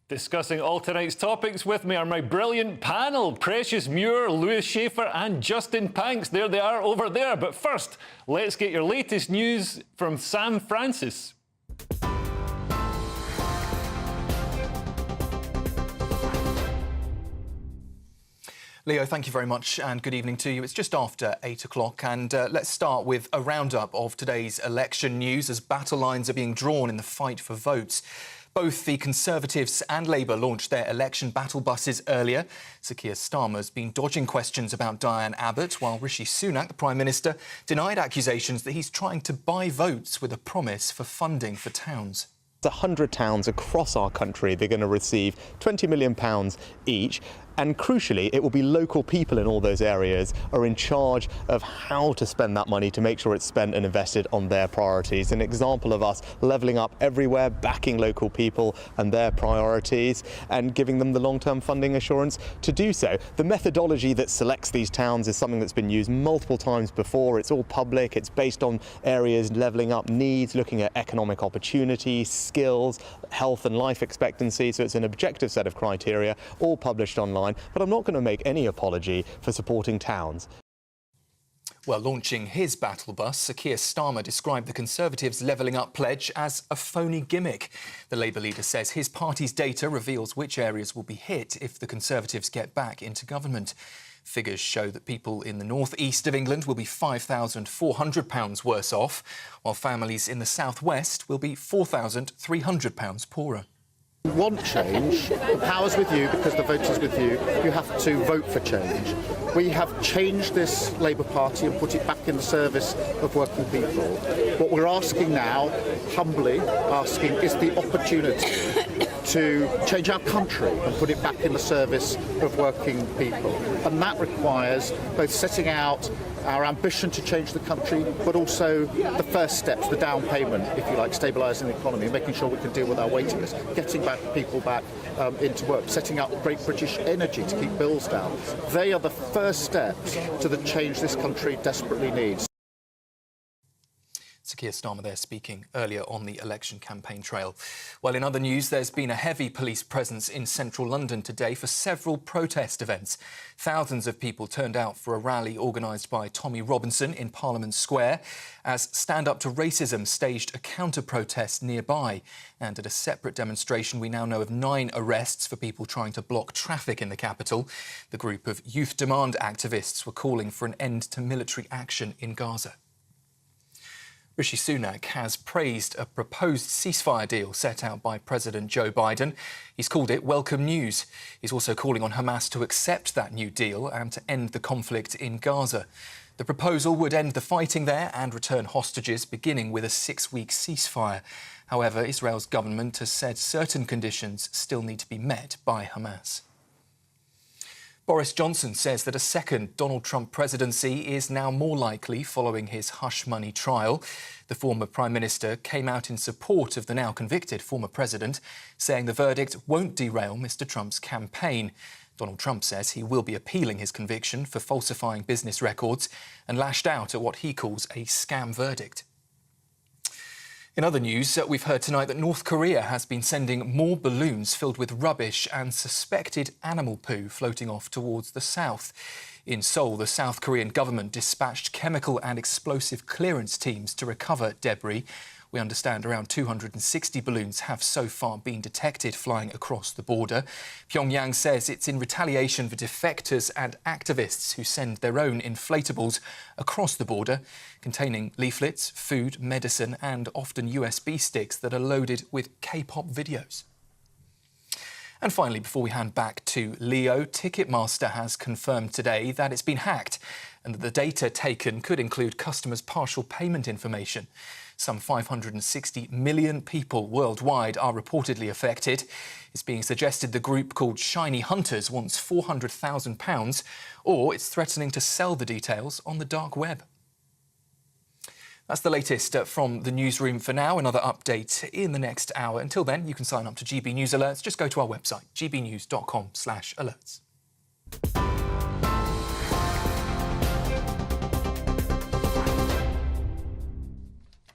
Discussing all tonight's topics with me are my brilliant panel, Precious Muir, Lewis Schaefer and Justin Panks. There they are over there. But first, let's get your latest news from Sam Francis. Leo, thank you very much and good evening to you. It's just after 8 o'clock and let's start with a roundup of today's election news as battle lines are being drawn in the fight for votes. Both the Conservatives and Labour launched their election battle buses earlier. Sir Keir Starmer's been dodging questions about Diane Abbott, while Rishi Sunak, the Prime Minister, denied accusations that he's trying to buy votes with a promise for funding for towns. 100 towns across our country, they're going to receive £20 million each. And crucially, it will be local people in all those areas are in charge of how to spend that money to make sure it's spent and invested on their priorities. An example of us levelling up everywhere, backing local people and their priorities and giving them the long-term funding assurance to do so. The methodology that selects these towns is something that's been used multiple times before. It's all public. It's based on areas levelling up needs, looking at economic opportunity, skills, health and life expectancy. So it's an objective set of criteria, all published online. But I'm not going to make any apology for supporting towns. Well, launching his battle bus, Sir Keir Starmer described the Conservatives' levelling up pledge as a phony gimmick. The Labour leader says his party's data reveals which areas will be hit if the Conservatives get back into government. Figures show that people in the north east of England will be £5,400 worse off, while families in the south west will be £4,300 poorer. You want change, the power's with you because the vote is with you. You have to vote for change. We have changed this Labour Party and put it back in the service of working people. What we're asking now, humbly asking, is the opportunity to change our country and put it back in the service of working people. And that requires both setting out our ambition to change the country, but also the first steps, the down payment, if you like, stabilising the economy, making sure we can deal with our waiting list, getting back people back into work, setting up Great British Energy to keep bills down. They are the first steps to the change this country desperately needs. Sir Keir Starmer there speaking earlier on the election campaign trail. Well, in other news, there's been a heavy police presence in central London today for several protest events. Thousands of people turned out for a rally organised by Tommy Robinson in Parliament Square as Stand Up to Racism staged a counter-protest nearby. And at a separate demonstration, we now know of 9 arrests for people trying to block traffic in the capital. The group of Youth Demand activists were calling for an end to military action in Gaza. Rishi Sunak has praised a proposed ceasefire deal set out by President Joe Biden. He's called it welcome news. He's also calling on Hamas to accept that new deal and to end the conflict in Gaza. The proposal would end the fighting there and return hostages, beginning with a 6-week ceasefire. However, Israel's government has said certain conditions still need to be met by Hamas. Boris Johnson says that a second Donald Trump presidency is now more likely following his hush money trial. The former Prime Minister came out in support of the now convicted former president, saying the verdict won't derail Mr Trump's campaign. Donald Trump says he will be appealing his conviction for falsifying business records and lashed out at what he calls a scam verdict. In other news, we've heard tonight that North Korea has been sending more balloons filled with rubbish and suspected animal poo floating off towards the south. In Seoul, the South Korean government dispatched chemical and explosive clearance teams to recover debris. We understand around 260 balloons have so far been detected flying across the border. Pyongyang says it's in retaliation for defectors and activists who send their own inflatables across the border, containing leaflets, food, medicine and often USB sticks that are loaded with K-pop videos. And finally, before we hand back to Leo, Ticketmaster has confirmed today that it's been hacked and that the data taken could include customers' partial payment information. Some 560 million people worldwide are reportedly affected. It's being suggested the group called Shiny Hunters wants £400,000, or it's threatening to sell the details on the dark web. That's the latest from the newsroom for now. Another update in the next hour. Until then, you can sign up to GB News Alerts. Just go to our website, gbnews.com/alerts.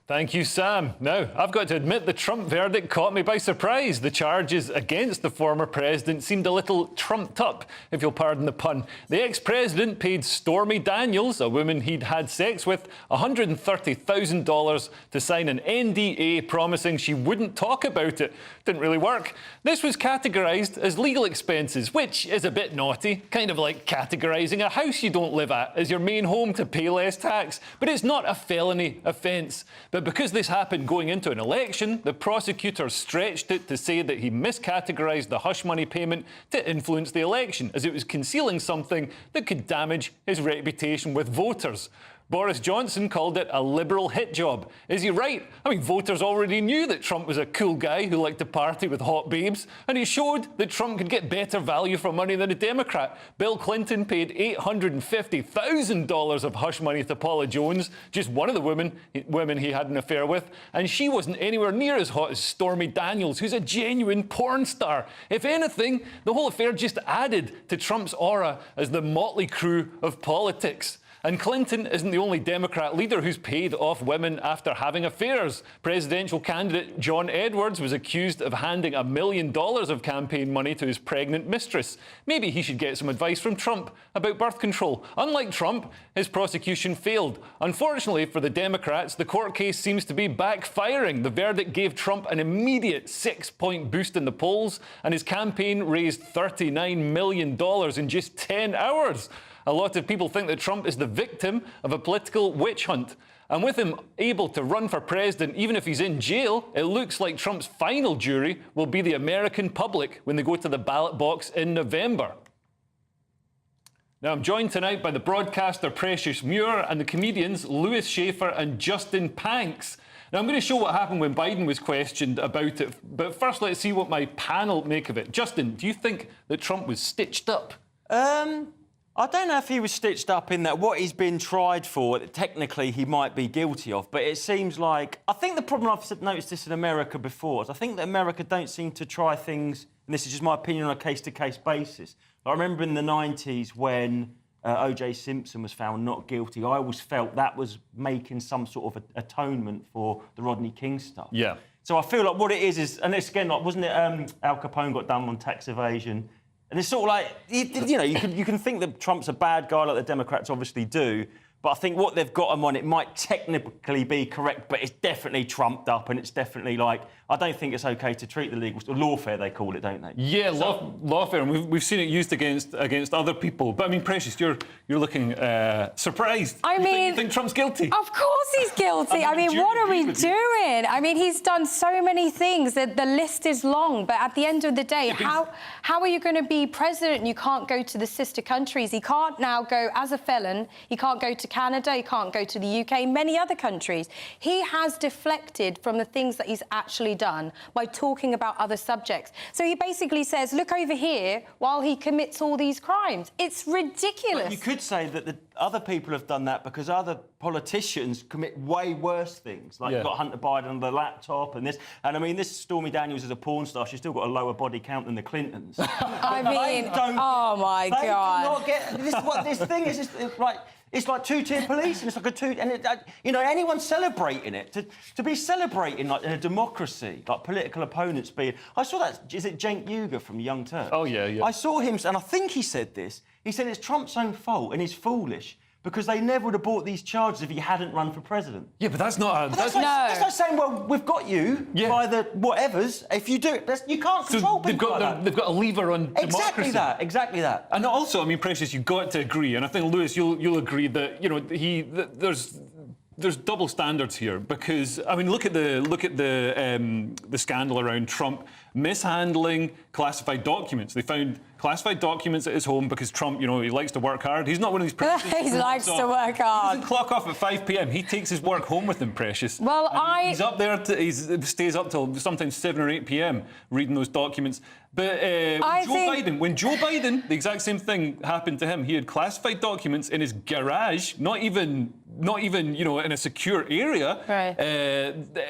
Thank you, Sam. Now, I've got to admit the Trump verdict caught me by surprise. The charges against the former president seemed a little trumped up, if you'll pardon the pun. The ex-president paid Stormy Daniels, a woman he'd had sex with, $130,000 to sign an NDA promising she wouldn't talk about it. Didn't really work. This was categorised as legal expenses, which is a bit naughty, kind of like categorising a house you don't live at as your main home to pay less tax. But it's not a felony offence. But because this happened going into an election, the prosecutor stretched it to say that he miscategorised the hush money payment to influence the election, as it was concealing something that could damage his reputation with voters. Boris Johnson called it a liberal hit job. Is he right? I mean, voters already knew that Trump was a cool guy who liked to party with hot babes, and he showed that Trump could get better value for money than a Democrat. Bill Clinton paid $850,000 of hush money to Paula Jones, just one of the women he had an affair with, and she wasn't anywhere near as hot as Stormy Daniels, who's a genuine porn star. If anything, the whole affair just added to Trump's aura as the motley crew of politics. And Clinton isn't the only Democrat leader who's paid off women after having affairs. Presidential candidate John Edwards was accused of handing $1 million of campaign money to his pregnant mistress. Maybe he should get some advice from Trump about birth control. Unlike Trump, his prosecution failed. Unfortunately for the Democrats, the court case seems to be backfiring. The verdict gave Trump an immediate 6-point boost in the polls, and his campaign raised $39 million in just 10 hours. A lot of people think that Trump is the victim of a political witch hunt. And with him able to run for president, even if he's in jail, it looks like Trump's final jury will be the American public when they go to the ballot box in November. Now, I'm joined tonight by the broadcaster Precious Muir and the comedians Lewis Schaefer and Justin Panks. Now, I'm going to show what happened when Biden was questioned about it. But first, let's see what my panel make of it. Justin, do you think that Trump was stitched up? I don't know if he was stitched up in that what he's been tried for, technically he might be guilty of, but it seems like... I think the problem, I've noticed this in America before, is I think that America don't seem to try things, and this is just my opinion, on a case-to-case basis. I remember in the 90s when O.J. Simpson was found not guilty, I always felt that was making some sort of atonement for the Rodney King stuff. Yeah. So I feel like what it is, and it's again, like, wasn't it Al Capone got done on tax evasion? And it's sort of like, you know, you can think that Trump's a bad guy like the Democrats obviously do, but I think what they've got him on, it might technically be correct, but it's definitely trumped up, and it's definitely like, I don't think it's OK to treat the legal... Lawfare, they call it, don't they? Yeah, lawfare, and we've seen it used against other people. But, I mean, Precious, you're looking surprised. You think Trump's guilty? Of course he's guilty. I mean, what are we doing? I mean, he's done so many things that the list is long, but at the end of the day, how are you going to be president and you can't go to the sister countries? He can't now go as a felon. He can't go to Canada. He can't go to the UK, many other countries. He has deflected from the things that he's actually done by talking about other subjects. So he basically says, look over here, while he commits all these crimes. It's ridiculous. But you could say that the other people have done that because other politicians commit way worse things. Like, you've got Hunter Biden on the laptop and this. And, I mean, this Stormy Daniels is a porn star. She's still got a lower body count than the Clintons. I mean, oh, my God. They do not get... This is what this thing is. It's like two-tier police, and it's like a two... And, you know, anyone celebrating it, to be celebrating, like, in a democracy, like political opponents being... I saw that... Is it Cenk Uygur from Young Turks? Oh, yeah, yeah. I saw him, and I think he said this. He said it's Trump's own fault, and he's foolish, because they never would have brought these charges if he hadn't run for president. Yeah, but that's not... That's like saying, well, we've got you by the whatevers. If you do it, you can't control people like that. They've got a lever on democracy. Exactly that. And also, I mean, Precious, you've got to agree, and I think, Lewis, you'll agree that, you know, there's double standards here, because, I mean, look at the scandal around Trump mishandling classified documents. They found classified documents at his home because Trump, you know, he likes to work hard. He's not one of these... He likes to work hard. He doesn't clock off at 5 p.m. He takes his work home with him, Precious. Well, he's up there, he stays up till sometimes 7 or 8 p.m. reading those documents. But when Joe Biden, the exact same thing happened to him. He had classified documents in his garage, not even you know, in a secure area. Right.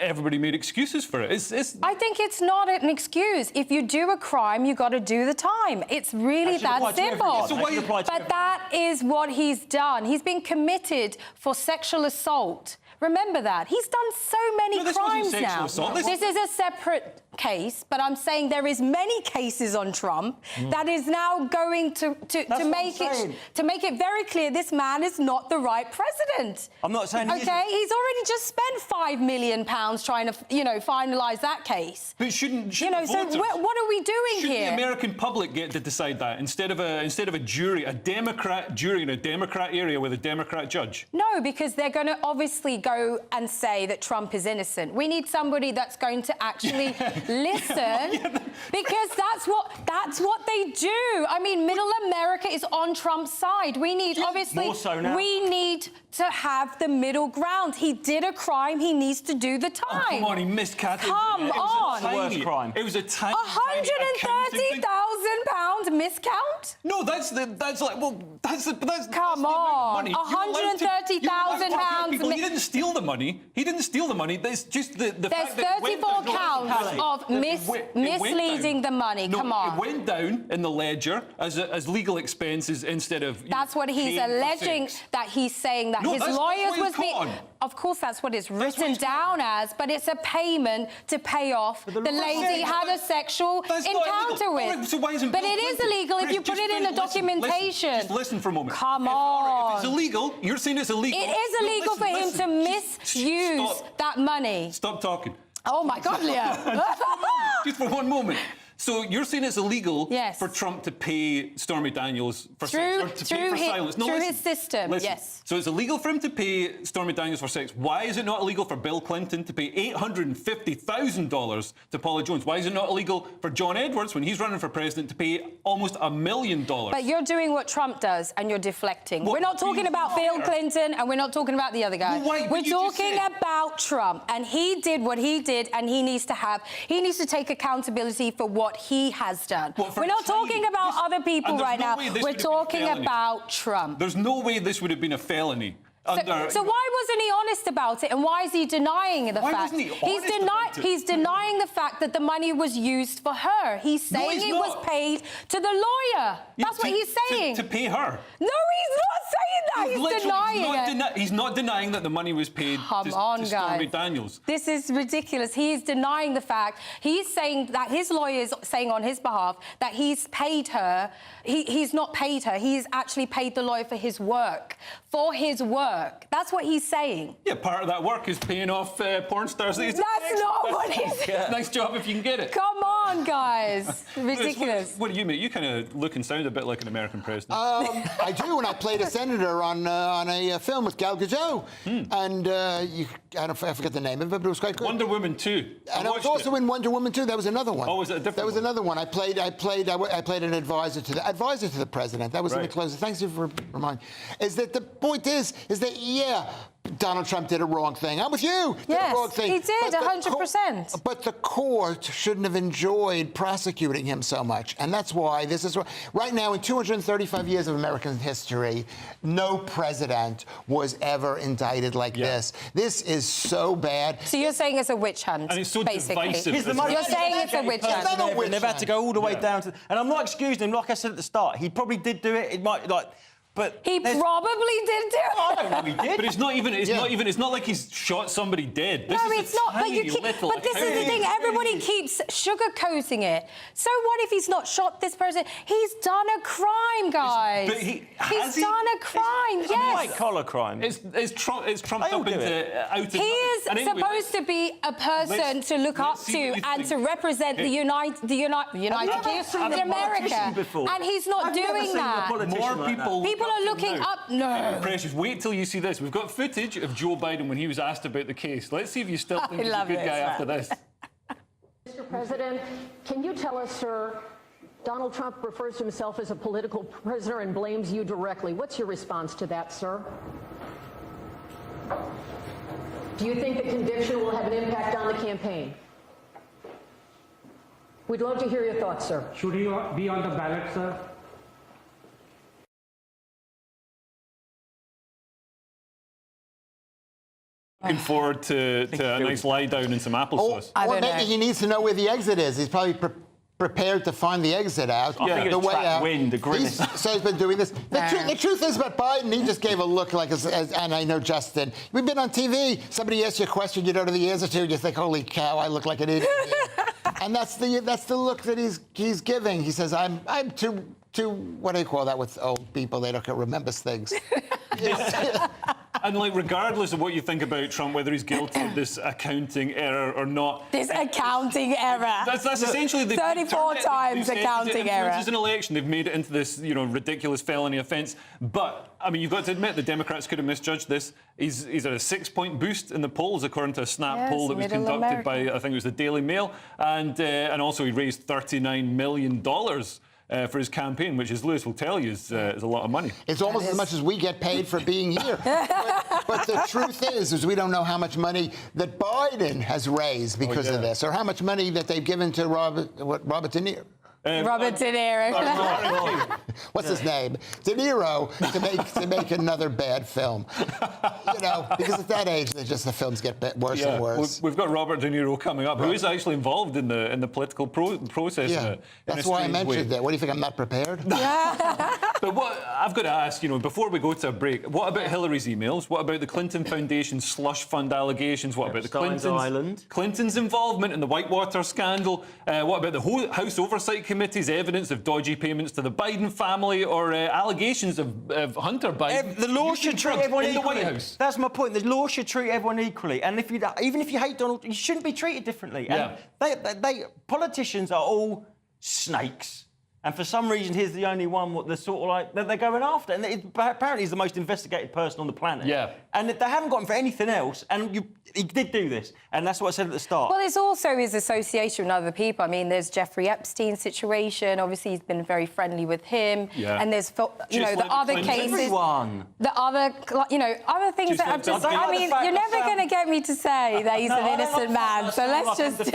Everybody made excuses for it. I think it's not an excuse. If you do a crime, you got to do the time. it's really that simple. But that is what he's done. He's been committed for sexual assault. Remember that. He's done so many crimes now. This is a separate case, but I'm saying there is many cases on Trump that is now going to make it very clear this man is not the right president. I'm not saying he's already just spent £5 million trying to, finalise that case. But shouldn't so what are we doing shouldn't here? the American public get to decide that instead of a jury, a Democrat jury in a Democrat area with a Democrat judge? No, because they're going to obviously go and say that Trump is innocent. We need somebody that's going to actually listen, because that's what they do. I mean, Middle America is on Trump's side. We need, obviously, we need to have the middle ground. He did a crime. He needs to do the time. Oh, come on, he missed Catherine. Come on. The worst crime. It was a tiny, £130,000 miscount? No, that's Come on, £130,000. He didn't steal the money. He didn't steal the money. There's just the There's fact that 34 counts of misleading the money. No, come on. It went down in the ledger as legal expenses instead of. That's what he's alleging. That he's saying that his lawyers was being. Of course, that's what it's written down as, but it's a payment to pay off the lady he had a sexual encounter with. Right, so why isn't but Bill it is Clinton? illegal if you put it in the documentation. Just listen for a moment. Come on. If it's illegal, you're saying it's illegal. It is illegal for him to misuse that money. Stop talking. Oh my God, Leo. Just for one moment. So you're saying it's illegal Yes. for Trump to pay Stormy Daniels for sex, or to pay for silence? No, through listen, his system, listen. yes. So it's illegal for him to pay Stormy Daniels for sex. Why is it not illegal for Bill Clinton to pay $850,000 to Paula Jones? Why is it not illegal for John Edwards, when he's running for president, to pay almost $1 million? But you're doing what Trump does, and you're deflecting. We're not talking about Bill Clinton, and we're not talking about the other guy. We're talking about Trump, and he did what he did, and he needs to take accountability for what he has done. We're not talking about other people right now. We're talking about Trump. There's no way this would have been a felony. So why wasn't he honest about it, and why is he denying the fact? Wasn't he honest about it? He's denying the fact that the money was used for her. He's saying it was paid to the lawyer. That's what he's saying. To pay her. No, he's not saying that. He's denying it. He's not denying that the money was paid to Stormy Daniels. This is ridiculous. He is denying the fact. He's saying that his lawyer is saying on his behalf that he's paid her. He's not paid her. He's actually paid the lawyer for his work. That's what he's saying. Yeah, part of that work is paying off porn stars. That's not what he's saying. Nice job if you can get it. Come on, guys. Ridiculous. What do you mean? You kind of look and sound a bit like an American president. I do, and I played a senator on a film with Gal Gadot. And I forget the name of it, but it was quite good. Wonder Woman 2. And I was also in Wonder Woman 2. That was another one. Oh, was it a different That was one? another one. I played an advisor to the president. That was in the closer. Thanks for reminding. Is that the point is that, yeah, Donald Trump did a wrong thing. I'm with you. Yes, did a wrong thing. he did, 100%. But the court shouldn't have enjoyed prosecuting him so much. And that's why this is... Right now, in 235 years of American history, no president was ever indicted like this. This is so bad. So you're saying it's a witch hunt, and it's so basically. divisive. You're saying it's a witch hunt. They've had to go all the way down to... And I'm not excusing him. Like I said at the start, he probably did do it. It might, but he probably did do it. I don't know he did. But it's not even. It's not like he's shot somebody dead. This No, is it's not. But this is the thing. Everybody keeps sugarcoating it. So what if he's not shot this person? He's done a crime, guys. But he's done a crime. It's yes. a white-collar crime. It's trumped up into out. He is supposed to be a person to look up to and to represent the United America, and he's not doing that. People are looking up. No. Precious, wait till you see this. We've got footage of Joe Biden when he was asked about the case. Let's see if you still think he's a good guy after this. Mr. President, can you tell us, sir, Donald Trump refers to himself as a political prisoner and blames you directly. What's your response to that, sir? Do you think the conviction will have an impact on the campaign? We'd love to hear your thoughts, sir. Should he be on the ballot, sir? Looking forward to a nice lie down and some applesauce. Or maybe he needs to know where the exit is. He's probably prepared to find the exit out. I think the it's way track out. wind, the grimace. So he's been doing this. The truth is about Biden, he just gave a look like, and I know Justin, we've been on TV. Somebody asks you a question you don't know the answer to, and you think, holy cow, I look like an idiot. And that's the look that he's giving. He says, I'm too, what do you call that with old people? They don't remember things. And, like, regardless of what you think about Trump, whether he's guilty of this accounting error or not... This accounting error. That's essentially... 34 times accounting error. It's an election. They've made it into this, ridiculous felony offence. But, I mean, you've got to admit the Democrats could have misjudged this. He's at a 6-point boost in the polls, according to a Snap poll that was conducted by, I think it was the Daily Mail. And also he raised $39 million for his campaign, which, as Lewis will tell you, is a lot of money. It's almost as much as we get paid for being here. but the truth is we don't know how much money that Biden has raised because of this, or how much money that they've given to Robert De Niro. Robert De Niro. What's his name? De Niro to make another bad film. Because at that age, the films get worse and worse. We've got Robert De Niro coming up, who is actually involved in the political process. Yeah, that's why I mentioned that. What do you think? I'm not prepared? But what I've got to ask, before we go to a break, what about Hillary's emails? What about the Clinton Foundation slush fund allegations? What about the Clinton's involvement in the Whitewater scandal? What about the House Oversight Committee's evidence of dodgy payments to the Biden family, or allegations of Hunter Biden? The law should treat everyone in the equally. White House. That's my point. The law should treat everyone equally. And even if you hate Donald, you shouldn't be treated differently. Yeah. And politicians are all snakes. And for some reason, he's the only one that they're going after. And apparently he's the most investigated person on the planet. Yeah. And they haven't got him for anything else. And he did do this. And that's what I said at the start. Well, it's also his association with other people. I mean, there's Jeffrey Epstein's situation. Obviously, he's been very friendly with him. Yeah. And there's, the other cases. Everyone. The other, other things that have just... I mean, you're never going to get me to say that he's an innocent man. So let's just...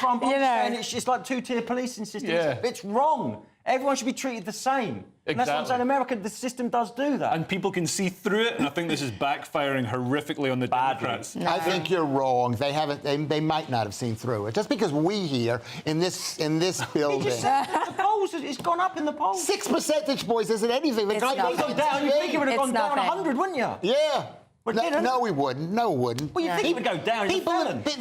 Trump, it's like two-tier policing system. Yeah. It's wrong. Everyone should be treated the same. And that's what I'm saying. In America, the system does do that. And people can see through it, and I think this is backfiring horrifically on the Democrats. I think you're wrong. They haven't. They might not have seen through it. Just because we here in this building, the polls, it's gone up in the polls. 6 percentage points isn't anything. It's gone down. You think it would have gone down 100, wouldn't you? Yeah. But no, we wouldn't. No, we wouldn't. Well, you think it would go down?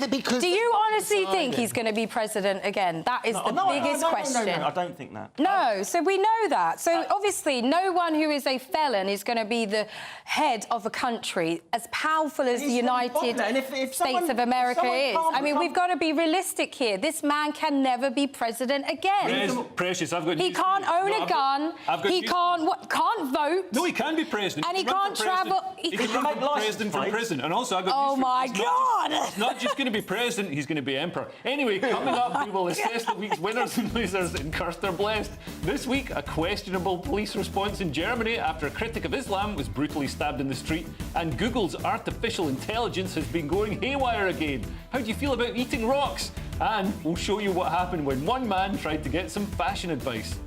Because do you honestly think he's going to be president again? That is the biggest question. No, I don't think that. No, so we know that. So obviously, no one who is a felon is going to be the head of a country as powerful as the United States of America is. I mean, we've got to be realistic here. This man can never be president again. Precious, I've got. He can't own a gun. He can't vote. No, he can be president. And he can't travel. He can make president from prison. And also, I've got oh my God! He's not just going to be president, he's going to be emperor. Anyway, coming up, we will assess the week's winners and losers in Cursed or Blessed. This week, a questionable police response in Germany after a critic of Islam was brutally stabbed in the street, and Google's artificial intelligence has been going haywire again. How do you feel about eating rocks? And we'll show you what happened when one man tried to get some fashion advice.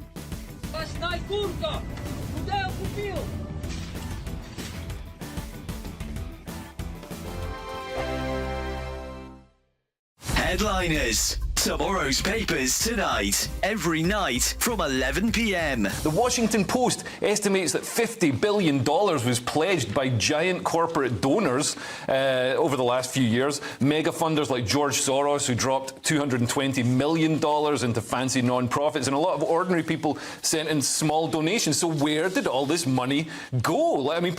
Headliners. Tomorrow's papers tonight, every night from 11 p.m. The Washington Post estimates that $50 billion was pledged by giant corporate donors over the last few years. Mega funders like George Soros, who dropped $220 million into fancy non-profits, and a lot of ordinary people sent in small donations. So where did all this money go? I mean,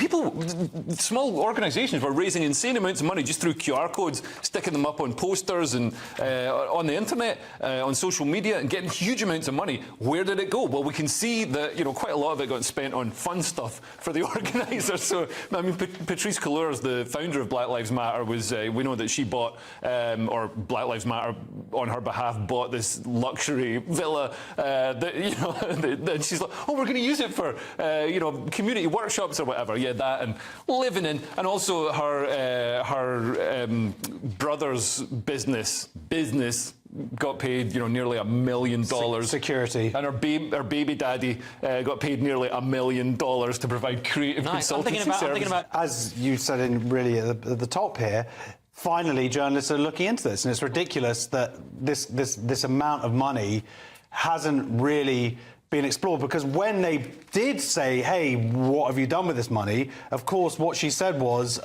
small organisations were raising insane amounts of money just through QR codes, sticking them up on posters and on the internet, on social media, and getting huge amounts of money. Where did it go? Well, we can see that quite a lot of it got spent on fun stuff for the organisers. So, I mean, Patrice Cullors, the founder of Black Lives Matter, we know that she bought, or Black Lives Matter on her behalf bought this luxury villa that she's like, oh, we're going to use it for community workshops or whatever. Yeah, that, and living in, and also her brother's business got paid, nearly $1 million. Security. And her baby daddy got paid nearly $1 million to provide creative consultancy services. I'm thinking about, as you said at the top here, finally journalists are looking into this, and it's ridiculous that this amount of money hasn't really been explored, because when they did say, hey, what have you done with this money, of course what she said was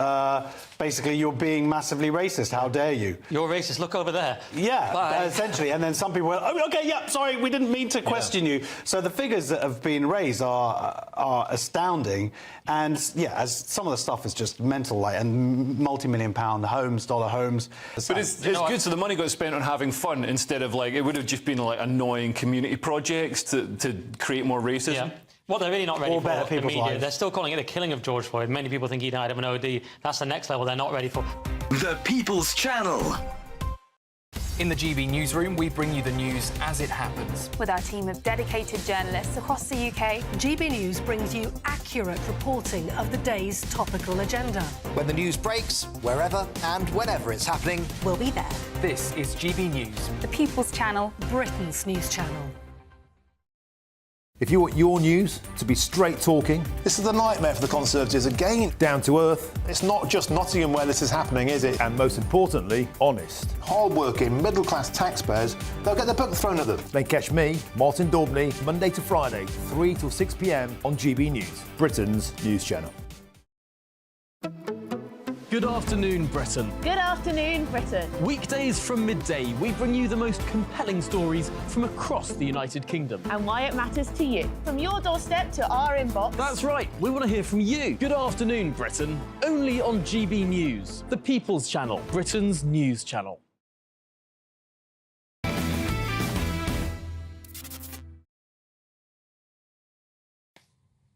basically, you're being massively racist, how dare you. You're racist, look over there. Yeah, essentially. And then some people went, oh, OK, yeah, sorry, we didn't mean to question you. So the figures that have been raised are astounding. And, yeah, as some of the stuff is just mental, like, and multi-million-pound homes, dollar homes. But it's good, so the money got spent on having fun instead of, like, it would have just been, like, annoying community projects to create more racism. Yeah. What they're really not ready for, the media, lives. they're still calling it the killing of George Floyd. Many people think he died of an OD. That's the next level they're not ready for. The People's Channel. In the GB newsroom, we bring you the news as it happens. With our team of dedicated journalists across the UK, GB News brings you accurate reporting of the day's topical agenda. When the news breaks, wherever and whenever it's happening, we'll be there. This is GB News. the People's Channel. Britain's news channel. If you want your news to be straight talking, this is a nightmare for the Conservatives again. Down to earth. It's not just Nottingham where this is happening, is it? And most importantly, honest. Hard-working, middle-class taxpayers, they'll get their book thrown at them. Then catch me, Martin Daubney, Monday to Friday, 3 till 6 p.m. on GB News, Britain's news channel. Good afternoon, Britain. Good afternoon, Britain. Weekdays from midday, we bring you the most compelling stories from across the United Kingdom. And why it matters to you. From your doorstep to our inbox. That's right, we want to hear from you. Good afternoon, Britain. Only on GB News, the People's Channel, Britain's news channel.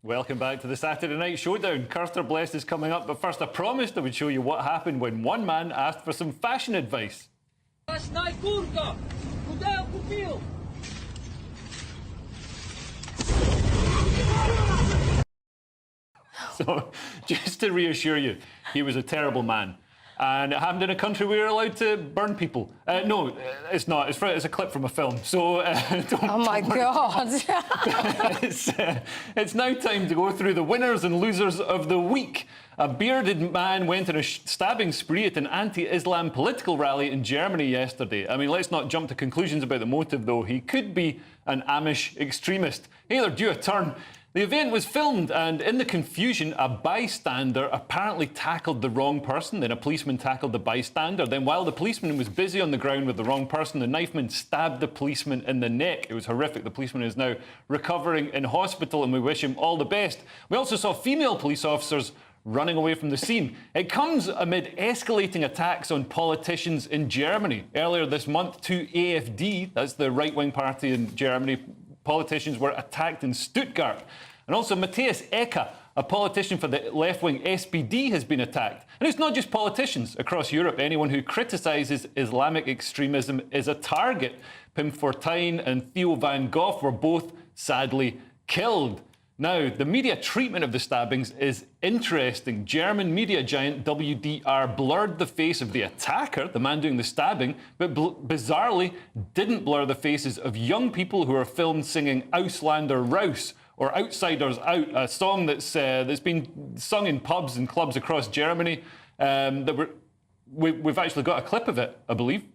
Welcome back to the Saturday Night Showdown. Cursed or Blessed is coming up, but first I promised I would show you what happened when one man asked for some fashion advice. So, just to reassure you, he was a terrible man. And it happened in a country where you're allowed to burn people. No, it's not. It's a clip from a film. So oh my God! It's now time to go through the winners and losers of the week. A bearded man went on a stabbing spree at an anti-Islam political rally in Germany yesterday. I mean, let's not jump to conclusions about the motive, though. He could be an Amish extremist. Either do a turn. The event was filmed, and in the confusion, a bystander apparently tackled the wrong person. Then a policeman tackled the bystander. Then while the policeman was busy on the ground with the wrong person, the knifeman stabbed the policeman in the neck. It was horrific. The policeman is now recovering in hospital, and we wish him all the best. We also saw female police officers running away from the scene. It comes amid escalating attacks on politicians in Germany. Earlier this month, two AfD, that's the right-wing party in Germany, politicians were attacked in Stuttgart. And also Matthias Ecker, a politician for the left-wing SPD, has been attacked. And it's not just politicians. Across Europe, anyone who criticises Islamic extremism is a target. Pim Fortuyn and Theo van Gogh were both sadly killed. Now, the media treatment of the stabbings is interesting. German media giant WDR blurred the face of the attacker, the man doing the stabbing, but bizarrely didn't blur the faces of young people who are filmed singing Ausländer raus, or Outsiders Out, a song that's been sung in pubs and clubs across Germany. We've actually got a clip of it, I believe. Do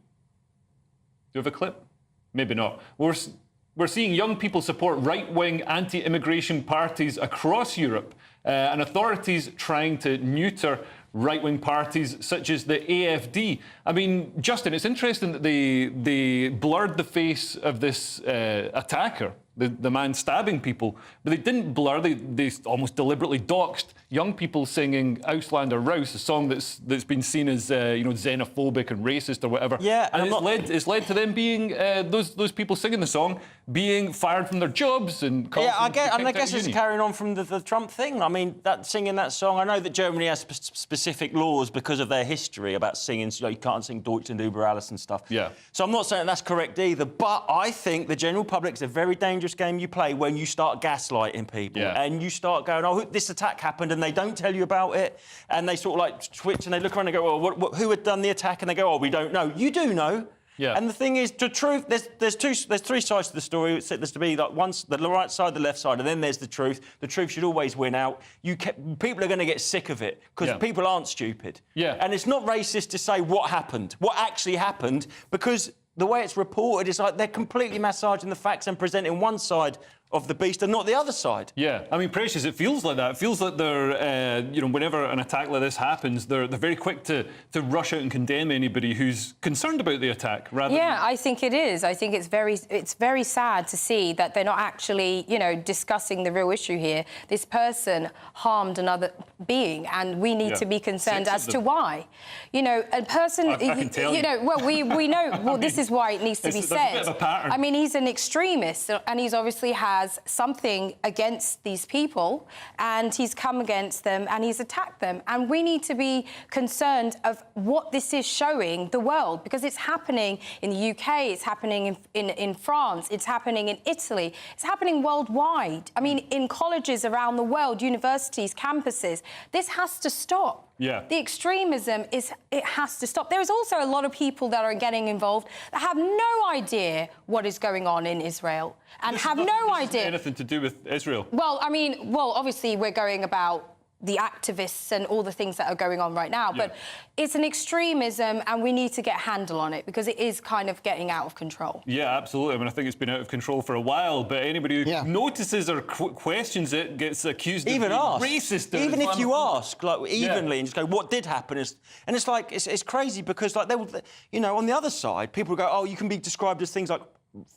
you have a clip? Maybe not. We're seeing young people support right-wing anti-immigration parties across Europe, and authorities trying to neuter right-wing parties such as the AfD. I mean, Justin, it's interesting that they blurred the face of this attacker, the man stabbing people, but they didn't blur, they almost deliberately doxed young people singing Ausländer raus, a song that's been seen as xenophobic and racist or whatever. Yeah, and it's led to them being those people singing the song being fired from their jobs and I guess it's carrying on from the Trump thing. I mean, singing that song. I know that Germany has specific laws because of their history about singing. You can't sing Deutschland über alles and stuff. Yeah. So I'm not saying that's correct either, but I think the general public's a very dangerous game you play when you start gaslighting people and you start going, oh, this attack happened, and they don't tell you about it, and they sort of like twitch and they look around and go, well, who had done the attack? And they go, oh, we don't know. You do know. Yeah. And the thing is, the truth, there's three sides to the story. There's to be like the right side, the left side, and then there's the truth. The truth should always win out. People are going to get sick of it because people aren't stupid. Yeah. And it's not racist to say what happened, what actually happened, because the way it's reported, it's like they're completely massaging the facts and presenting one side of the beast and not the other side. Yeah, I mean, Precious, it feels like that. It feels like they're, whenever an attack like this happens, they're very quick to rush out and condemn anybody who's concerned about the attack. Rather yeah, I think it is. I think it's very sad to see that they're not actually, discussing the real issue here. This person harmed another being, and we need to be concerned as to why. A person, I can tell you. well, we know. Well, this is why it needs to be said. There's a bit of a pattern. I mean, he's an extremist, and he's obviously has something against these people, and he's come against them and he's attacked them. And we need to be concerned of what this is showing the world, because it's happening in the UK, it's happening in France, it's happening in Italy, it's happening worldwide. I mean, in colleges around the world, universities, campuses. This has to stop. Yeah. The extremism it has to stop. There is also a lot of people that are getting involved that have no idea what is going on in Israel and have no idea. Anything to do with Israel? Well, I mean, obviously we're going about the activists and all the things that are going on right now, but it's an extremism and we need to get a handle on it because it is kind of getting out of control. Yeah, absolutely. I mean, I think it's been out of control for a while, but anybody who notices or questions it gets accused of being racist. Even if you ask, like, evenly and just go, what did happen? And it's like, it's crazy because, like, on the other side, people go, oh, you can be described as things like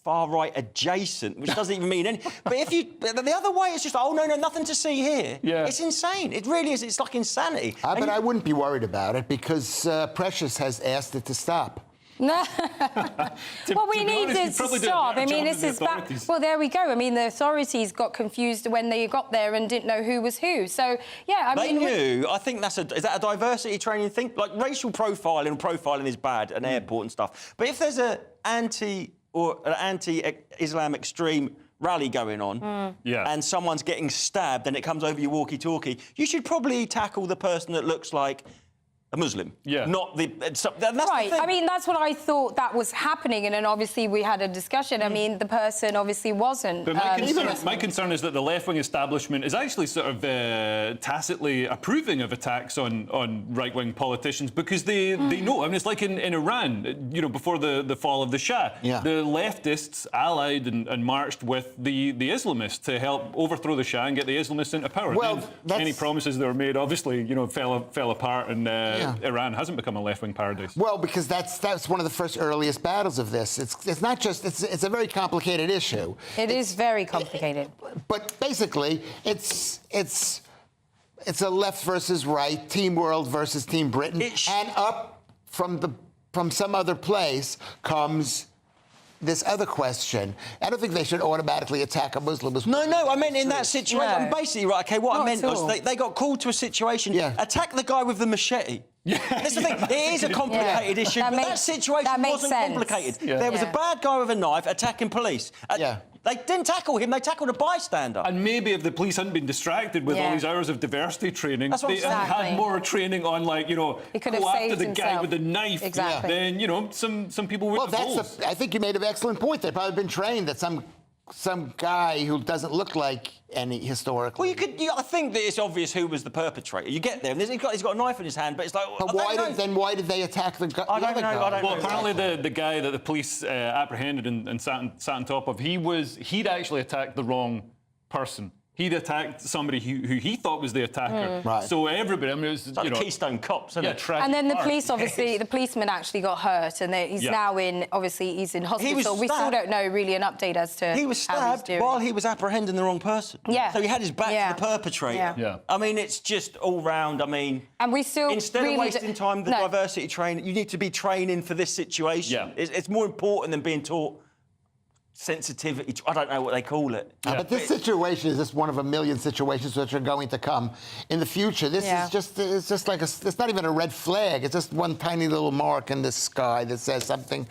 far-right adjacent, which doesn't even mean anything. But the other way, it's just, oh, no, nothing to see here. Yeah. It's insane. It really is. It's like insanity. But I wouldn't be worried about it because Precious has asked it to stop. Well, we need it to stop. I mean, this is back. Well, there we go. I mean, the authorities got confused when they got there and didn't know who was who. So, yeah, I mean... They knew. I think is that a diversity training thing? Like, racial profiling is bad at an airport and stuff. But if there's an anti-Islam extreme rally going on and someone's getting stabbed and it comes over your walkie-talkie, you should probably tackle the person that looks like a Muslim. Yeah. Not the... That's right. The thing. I mean, that's what I thought that was happening, and then obviously we had a discussion. I mean, the person obviously wasn't. But my concern is that the left-wing establishment is actually sort of tacitly approving of attacks on right-wing politicians because they know. I mean, it's like in Iran, before the fall of the Shah. Yeah. The leftists allied and marched with the Islamists to help overthrow the Shah and get the Islamists into power. Well, any promises that were made, obviously, fell apart and... Iran hasn't become a left-wing paradise. Well, because that's one of the first earliest battles of this. It's not just it's a very complicated issue. It is very complicated. But basically, it's a left versus right, Team World versus Team Britain, and up from some other place comes this other question. I don't think they should automatically attack a Muslim. No, I meant in that situation. No. Basically, right, OK, what I meant was they got called to a situation, attack the guy with the machete. Yeah. That's the thing. It is a complicated issue, but that situation wasn't complicated. Yeah. There was a bad guy with a knife attacking police. They didn't tackle him, they tackled a bystander. And maybe if the police hadn't been distracted with all these hours of diversity training, they had more training on, like, go after the guy with the knife, then, some people would have I think you made an excellent point. They've probably been trained that some guy who doesn't look like any historically. Well, I think that it's obvious who was the perpetrator. You get there, and he's got a knife in his hand, but it's like... But why did they attack the guy? I don't know. Well, apparently the guy that the police apprehended and sat on top of, he'd actually attacked the wrong person. He'd attacked somebody who he thought was the attacker. Right. So everybody, I mean, it was like the Keystone Cops, isn't it? And then the police, obviously, the policeman actually got hurt, and he's now in hospital. We still don't know really an update as to he was stabbed while he was apprehending the wrong person. Yeah. So he had his back to the perpetrator. Yeah. I mean, it's just all round. I mean, and we still instead of wasting time, diversity training, you need to be training for this situation. Yeah. It's more important than being taught sensitivity. I don't know what they call it. But this situation is just one of a million situations which are going to come in the future. This is just like it's not even a red flag. It's just one tiny little mark in the sky that says something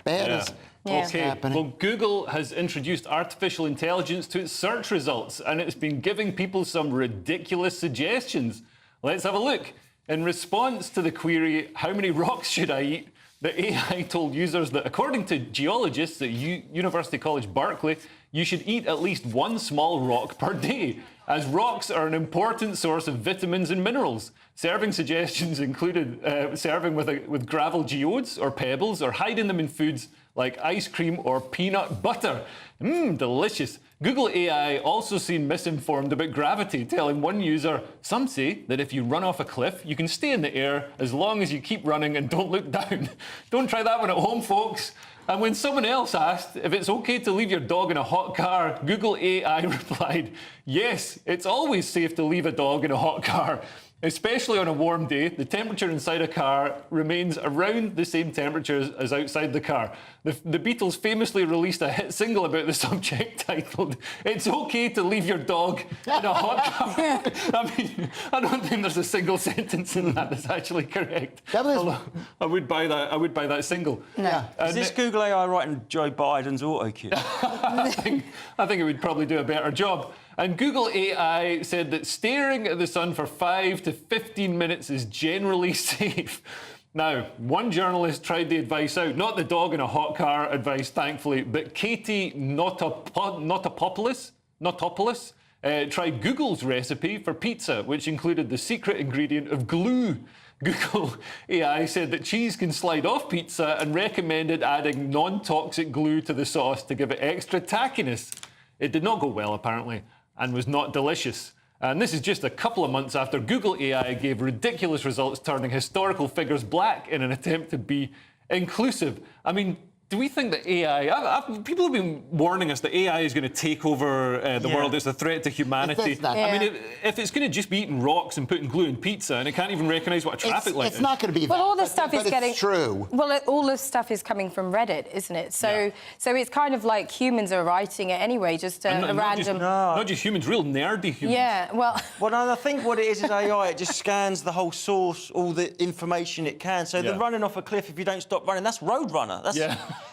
bad is happening. Well, Google has introduced artificial intelligence to its search results, and it's been giving people some ridiculous suggestions. Let's have a look. In response to the query, how many rocks should I eat? The AI told users that, according to geologists at University College Berkeley, you should eat at least one small rock per day, as rocks are an important source of vitamins and minerals. Serving suggestions included serving with gravel geodes or pebbles, or hiding them in foods like ice cream or peanut butter. Delicious. Google AI also seemed misinformed about gravity, telling one user, some say that if you run off a cliff, you can stay in the air as long as you keep running and don't look down. Don't try that one at home, folks. And when someone else asked if it's okay to leave your dog in a hot car, Google AI replied, yes, it's always safe to leave a dog in a hot car. Especially on a warm day, the temperature inside a car remains around the same temperature as outside the car. The Beatles famously released a hit single about the subject titled, It's Okay to Leave Your Dog in a Hot Car. I mean, I don't think there's a single sentence in that that's actually correct. Although I would buy that single. No. Is this Google AI writing Joe Biden's autocue? I think it would probably do a better job. And Google AI said that staring at the sun for 5 to 15 minutes is generally safe. Now, one journalist tried the advice out, not the dog in a hot car advice, thankfully, but Katie Notopoulos tried Google's recipe for pizza, which included the secret ingredient of glue. Google AI said that cheese can slide off pizza and recommended adding non-toxic glue to the sauce to give it extra tackiness. It did not go well, apparently, and was not delicious. And this is just a couple of months after Google AI gave ridiculous results, turning historical figures black in an attempt to be inclusive. I mean, do we think that AI... people have been warning us that AI is going to take over the world. It's a threat to humanity. I mean, if it's going to just be eating rocks and putting glue in pizza and it can't even recognise what a traffic light is... It's not going to be that. Well, all this stuff is getting... It's true. Well, all this stuff is coming from Reddit, isn't it? So it's kind of like humans are writing it anyway, just a random... Not just humans, real nerdy humans. Yeah, well... Well, no, I think what it is AI, it just scans the whole source, all the information it can. So the running off a cliff, if you don't stop running, that's Roadrunner. That's...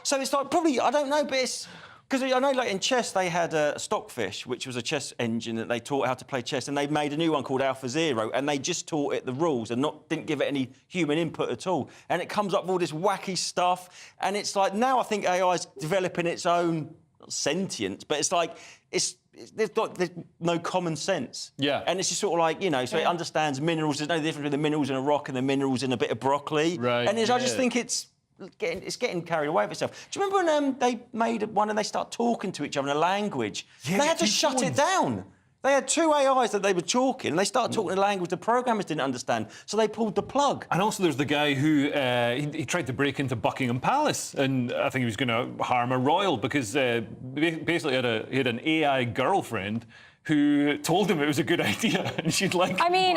So it's like probably, I don't know, but it's... Because I know, like, in chess, they had Stockfish, which was a chess engine that they taught how to play chess, and they made a new one called Alpha Zero, and they just taught it the rules and didn't give it any human input at all. And it comes up with all this wacky stuff, and it's like, now I think AI is developing its own sentience, but it's like, there's no common sense. Yeah. And it's just sort of like, you know, so it understands minerals. There's no difference between the minerals in a rock and the minerals in a bit of broccoli. Right. And I just think it's getting carried away with itself. Do you remember when they made one and they start talking to each other in a language? Yeah, they had to shut it down. They had two AIs that they were talking, and they started talking in a language the programmers didn't understand, so they pulled the plug. And also there's the guy who he tried to break into Buckingham Palace, and I think he was going to harm a royal because basically he had an AI girlfriend who told him it was a good idea and she'd like... I mean,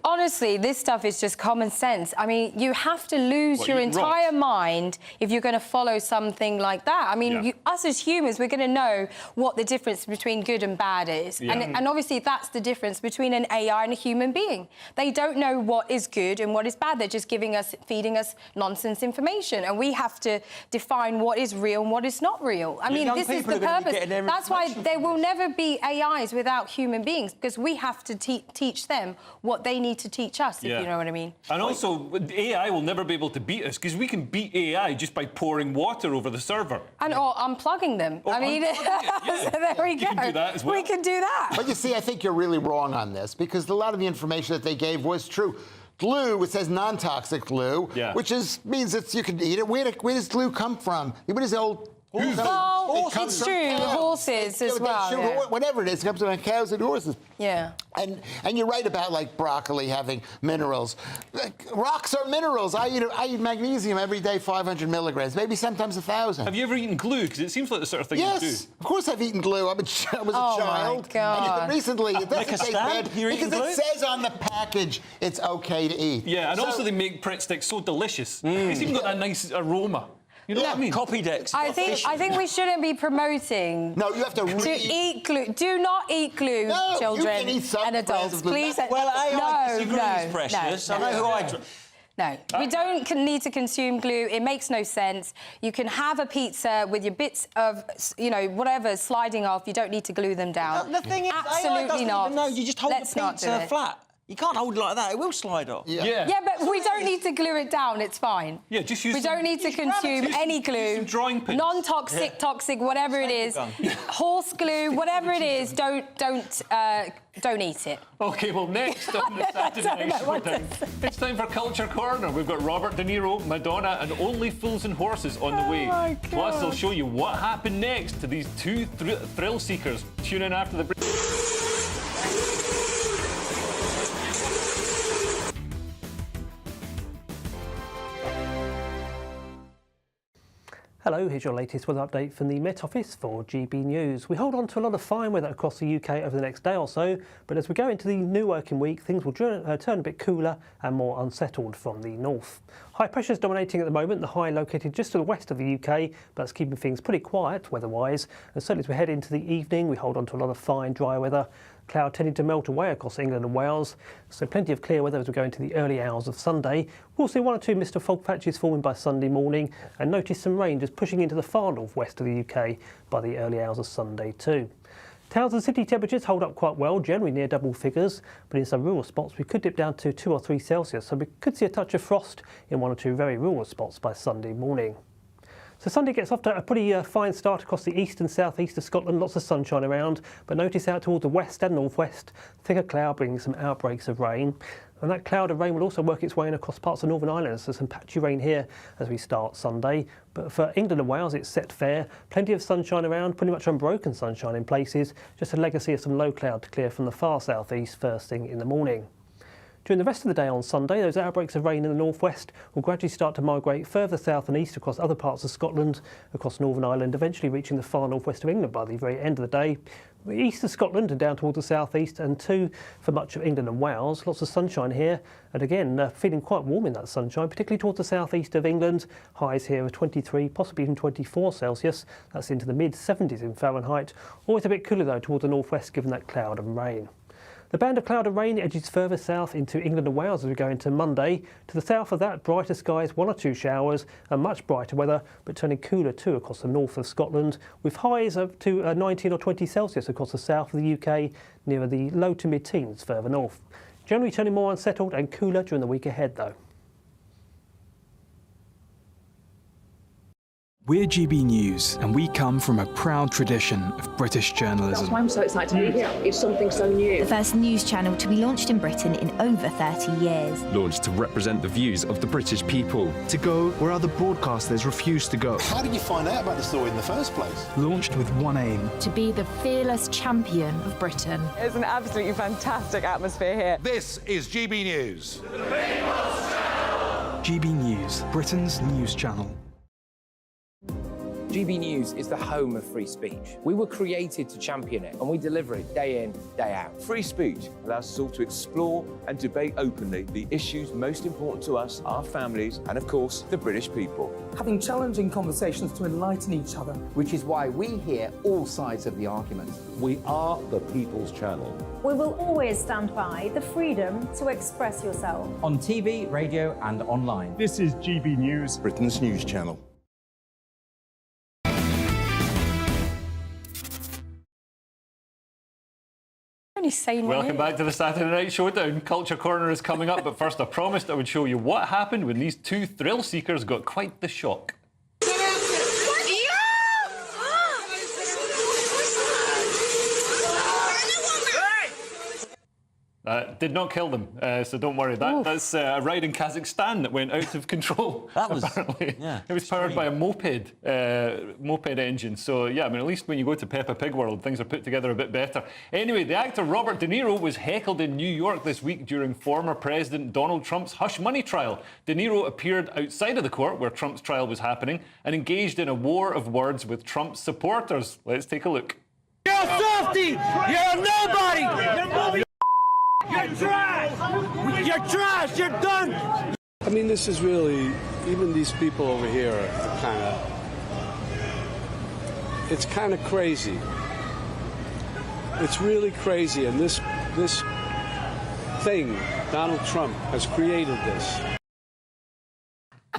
honestly, this stuff is just common sense. I mean, you have to lose your entire mind if you're going to follow something like that. I mean, us as humans, we're going to know what the difference between good and bad is. Yeah. And obviously, that's the difference between an AI and a human being. They don't know what is good and what is bad. They're just feeding us nonsense information. And we have to define what is real and what is not real. I mean, this is the purpose. That's why there will never be AIs without human beings, because we have to teach them what they need to teach us, if you know what I mean. And also, AI will never be able to beat us, because we can beat AI just by pouring water over the server. And or unplugging them. I mean, so there we go. You can do that as well. We can do that. But you see, I think you're really wrong on this, because a lot of the information that they gave was true. Glue, it says non-toxic glue, which means that you can eat it. Where does glue come from? What is the old... Well, it's true. Horses as well. Whatever it is, it comes from cows and horses. Yeah. And you're right about, like, broccoli having minerals. Rocks are minerals. I eat magnesium every day, 500 milligrams, maybe sometimes 1,000. Have you ever eaten glue? Because it seems like the sort of thing you do. Yes, of course I've eaten glue. I was a child. My God. And recently, it doesn't taste bad because glue? it says on the package it's okay to eat. Yeah, and also they make Pret sticks so delicious. It's even got that nice aroma. You know what I mean? Copy decks. I think we shouldn't be promoting. No, you have to eat glue. Do not eat glue, children and adults. Please. Well, AI disagrees, Precious. I know who I... No, we don't need to consume glue. It makes no sense. You can have a pizza with your bits of, you know, whatever sliding off. You don't need to glue them down. The thing is, absolutely AI doesn't not. even know. You just hold the pizza flat. You can't hold it like that. It will slide off. Yeah, but we don't need to glue it down. It's fine. Yeah, just use. We don't need to consume any glue. Drawing pins. Non-toxic, toxic, whatever it is. Horse glue, whatever it is. Don't eat it. OK, well, next on the Saturday Night Showdown, it's time for Culture Corner. We've got Robert De Niro, Madonna and Only Fools and Horses on the way. My God. Plus, they'll show you what happened next to these two thrill seekers. Tune in after the break. Hello, here's your latest weather update from the Met Office for GB News. We hold on to a lot of fine weather across the UK over the next day or so, but as we go into the new working week, things will turn a bit cooler and more unsettled from the north. High pressure is dominating at the moment, the high located just to the west of the UK, but it's keeping things pretty quiet weather-wise. And certainly as we head into the evening, we hold on to a lot of fine, dry weather. Cloud tending to melt away across England and Wales, so plenty of clear weather as we go into the early hours of Sunday. We'll see one or two mist or fog patches forming by Sunday morning and notice some rain just pushing into the far northwest of the UK by the early hours of Sunday too. Towns and city temperatures hold up quite well, generally near double figures, but in some rural spots we could dip down to 2 or 3 Celsius, so we could see a touch of frost in one or two very rural spots by Sunday morning. So Sunday gets off to a pretty fine start across the east and southeast of Scotland, lots of sunshine around, but notice out towards the west and northwest, thicker cloud bringing some outbreaks of rain. And that cloud of rain will also work its way in across parts of Northern Ireland, so some patchy rain here as we start Sunday. But for England and Wales, it's set fair, plenty of sunshine around, pretty much unbroken sunshine in places, just a legacy of some low cloud to clear from the far southeast first thing in the morning. During the rest of the day on Sunday, those outbreaks of rain in the northwest will gradually start to migrate further south and east across other parts of Scotland, across Northern Ireland, eventually reaching the far northwest of England by the very end of the day. East of Scotland and down towards the southeast, and too for much of England and Wales. Lots of sunshine here, and again feeling quite warm in that sunshine, particularly towards the southeast of England. Highs here of 23, possibly even 24 Celsius. That's into the mid-70s in Fahrenheit. Always a bit cooler though towards the northwest, given that cloud and rain. The band of cloud and rain edges further south into England and Wales as we go into Monday. To the south of that, brighter skies, 1 or 2 showers, and much brighter weather, but turning cooler too across the north of Scotland, with highs up to 19 or 20 Celsius across the south of the UK, nearer the low to mid-teens further north. Generally turning more unsettled and cooler during the week ahead though. We're GB News, and we come from a proud tradition of British journalism. That's why I'm so excited to be here. It's something so new. The first news channel to be launched in Britain in over 30 years. Launched to represent the views of the British people. To go where other broadcasters refuse to go. How did you find out about the story in the first place? Launched with one aim. To be the fearless champion of Britain. It's an absolutely fantastic atmosphere here. This is GB News. GB News, Britain's news channel. GB News is the home of free speech. We were created to champion it, and we deliver it day in, day out. Free speech allows us all to explore and debate openly the issues most important to us, our families, and of course, the British people. Having challenging conversations to enlighten each other. Which is why we hear all sides of the argument. We are the People's Channel. We will always stand by the freedom to express yourself. On TV, radio, and online. This is GB News, Britain's news channel. Welcome back to the Saturday Night Showdown. Culture Corner is coming up, but first I promised I would show you what happened when these two thrill seekers got quite the shock. Did not kill them, so don't worry. That's a ride in Kazakhstan that went out of control. That was, apparently. Yeah, it was powered by a moped engine. So yeah, I mean, at least when you go to Peppa Pig World, things are put together a bit better. Anyway, the actor Robert De Niro was heckled in New York this week during former President Donald Trump's hush money trial. De Niro appeared outside of the court where Trump's trial was happening and engaged in a war of words with Trump's supporters. Let's take a look. You're a softy! You're a nobody! You're trash! You're trash! You're done! I mean, this is really, even these people over here are kind of, it's kind of crazy. It's really crazy, and this thing, Donald Trump, has created this.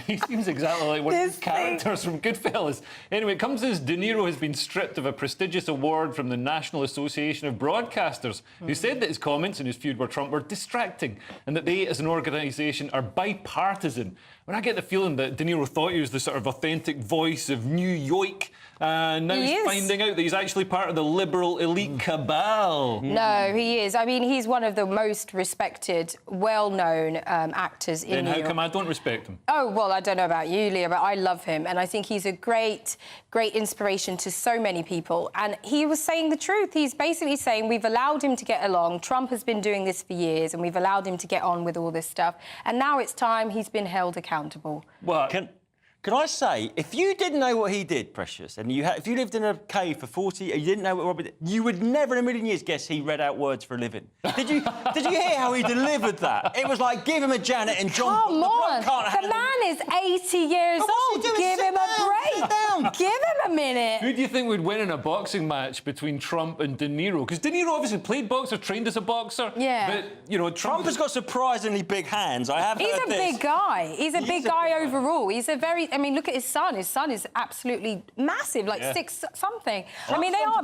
He seems exactly like one of the characters from Goodfellas. Anyway, it comes as De Niro has been stripped of a prestigious award from the National Association of Broadcasters, who said that his comments in his feud with Trump were distracting and that they, as an organisation, are bipartisan. When I get the feeling that De Niro thought he was the sort of authentic voice of New York, now he's finding out that he's actually part of the liberal elite cabal. No, he is. I mean, he's one of the most respected, well-known actors in New York. Then how come I don't respect him? Oh, well, I don't know about you, Leah, but I love him. And I think he's a great inspiration to so many people. And he was saying the truth. He's basically saying we've allowed him to get along. Trump has been doing this for years, and we've allowed him to get on with all this stuff. And now it's time he's been held accountable. Well, can I say, if you didn't know what he did, Precious, and if you lived in a cave for 40 and you didn't know what Robert did, you would never in a million years guess he read out words for a living. Did you hear how he delivered that? It was like, give him a Janet and John... Come on, the man is 80 years old. Give him a break. Give him a minute. Who do you think would win in a boxing match between Trump and De Niro? Because De Niro obviously played boxer, trained as a boxer. Yeah. But, you know, Trump has got surprisingly big hands. I have heard He's a big guy. He's a big guy overall. He's a very... I mean, look at his son. His son is absolutely massive, like 6 something. I mean, they are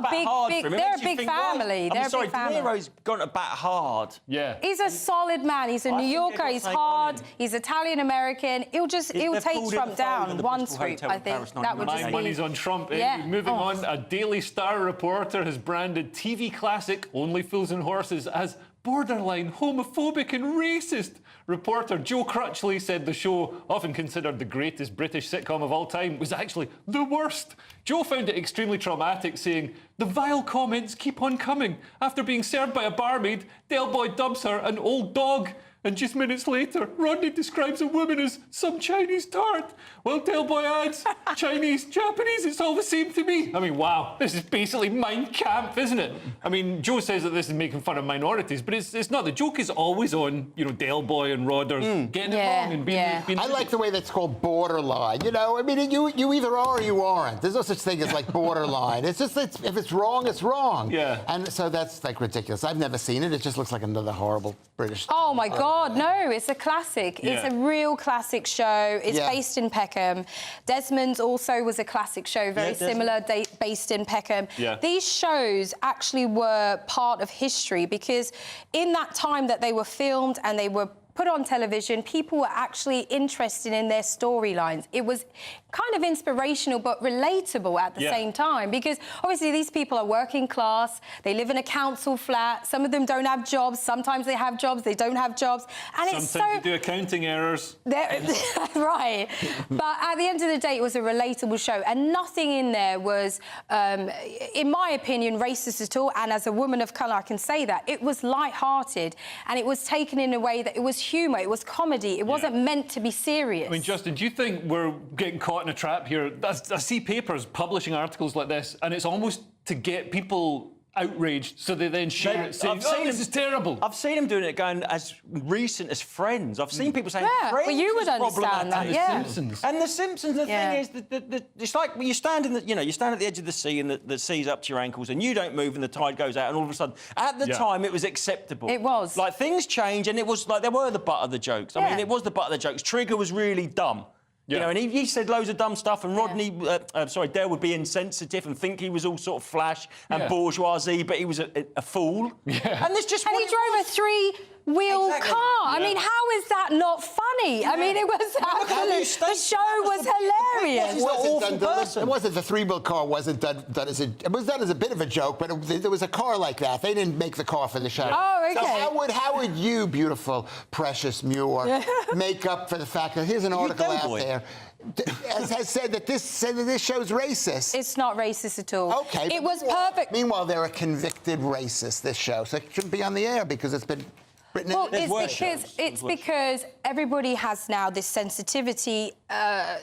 big. They're a big family. They're a big family. De Niro's gone to bat hard. Yeah. He's a solid man. He's a New Yorker. He's hard. He's Italian-American. He'll take Trump down one swoop, I think. That would just be... My money's on Trump. Yeah. Moving on, a Daily Star reporter has branded TV classic Only Fools and Horses as borderline homophobic and racist. Reporter Joe Crutchley said the show, often considered the greatest British sitcom of all time, was actually the worst. Joe found it extremely traumatic, saying, "The vile comments keep on coming. After being served by a barmaid, Del Boy dubs her an old dog. And just minutes later, Rodney describes a woman as some Chinese tart. Well, Del Boy adds, Chinese, Japanese, it's all the same to me." I mean, wow, this is basically Mein Kampf, isn't it? I mean, Joe says that this is making fun of minorities, but it's not. The joke is always on, you know, Del Boy and Rodders getting it wrong and being... I like the way that's called borderline. You know, I mean, you either are or you aren't. There's no such thing as, like, borderline. It's just, if it's wrong, it's wrong. Yeah. And so that's, like, ridiculous. I've never seen it. It just looks like another horrible British... Oh, my God. No, it's a classic. Yeah. It's a real classic show. It's based in Peckham. Desmond's also was a classic show, very similar, based in Peckham. Yeah. These shows actually were part of history because in that time that they were filmed and they were put on television, people were actually interested in their storylines. It was kind of inspirational but relatable at the same time because obviously these people are working class, they live in a council flat, some of them don't have jobs, sometimes they have jobs, they don't have jobs. And sometimes they do accounting errors. Right. But at the end of the day, it was a relatable show and nothing in there was, in my opinion, racist at all. And as a woman of colour, I can say that. It was light-hearted and it was taken in a way that it was humour, it was comedy, it wasn't meant to be serious. I mean, Justin, do you think we're getting caught in a trap here? I see papers publishing articles like this, and it's almost to get people outraged, so they then share it, saying, this is terrible. I've seen them doing it going as recent as Friends. I've seen people saying Friends well, you would is understand that, The Simpsons. And The Simpsons, the thing is, it's like you stand at the edge of the sea and the sea's up to your ankles and you don't move and the tide goes out and all of a sudden, at the time, it was acceptable. It was. Like, things change and it was like, they were the butt of the jokes. I mean, it was the butt of the jokes. Trigger was really dumb. You know, and he said loads of dumb stuff, and Rodney, Dale would be insensitive and think he was all sort of flash and bourgeoisie, but he was a fool. Yeah. And there's just he drove a three-wheel car. I mean, how is that not funny? I mean, it was absolutely... The show was hilarious. It wasn't the three-wheel car wasn't done as it was done as a bit of a joke, but there was a car like that. They didn't make the car for the show. Oh, okay. So how would you, beautiful, precious Muir, make up for the fact that here's an article out there has said that this show's racist? It's not racist at all. Okay. It was perfect. Meanwhile, they're a convicted racist, this show, so it shouldn't be on the air because it's been written in. Well, it's because everybody has now this sensitivity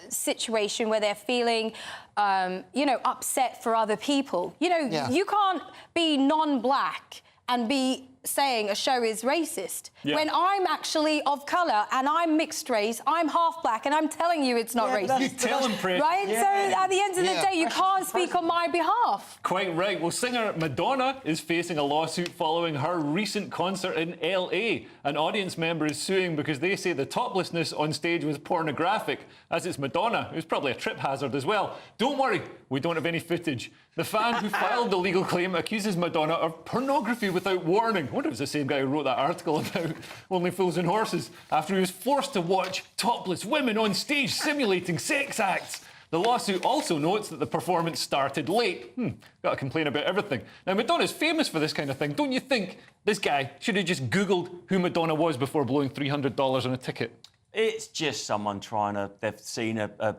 situation where they're feeling, upset for other people. You know, you can't be non-black and be saying a show is racist when I'm actually of colour and I'm mixed race, I'm half black, and I'm telling you it's not racist. You tell him, Precious. Right? So at the end of the day, you can't speak on my behalf. Quite right. Well, singer Madonna is facing a lawsuit following her recent concert in LA. An audience member is suing because they say the toplessness on stage was pornographic, as it's Madonna, who's probably a trip hazard as well. Don't worry, we don't have any footage. The fan who filed the legal claim accuses Madonna of pornography without warning. I wonder if it's the same guy who wrote that article about Only Fools and Horses, after he was forced to watch topless women on stage simulating sex acts. The lawsuit also notes that the performance started late. Got to complain about everything. Now, Madonna's famous for this kind of thing. Don't you think this guy should have just Googled who Madonna was before blowing $300 on a ticket? It's just someone trying to... They've seen a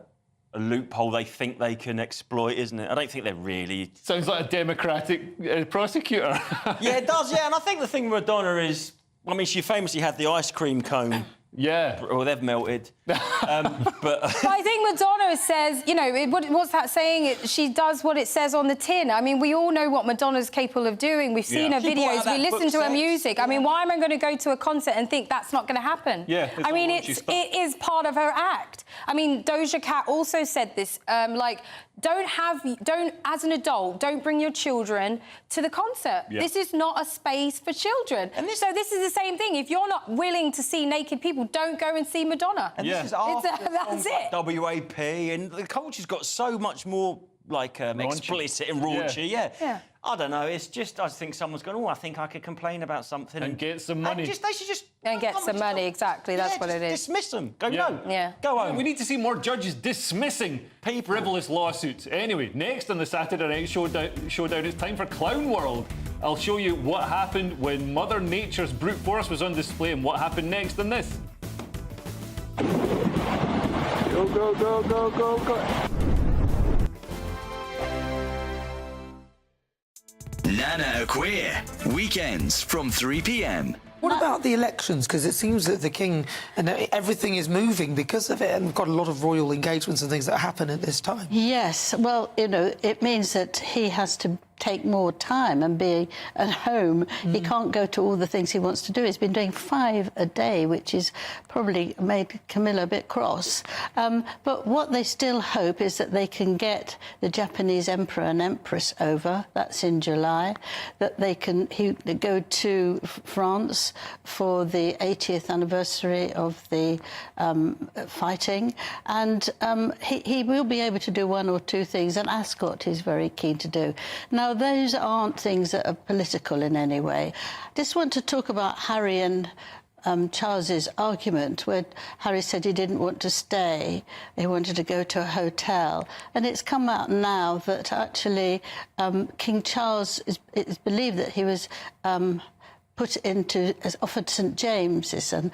loophole they think they can exploit, isn't it? I don't think they're really... Sounds like a Democratic prosecutor. Yeah, it does, yeah. And I think the thing with Madonna is... I mean, she famously had the ice cream cone. Yeah. Well, they've melted. But I think Madonna says, you know, what's that saying? She does what it says on the tin. I mean, we all know what Madonna's capable of doing. We've seen her videos. We listen to her music. I mean, why am I going to go to a concert and think that's not going to happen? Yeah. I mean, it is part of her act. I mean, Doja Cat also said this, like, don't, as an adult, don't bring your children to the concert. Yeah. This is not a space for children. And so this is the same thing. If you're not willing to see naked people, don't go and see Madonna. And this is after that's it. WAP, and the culture's got so much more, like, explicit and raunchy. Yeah. I don't know, it's just, I think someone's gone, oh, I think I could complain about something. And get some money. They should just... And get some money, exactly, that's what it is. Dismiss them. Go home. Go home. We need to see more judges dismissing frivolous lawsuits. Anyway, next on the Saturday Night Showdown, it's time for Clown World. I'll show you what happened when Mother Nature's brute force was on display and what happened next in this. Go, go, go, go, go, go. Nana Queer, weekends from 3 p.m. What about the elections? Because it seems that the king and everything is moving because of it, and we've got a lot of royal engagements and things that happen at this time. Yes, well, you know, it means that he has to take more time and be at home. He can't go to all the things he wants to do. He's been doing 5 a day, which is probably made Camilla a bit cross. But what they still hope is that they can get the Japanese emperor and empress over. That's in July. That they can go to France for the 80th anniversary of the fighting. And he will be able to do 1 or 2 things. And Ascot he's very keen to do. Now, those aren't things that are political in any way. I just want to talk about Harry and Charles's argument, where Harry said he didn't want to stay, he wanted to go to a hotel. And it's come out now that actually King Charles is believed that he was offered St James's, and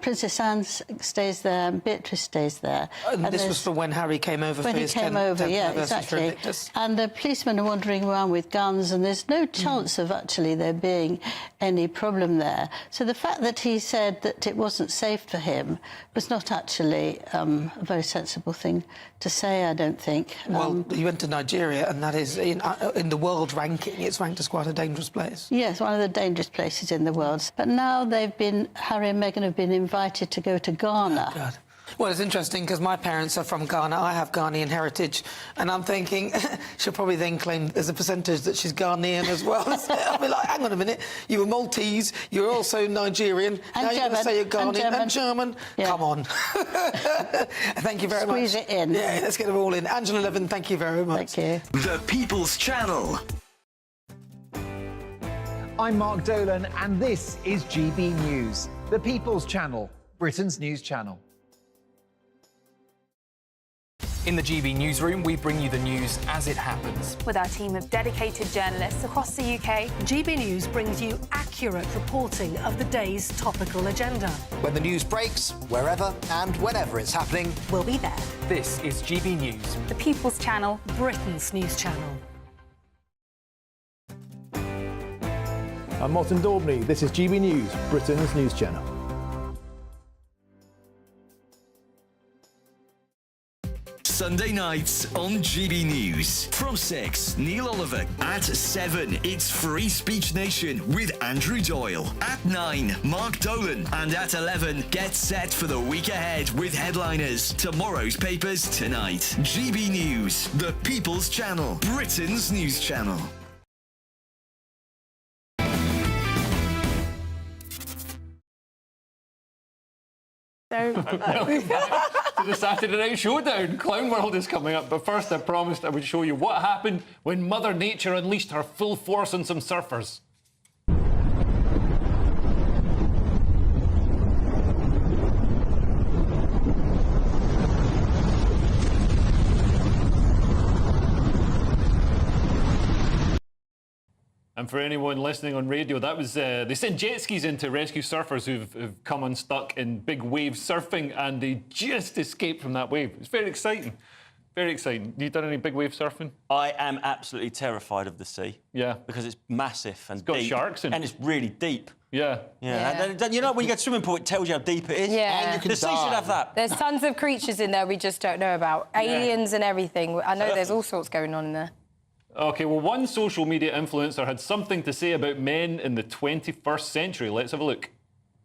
Princess Anne stays there and Beatrice stays there. And this was for when Harry came over for his 10th anniversary. And the policemen are wandering around with guns, and there's no chance of actually there being any problem there. So the fact that he said that it wasn't safe for him was not actually a very sensible thing to say, I don't think. Well, he went to Nigeria, and that is, in the world ranking, it's ranked as quite a dangerous place. Yes, one of the dangerous places in the world. But now Harry and Meghan have been invited to go to Ghana. Oh, God. Well, it's interesting because my parents are from Ghana. I have Ghanaian heritage, and I'm thinking she'll probably then claim there's a percentage that she's Ghanaian as well. I'll be like, hang on a minute, you were Maltese, you're also Nigerian, and now you're going to say you're Ghanaian and German. Yeah. Come on. Thank you very much. Squeeze it in. Yeah, let's get them all in. Angela Levin, thank you very much. Thank you. The People's Channel. I'm Mark Dolan, and this is GB News, the People's Channel, Britain's news channel. In the GB newsroom, we bring you the news as it happens. With our team of dedicated journalists across the UK, GB News brings you accurate reporting of the day's topical agenda. When the news breaks, wherever and whenever it's happening, we'll be there. This is GB News, the People's Channel, Britain's news channel. I'm Martin Daubney. This is GB News, Britain's news channel. Sunday nights on GB News. From 6, Neil Oliver. At 7, it's Free Speech Nation with Andrew Doyle. At 9, Mark Dolan. And at 11, get set for the week ahead with headliners. Tomorrow's papers tonight. GB News, the People's Channel, Britain's news channel. Welcome back to the Saturday Night Showdown. Clown World is coming up, but first I promised I would show you what happened when Mother Nature unleashed her full force on some surfers. And for anyone listening on radio, that was they sent jet skis in to rescue surfers who've come unstuck in big waves surfing, and they just escaped from that wave. It's very exciting. Very exciting. You done any big wave surfing? I am absolutely terrified of the sea. Yeah. Because it's massive and it's got deep. sharks in it. And it's really deep. Yeah. Yeah. And you know, when you go to a swimming pool, it tells you how deep it is. Yeah. And the sea should have that. There's tons of creatures in there we just don't know about. Aliens and everything. I know there's all sorts going on in there. OK, well, one social media influencer had something to say about men in the 21st century. Let's have a look.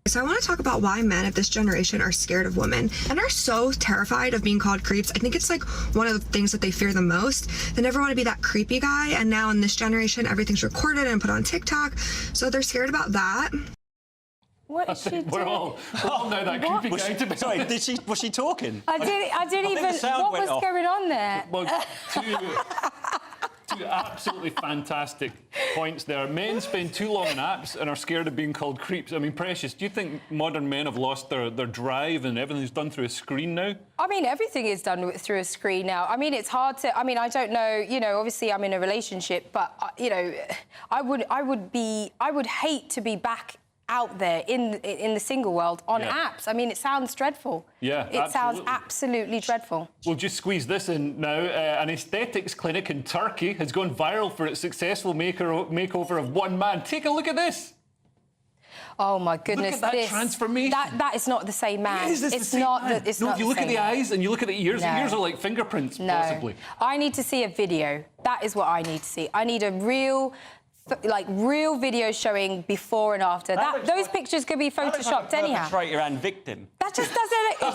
So I want to talk about why men of this generation are scared of women and are so terrified of being called creeps. I think it's like one of the things that they fear the most. They never want to be that creepy guy, and now in this generation, everything's recorded and put on TikTok, so they're scared about that. What is she doing? We're all now that creepy guy to be Sorry, was she talking? I didn't even... What was going on there? Well, two absolutely fantastic points there. Men spend too long on apps and are scared of being called creeps. I mean, Precious, do you think modern men have lost their drive and everything's done through a screen now? I mean, everything is done through a screen now. I mean, it's hard to... I mean, I don't know, you know, obviously I'm in a relationship, but, you know, I would hate to be back out there in the single world on apps. I mean, it sounds dreadful. Yeah, it sounds absolutely dreadful. We'll just squeeze this in now. An aesthetics clinic in Turkey has gone viral for its successful makeover of one man. Take a look at this. Oh my goodness! Look at that transformation. That is not the same man. It's not the same man. If you look at the eyes and you look at the ears, the ears are like fingerprints, possibly. I need to see a video. That is what I need to see. I need a real video showing before and after. Those pictures could be photoshopped anyhow. Perpetrator and victim. That just doesn't...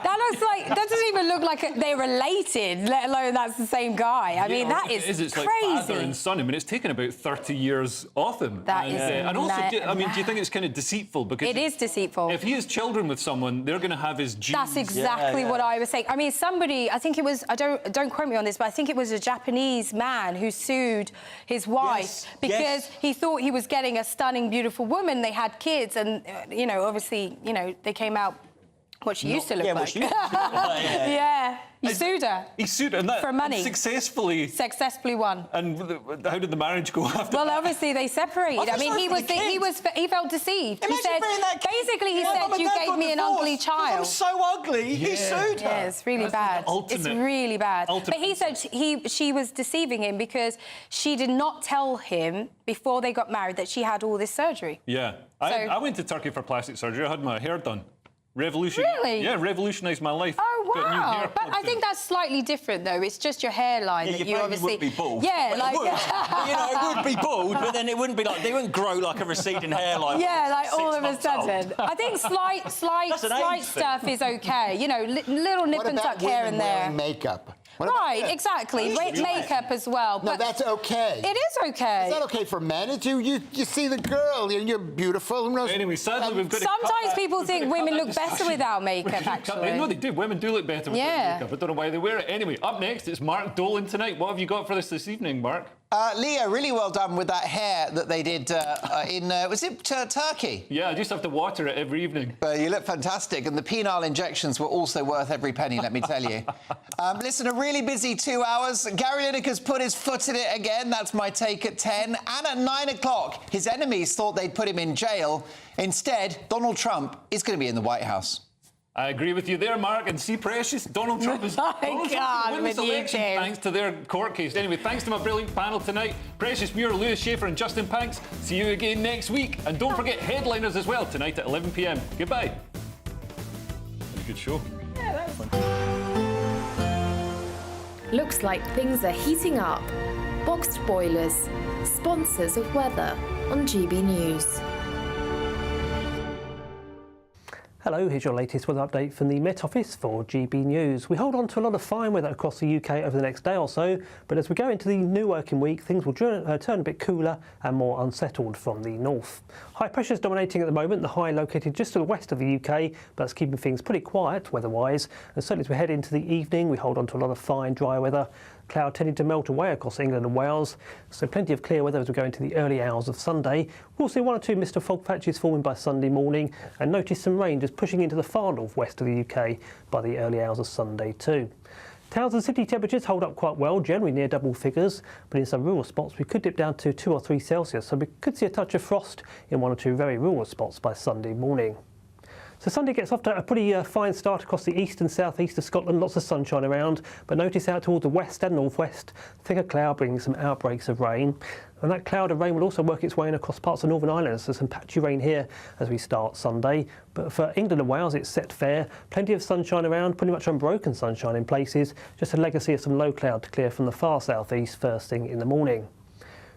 that doesn't even look like they're related, let alone that's the same guy. I mean, that is it's crazy. Like father and son. I mean, it's taken about 30 years off him. That is and also, I mean, do you think it's kind of deceitful? Because it is deceitful. If he has children with someone, they're going to have his genes. That's exactly what I was saying. I mean, somebody, I think it was, don't quote me on this, but I think it was a Japanese man who sued his wife because he thought he was getting a stunning, beautiful woman. They had kids, and you know, obviously, you know, they came out what she used to look like. He sued her. He sued her, and that for money. Successfully won. And how did the marriage go after? Well, obviously they separated. I mean, he felt deceived. He said basically he said you gave me an ugly child. I'm so ugly. He sued her. Yeah, it's really bad. It's really bad. But he said she was deceiving him because she did not tell him before they got married that she had all this surgery. Yeah, I went to Turkey for plastic surgery. I had my hair done. Really? Yeah, revolutionised my life. Oh, wow. But I think that's slightly different, though. It's just your hairline that you obviously... would be bald. Yeah, like... you know, it would be bald, but then it wouldn't be like... They wouldn't grow like a receding hairline. Yeah, like all of a sudden. I think slight stuff is OK. You know, little nip and tuck here and there. Wearing makeup? Right, exactly. Makeup as well. No, that's OK. It is OK. It's not OK for men. It's you see the girl, you're beautiful. Anyway, sadly, we've got to sometimes people think women look better without makeup, actually. No, they do. Women do look better without makeup. I don't know why they wear it. Anyway, up next, it's Mark Dolan tonight. What have you got for us this evening, Mark? Leo, really well done with that hair that they did in, was it Turkey? Yeah, I just have to water it every evening. You look fantastic, and the penile injections were also worth every penny, let me tell you. Listen, a really busy 2 hours. Gary Lineker's put his foot in it again. That's my take at 10. And at 9 o'clock, his enemies thought they'd put him in jail. Instead, Donald Trump is going to be in the White House. I agree with you there, Mark. And see, Precious, Donald Trump is win this election thanks to their court case. Anyway, thanks to my brilliant panel tonight. Precious Muir, Lewis Schaefer and Justin Panks. See you again next week. And don't forget headliners as well tonight at 11 p.m. Goodbye. Good show. Yeah, that was fun. Looks like things are heating up. Boxed boilers, sponsors of weather on GB News. Hello, here's your latest weather update from the Met Office for GB News. We hold on to a lot of fine weather across the UK over the next day or so, but as we go into the new working week, things will turn a bit cooler and more unsettled from the north. High pressure is dominating at the moment, the high located just to the west of the UK, but that's keeping things pretty quiet weather-wise. And certainly as we head into the evening, we hold on to a lot of fine, dry weather. Cloud tending to melt away across England and Wales, so plenty of clear weather as we go into the early hours of Sunday. We'll see one or two mist or fog patches forming by Sunday morning, and notice some rain just pushing into the far northwest of the UK by the early hours of Sunday too. Towns and city temperatures hold up quite well, generally near double figures, but in some rural spots we could dip down to 2 or 3 Celsius, so we could see a touch of frost in one or two very rural spots by Sunday morning. So Sunday gets off to a pretty fine start across the east and southeast of Scotland, lots of sunshine around, but notice out towards the west and northwest, thicker cloud bringing some outbreaks of rain. And that cloud of rain will also work its way in across parts of Northern Ireland, so some patchy rain here as we start Sunday. But for England and Wales, it's set fair, plenty of sunshine around, pretty much unbroken sunshine in places, just a legacy of some low cloud to clear from the far southeast first thing in the morning.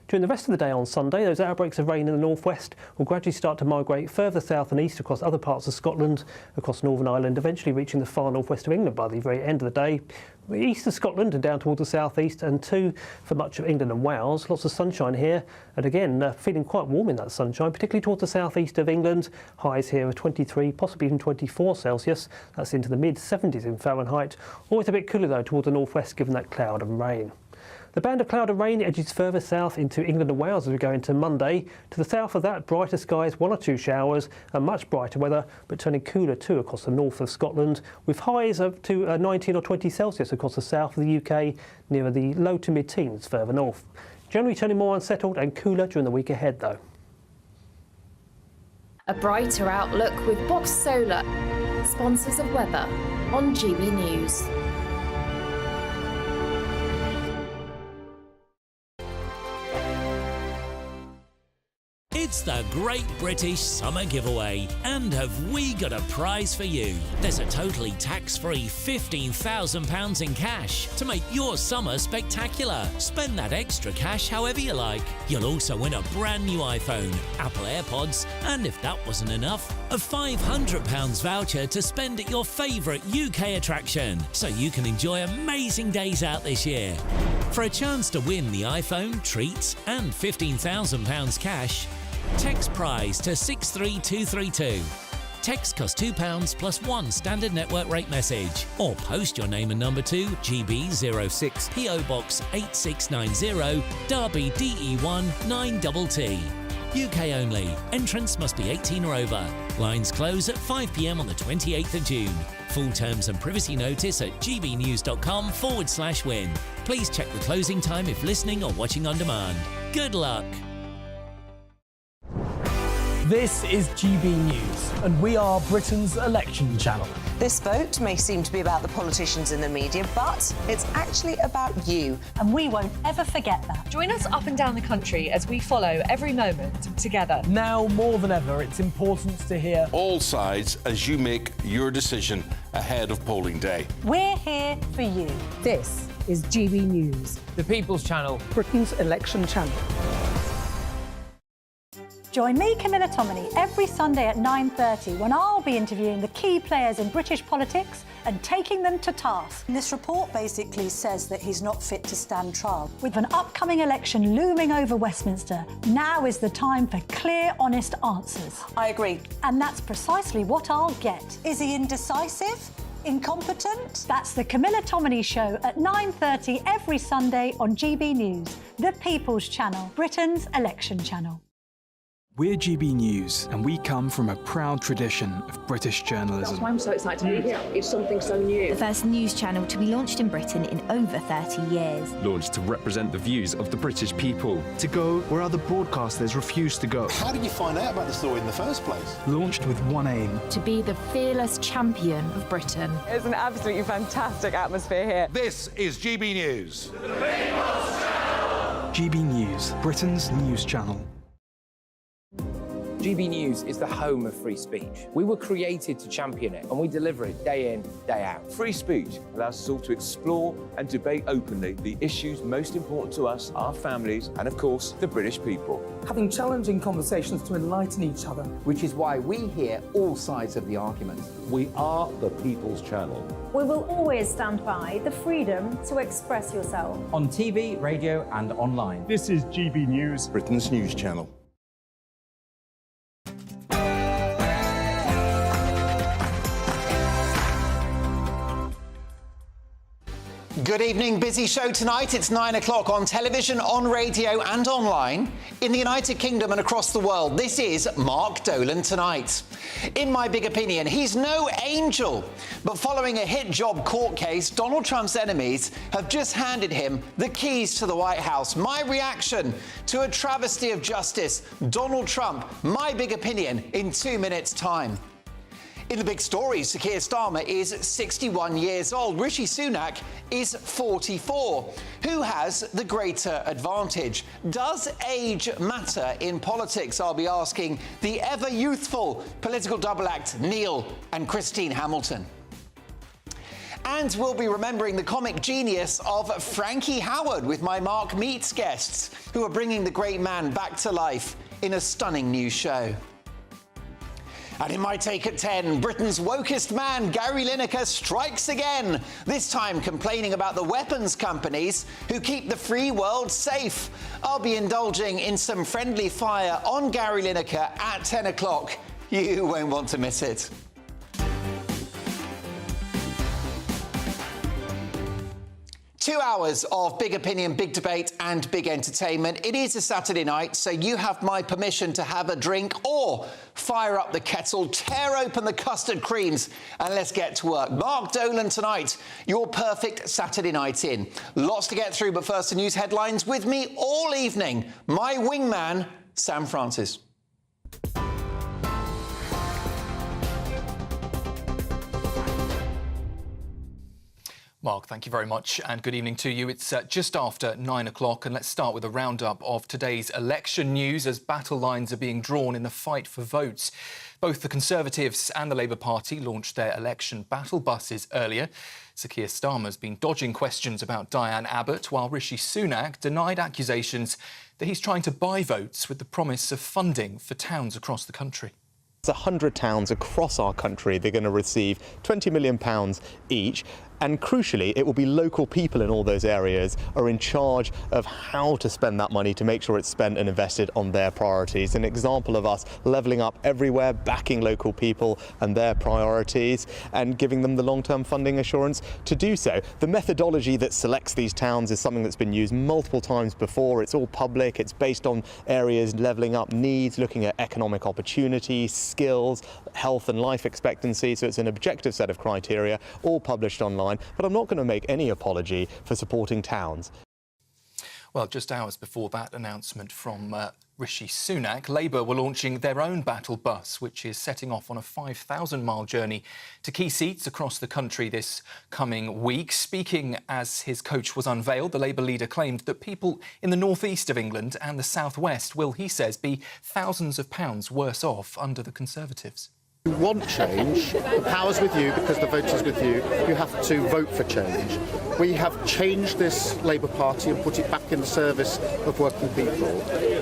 During the rest of the day on Sunday, those outbreaks of rain in the northwest will gradually start to migrate further south and east across other parts of Scotland, across Northern Ireland, eventually reaching the far northwest of England by the very end of the day. East of Scotland and down towards the southeast, and too for much of England and Wales. Lots of sunshine here, and again feeling quite warm in that sunshine, particularly towards the southeast of England. Highs here are 23, possibly even 24 Celsius. That's into the mid-70s in Fahrenheit. Always a bit cooler though towards the northwest given that cloud and rain. The band of cloud and rain edges further south into England and Wales as we go into Monday. To the south of that, brighter skies, 1 or 2 showers, and much brighter weather, but turning cooler too across the north of Scotland, with highs up to 19 or 20 Celsius across the south of the UK, nearer the low to mid-teens further north. Generally turning more unsettled and cooler during the week ahead though. A brighter outlook with Boxed Solar, sponsors of weather on GB News. It's the Great British Summer Giveaway, and have we got a prize for you? There's a totally tax-free £15,000 in cash to make your summer spectacular. Spend that extra cash however you like. You'll also win a brand new iPhone, Apple AirPods, and if that wasn't enough, a £500 voucher to spend at your favourite UK attraction, so you can enjoy amazing days out this year. For a chance to win the iPhone, treats, and £15,000 cash, text prize to 63232. Text costs £2 plus 1 standard network rate message, or post your name and number to GB06 PO Box 8690 Derby DE1 9TT. UK only. Entrance must be 18 or over. Lines close at 5 p.m. on the 28th of June. Full terms and privacy notice at gbnews.com/win. Please check the closing time if listening or watching on demand. Good luck. This is GB News, and we are Britain's election channel. This vote may seem to be about the politicians in the media, but it's actually about you. And we won't ever forget that. Join us up and down the country as we follow every moment together. Now more than ever, it's important to hear all sides as you make your decision ahead of polling day. We're here for you. This is GB News, the People's Channel, Britain's election channel. Join me, Camilla Tominey, every Sunday at 9:30 when I'll be interviewing the key players in British politics and taking them to task. This report basically says that he's not fit to stand trial. With an upcoming election looming over Westminster, now is the time for clear, honest answers. I agree. And that's precisely what I'll get. Is he indecisive? Incompetent? That's the Camilla Tominey Show at 9:30 every Sunday on GB News, the People's Channel, Britain's election channel. We're GB News, and we come from a proud tradition of British journalism. That's why I'm so excited to be here. It's something so new. The first news channel to be launched in Britain in over 30 years. Launched to represent the views of the British people. To go where other broadcasters refuse to go. How did you find out about the story in the first place? Launched with one aim. To be the fearless champion of Britain. It's an absolutely fantastic atmosphere here. This is GB News. The People's Channel. GB News, Britain's news channel. GB News is the home of free speech. We were created to champion it, and we deliver it day in, day out. Free speech allows us all to explore and debate openly the issues most important to us, our families, and of course, the British people. Having challenging conversations to enlighten each other. Which is why we hear all sides of the argument. We are the People's Channel. We will always stand by the freedom to express yourself. On TV, radio and online. This is GB News, Britain's news channel. Good evening. Busy show tonight. It's 9 o'clock on television, on radio and online. In the United Kingdom and across the world, this is Mark Dolan Tonight. In my big opinion, he's no angel. But following a hit job court case, Donald Trump's enemies have just handed him the keys to the White House. My reaction to a travesty of justice. Donald Trump, my big opinion, in 2 minutes' time. In the big stories, Sir Keir Starmer is 61 years old. Rishi Sunak is 44. Who has the greater advantage? Does age matter in politics? I'll be asking the ever-youthful political double act Neil and Christine Hamilton. And we'll be remembering the comic genius of Frankie Howard with my Mark Meets guests, who are bringing the great man back to life in a stunning new show. And in my take at 10, Britain's wokest man, Gary Lineker, strikes again, this time complaining about the weapons companies who keep the free world safe. I'll be indulging in some friendly fire on Gary Lineker at 10 o'clock. You won't want to miss it. Two hours of big opinion, big debate and big entertainment. It is a Saturday night, so you have my permission to have a drink or fire up the kettle, tear open the custard creams and let's get to work. Mark Dolan Tonight, your perfect Saturday night in. Lots to get through, but first the news headlines with me all evening. My wingman, Sam Francis. Mark, thank you very much and good evening to you. It's just after 9 o'clock and let's start with a roundup of today's election news as battle lines are being drawn in the fight for votes. Both the Conservatives and the Labour Party launched their election battle buses earlier. Sir Keir Starmer's been dodging questions about Diane Abbott, while Rishi Sunak denied accusations that he's trying to buy votes with the promise of funding for towns across the country. 100 towns across our country, they're going to receive £20 million each. And crucially, it will be local people in all those areas are in charge of how to spend that money to make sure it's spent and invested on their priorities. An example of us levelling up everywhere, backing local people and their priorities and giving them the long-term funding assurance to do so. The methodology that selects these towns is something that's been used multiple times before. It's all public. It's based on areas levelling up needs, looking at economic opportunities, skills, health and life expectancy. So it's an objective set of criteria, all published online. But I'm not going to make any apology for supporting towns. Well, just hours before that announcement from Rishi Sunak, Labour were launching their own battle bus, which is setting off on a 5,000-mile journey to key seats across the country this coming week. Speaking as his coach was unveiled, the Labour leader claimed that people in the north-east of England and the south-west will, he says, be thousands of pounds worse off under the Conservatives. You want change, the power's with you because the vote is with you. You have to vote for change. We have changed this Labour Party and put it back in the service of working people.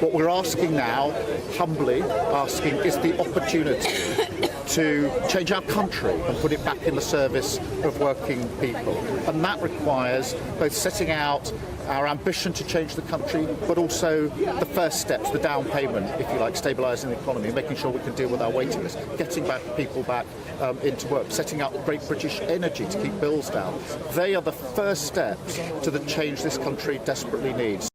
What we're asking now, humbly asking, is the opportunity to change our country and put it back in the service of working people. And that requires both setting out our ambition to change the country, but also the first steps, the down payment, if you like, stabilising the economy, making sure we can deal with our waiting list, getting back people back into work, setting up Great British Energy to keep bills down. They are the first steps to the change this country desperately needs.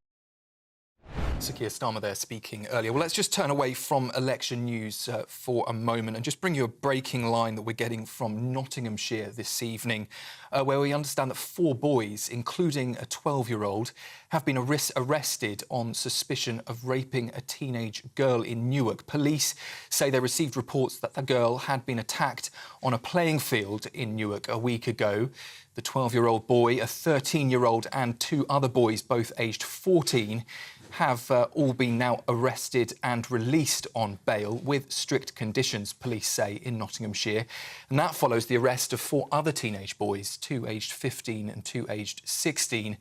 Sir Keir Starmer there speaking earlier. Well, let's just turn away from election news for a moment and just bring you a breaking line that we're getting from Nottinghamshire this evening, where we understand that 4 boys, including a 12-year-old, have been arrested on suspicion of raping a teenage girl in Newark. Police say they received reports that the girl had been attacked on a playing field in Newark a week ago. The 12-year-old boy, a 13-year-old and 2 other boys, both aged 14, have all been now arrested and released on bail with strict conditions, police say, in Nottinghamshire. And that follows the arrest of 4 other teenage boys, 2 aged 15 and 2 aged 16.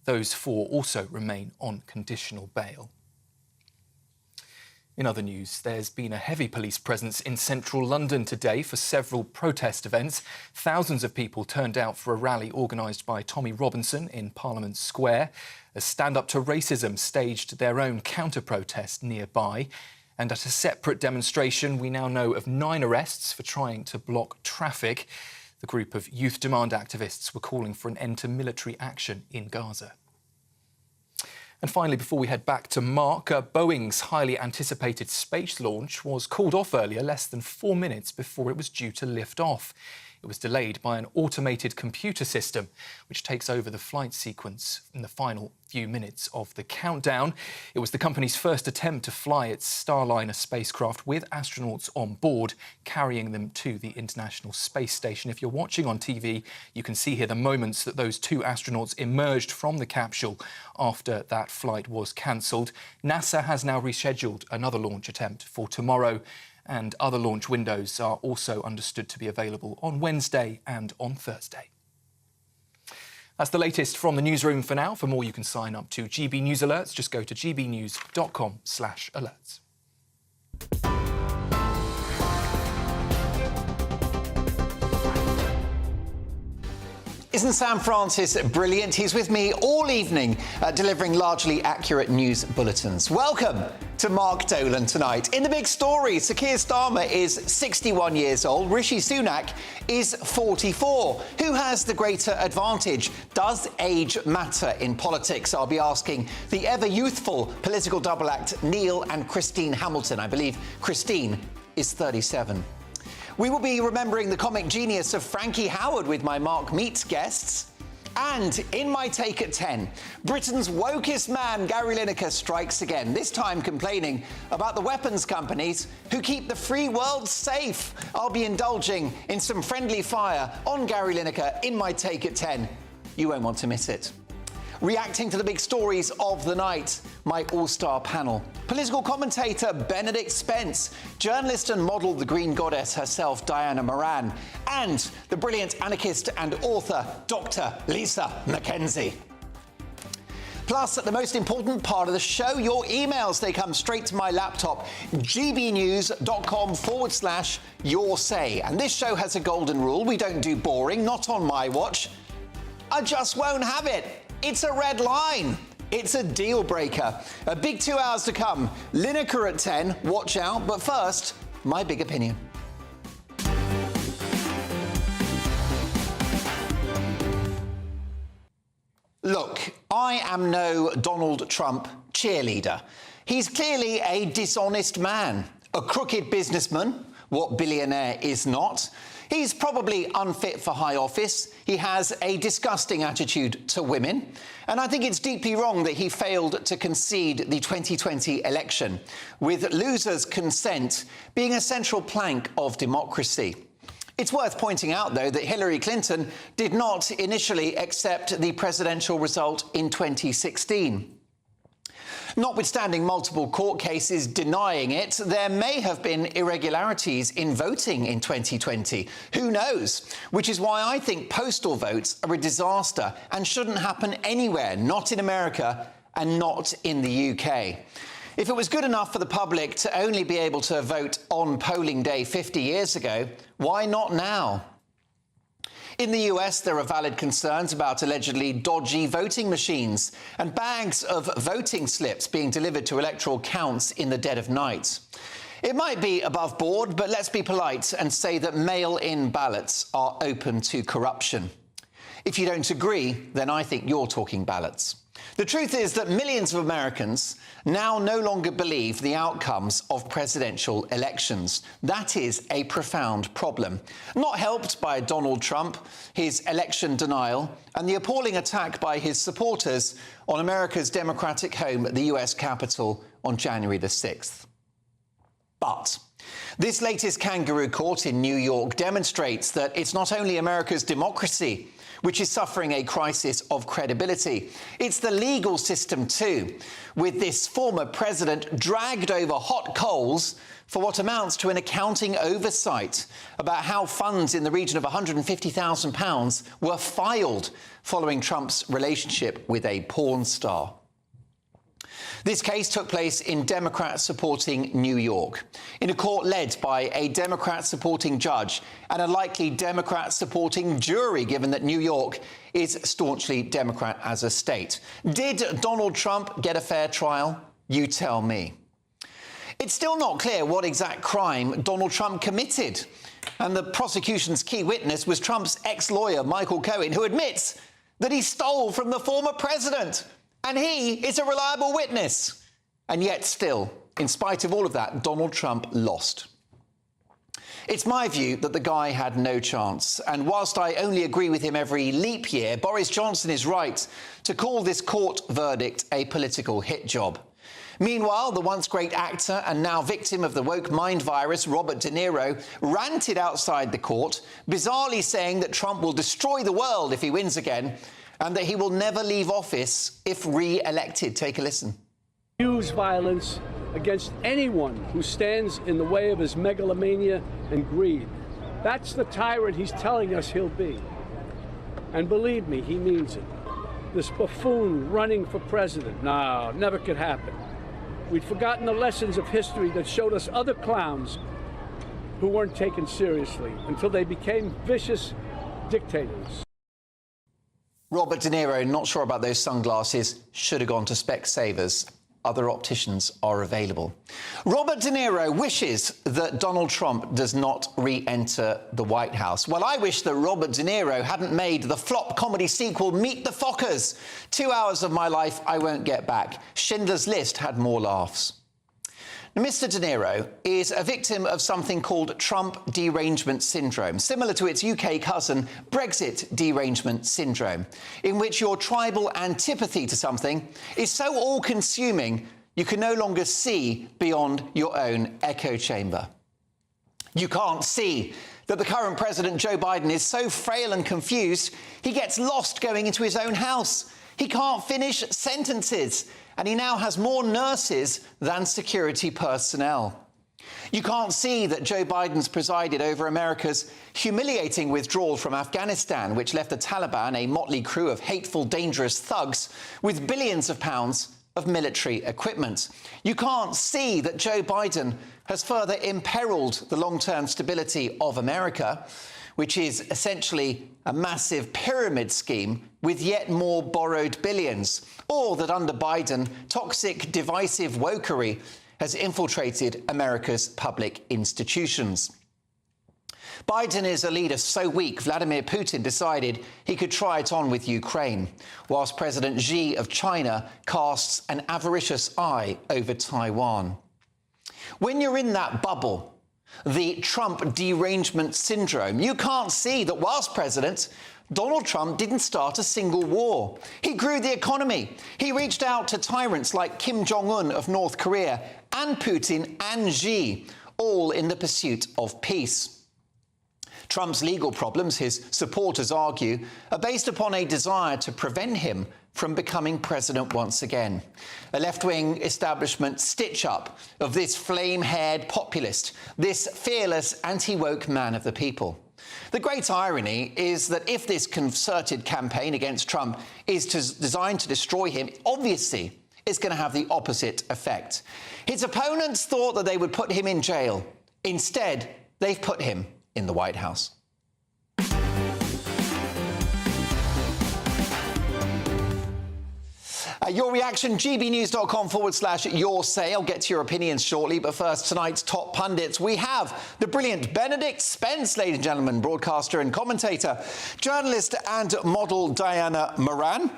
Those 4 also remain on conditional bail. In other news, there's been a heavy police presence in central London today for several protest events. Thousands of people turned out for a rally organised by Tommy Robinson in Parliament Square. As Stand Up to Racism staged their own counter-protest nearby. And at a separate demonstration, we now know of 9 arrests for trying to block traffic. The group of Youth Demand activists were calling for an end to military action in Gaza. And finally, before we head back to Mark, Boeing's highly anticipated space launch was called off earlier, less than 4 minutes before it was due to lift off. It was delayed by an automated computer system, which takes over the flight sequence in the final few minutes of the countdown. It was the company's first attempt to fly its Starliner spacecraft with astronauts on board, carrying them to the International Space Station. If you're watching on TV, you can see here the moments that those 2 astronauts emerged from the capsule after that flight was cancelled. NASA has now rescheduled another launch attempt for tomorrow, and other launch windows are also understood to be available on Wednesday and on Thursday. That's the latest from the newsroom for now. For more, you can sign up to GB News Alerts. Just go to gbnews.com/alerts. Isn't Sam Francis brilliant? He's with me all evening, delivering largely accurate news bulletins. Welcome to Mark Dolan tonight. In the big story, Sir Keir Starmer is 61 years old. Rishi Sunak is 44. Who has the greater advantage? Does age matter in politics? I'll be asking the ever-youthful political double act Neil and Christine Hamilton. I believe Christine is 37. We will be remembering the comic genius of Frankie Howard with my Mark Meets guests. And in my take at 10, Britain's wokest man, Gary Lineker, strikes again, this time complaining about the weapons companies who keep the free world safe. I'll be indulging in some friendly fire on Gary Lineker in my take at 10. You won't want to miss it. Reacting to the big stories of the night, my all-star panel. Political commentator Benedict Spence, journalist and model the Green Goddess herself, Diana Moran, and the brilliant anarchist and author, Dr. Lisa McKenzie. Plus, the most important part of the show, your emails. They come straight to my laptop, gbnews.com/your say. And this show has a golden rule. We don't do boring, not on my watch. I just won't have it. It's a red line. It's a deal breaker. A big 2 hours to come. Lineker at 10. Watch out. But first, my big opinion. Look, I am no Donald Trump cheerleader. He's clearly a dishonest man, a crooked businessman. What billionaire is not? He's probably unfit for high office. He has a disgusting attitude to women. And I think it's deeply wrong that he failed to concede the 2020 election, with losers' consent being a central plank of democracy. It's worth pointing out, though, that Hillary Clinton did not initially accept the presidential result in 2016. Notwithstanding multiple court cases denying it, there may have been irregularities in voting in 2020. Who knows? Which is why I think postal votes are a disaster and shouldn't happen anywhere, not in America and not in the UK. If it was good enough for the public to only be able to vote on polling day 50 years ago, why not now? In the US, there are valid concerns about allegedly dodgy voting machines and bags of voting slips being delivered to electoral counts in the dead of night. It might be above board, but let's be polite and say that mail-in ballots are open to corruption. If you don't agree, then I think you're talking ballots. The truth is that millions of Americans now no longer believe the outcomes of presidential elections. That is a profound problem, not helped by Donald Trump, his election denial, and the appalling attack by his supporters on America's democratic home at the US Capitol on January the 6th. But this latest kangaroo court in New York demonstrates that it's not only America's democracy which is suffering a crisis of credibility. It's the legal system too, with this former president dragged over hot coals for what amounts to an accounting oversight about how funds in the region of £150,000 were filed following Trump's relationship with a porn star. This case took place in Democrat-supporting New York, in a court led by a Democrat-supporting judge and a likely Democrat-supporting jury, given that New York is staunchly Democrat as a state. Did Donald Trump get a fair trial? You tell me. It's still not clear what exact crime Donald Trump committed, and the prosecution's key witness was Trump's ex-lawyer, Michael Cohen, who admits that he stole from the former president. And he is a reliable witness. And yet still, in spite of all of that, Donald Trump lost. It's my view that the guy had no chance. And whilst I only agree with him every leap year, Boris Johnson is right to call this court verdict a political hit job. Meanwhile, the once great actor and now victim of the woke mind virus, Robert De Niro, ranted outside the court, bizarrely saying that Trump will destroy the world if he wins again, and that he will never leave office if re-elected. Take a listen. Use violence against anyone who stands in the way of his megalomania and greed. That's the tyrant he's telling us he'll be. And believe me, he means it. This buffoon running for president, no, never could happen. We'd forgotten the lessons of history that showed us other clowns who weren't taken seriously until they became vicious dictators. Robert De Niro, not sure about those sunglasses, should have gone to Specsavers. Other opticians are available. Robert De Niro wishes that Donald Trump does not re-enter the White House. Well, I wish that Robert De Niro hadn't made the flop comedy sequel Meet the Fockers. 2 hours of my life I won't get back. Schindler's List had more laughs. Now, Mr. De Niro is a victim of something called Trump derangement syndrome, similar to its UK cousin, Brexit derangement syndrome, in which your tribal antipathy to something is so all-consuming you can no longer see beyond your own echo chamber. You can't see that the current president, Joe Biden, is so frail and confused, he gets lost going into his own house. He can't finish sentences, and he now has more nurses than security personnel. You can't see that Joe Biden's presided over America's humiliating withdrawal from Afghanistan, which left the Taliban, a motley crew of hateful, dangerous thugs, with billions of pounds of military equipment. You can't see that Joe Biden has further imperiled the long-term stability of America, which is essentially a massive pyramid scheme with yet more borrowed billions, or that under Biden, toxic, divisive wokery has infiltrated America's public institutions. Biden is a leader so weak, Vladimir Putin decided he could try it on with Ukraine, whilst President Xi of China casts an avaricious eye over Taiwan. When you're in that bubble, the Trump derangement syndrome, you can't see that whilst president, Donald Trump didn't start a single war. He grew the economy. He reached out to tyrants like Kim Jong-un of North Korea and Putin and Xi, all in the pursuit of peace. Trump's legal problems, his supporters argue, are based upon a desire to prevent him from becoming president once again. A left-wing establishment stitch-up of this flame-haired populist, this fearless anti-woke man of the people. The great irony is that if this concerted campaign against Trump is designed to destroy him, obviously it's going to have the opposite effect. His opponents thought that they would put him in jail. Instead, they've put him in the White House. Your reaction, gbnews.com/your say. I'll get to your opinions shortly, but first, tonight's top pundits. We have the brilliant Benedict Spence, ladies and gentlemen, broadcaster and commentator, journalist and model Diana Moran,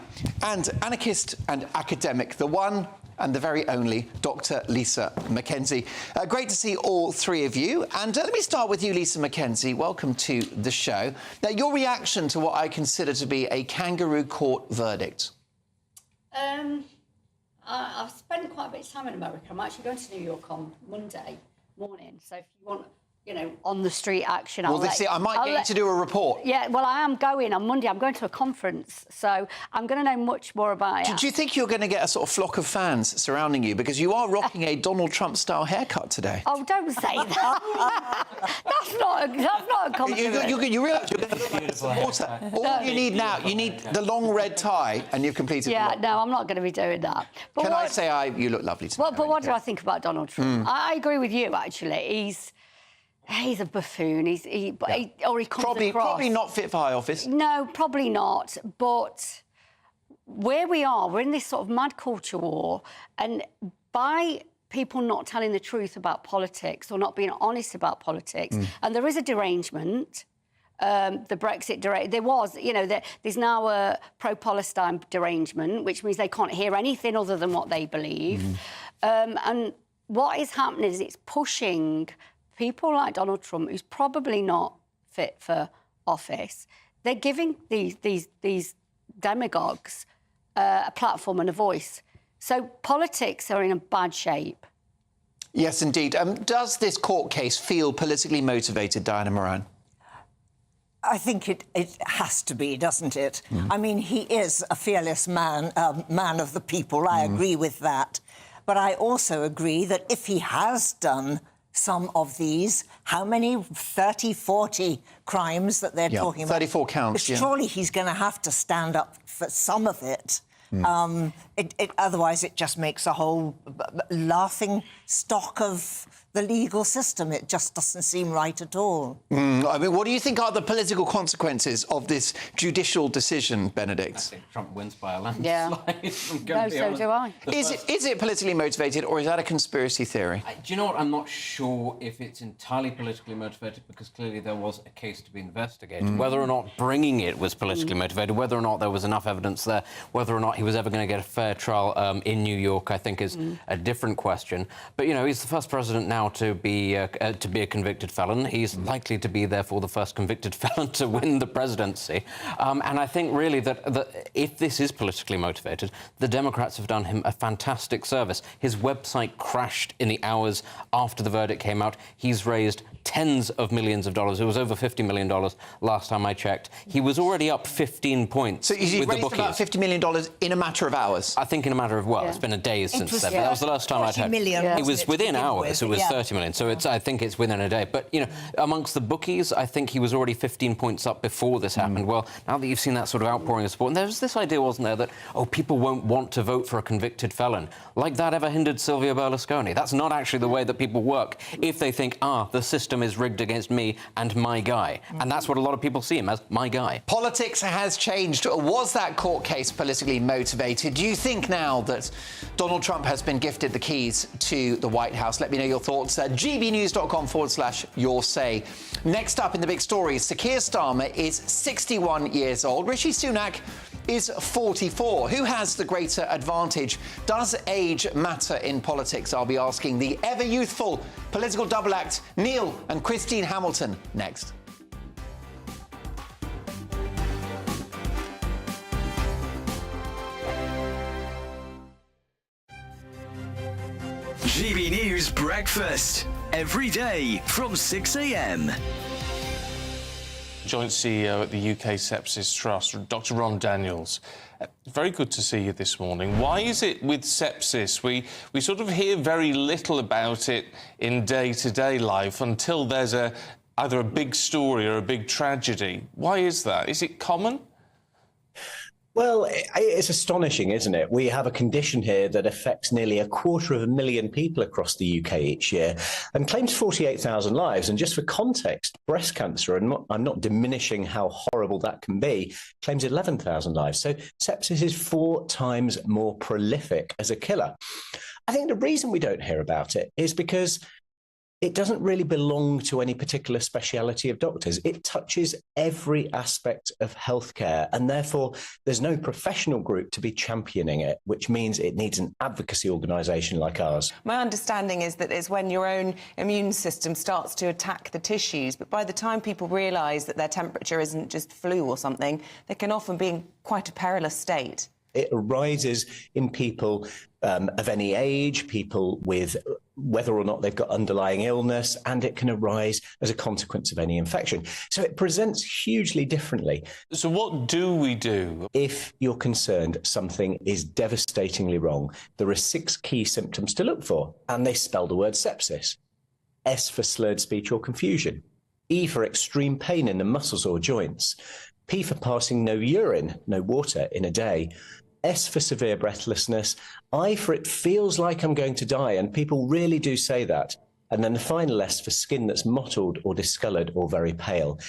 and anarchist and academic, the one and the very only Dr. Lisa McKenzie. Great to see all three of you. And let me start with you, Lisa McKenzie. Welcome to the show. Now, your reaction to what I consider to be a kangaroo court verdict. I've spent quite a bit of time in America. I'm actually going to New York on Monday. morning. So if you want, on the street action, Well, I might get you to do a report. Yeah, well, I am going on Monday. I'm going to a conference, so I'm going to know much more about it. Do you think you're going to get a sort of flock of fans surrounding you? Because you are rocking a Donald Trump-style haircut today. Oh, don't say that. That's not a compliment. You realise you're going to look like a supporter. All you need now, you need the long red tie, and you've completed the look. No, I'm not going to be doing that. But I say you look lovely today? But what do I think about Donald Trump? I agree with you, actually. He's a buffoon. He comes across... Probably not fit for high office. No, probably not. But where we are, we're in this sort of mad culture war, and by people not telling the truth about politics or not being honest about politics, and there is a derangement. The Brexit there was, there's now a pro-Palestine derangement, which means they can't hear anything other than what they believe. And what is happening is it's pushing people like Donald Trump, who's probably not fit for office. They're giving these demagogues a platform and a voice. So politics are in a bad shape. Yes, indeed. Does this court case feel politically motivated, Diana Moran? I think it has to be, doesn't it? I mean, he is a fearless man, man of the people. I agree with that. But I also agree that if he has done some of these, how many? 30, 40 crimes that they're talking about? 34 counts, Surely he's going to have to stand up for some of it. Otherwise, it just makes a whole laughing stock of the legal system. It just doesn't seem right at all. I mean, what do you think are the political consequences of this judicial decision, Benedict? I think Trump wins by a landslide. Yeah. No, so do I. Is it politically motivated, or is that a conspiracy theory? Do you know what? I'm not sure if it's entirely politically motivated, because clearly there was a case to be investigated. Whether or not bringing it was politically motivated, whether or not there was enough evidence there, whether or not he was ever going to get a fair trial in New York, I think is a different question. But, he's the first president now to be a convicted felon. He's likely to be, therefore, the first convicted felon to win the presidency. And I think, really, that if this is politically motivated, the Democrats have done him a fantastic service. His website crashed in the hours after the verdict came out. He's raised tens of millions of dollars. It was over $50 million last time I checked. He was already up 15 points with the bookies. Raised about $50 million in a matter of hours? I think in a matter of, it's been a day since then. That was the last time I'd heard. It was within hours. It was 30 million. So I think it's within a day. But, amongst the bookies, I think he was already 15 points up before this happened. Well, now that you've seen that sort of outpouring of support, and there was this idea, wasn't there, that, people won't want to vote for a convicted felon. Like that ever hindered Silvio Berlusconi. That's not actually the way that people work if they think, the system is rigged against me and my guy. And that's what a lot of people see him as, my guy. Politics has changed. Was that court case politically motivated? Do you think now that Donald Trump has been gifted the keys to the White House? Let me know your thoughts at gbnews.com/your say. Next up in the big stories, Sir Keir Starmer is 61 years old. Rishi Sunak is 44. Who has the greater advantage? Does age matter in politics? I'll be asking the ever-youthful political double act, Neil and Christine Hamilton, next. GB News Breakfast, every day from 6 a.m. Joint CEO at the UK Sepsis Trust, Dr. Ron Daniels. Very good to see you this morning. Why is it with sepsis we sort of hear very little about it in day-to-day life until there's either a big story or a big tragedy? Why is that? Is it common? Well, it's astonishing, isn't it? We have a condition here that affects nearly 250,000 people across the UK each year and claims 48,000 lives. And just for context, breast cancer, and I'm not diminishing how horrible that can be, claims 11,000 lives. So sepsis is 4 times more prolific as a killer. I think the reason we don't hear about it is because it doesn't really belong to any particular speciality of doctors. It touches every aspect of healthcare, and therefore there's no professional group to be championing it, which means it needs an advocacy organisation like ours. My understanding is that it's when your own immune system starts to attack the tissues, but by the time people realise that their temperature isn't just flu or something, they can often be in quite a perilous state. It arises in people of any age, people with whether or not they've got underlying illness, and it can arise as a consequence of any infection. So it presents hugely differently. So what do we do? If you're concerned something is devastatingly wrong, there are 6 key symptoms to look for, and they spell the word sepsis. S for slurred speech or confusion. E for extreme pain in the muscles or joints. P for passing no urine, no water in a day. S for severe breathlessness. I for it feels like I'm going to die, and people really do say that. And then the final S for skin that's mottled or discoloured or very pale.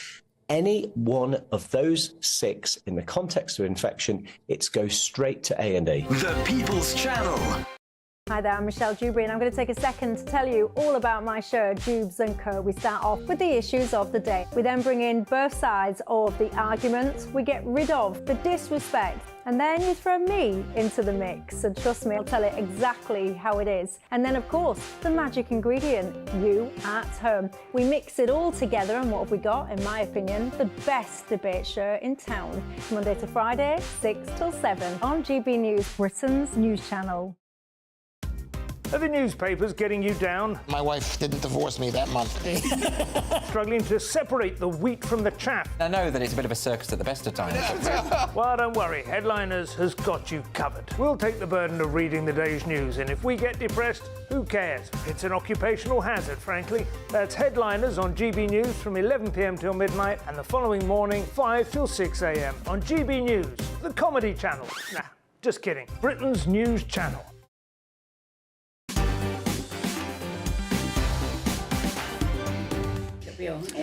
Any one of those 6 in the context of infection, it goes straight to A&E. The People's Channel. Hi there, I'm Michelle Dewberry, and I'm going to take a second to tell you all about my show, Dubes & Co. We start off with the issues of the day. We then bring in both sides of the argument. We get rid of the disrespect. And then you throw me into the mix. And trust me, I'll tell it exactly how it is. And then, of course, the magic ingredient, you at home. We mix it all together, and what have we got? In my opinion, the best debate show in town. Monday to Friday, 6 till 7 on GB News, Britain's news channel. Are the newspapers getting you down? My wife didn't divorce me that month. Struggling to separate the wheat from the chaff? I know that it's a bit of a circus at the best of times. Well, don't worry, Headliners has got you covered. We'll take the burden of reading the day's news, and if we get depressed, who cares? It's an occupational hazard, frankly. That's Headliners on GB News from 11 p.m. till midnight, and the following morning, 5 till 6 a.m. on GB News, the comedy channel. Nah, just kidding. Britain's news channel.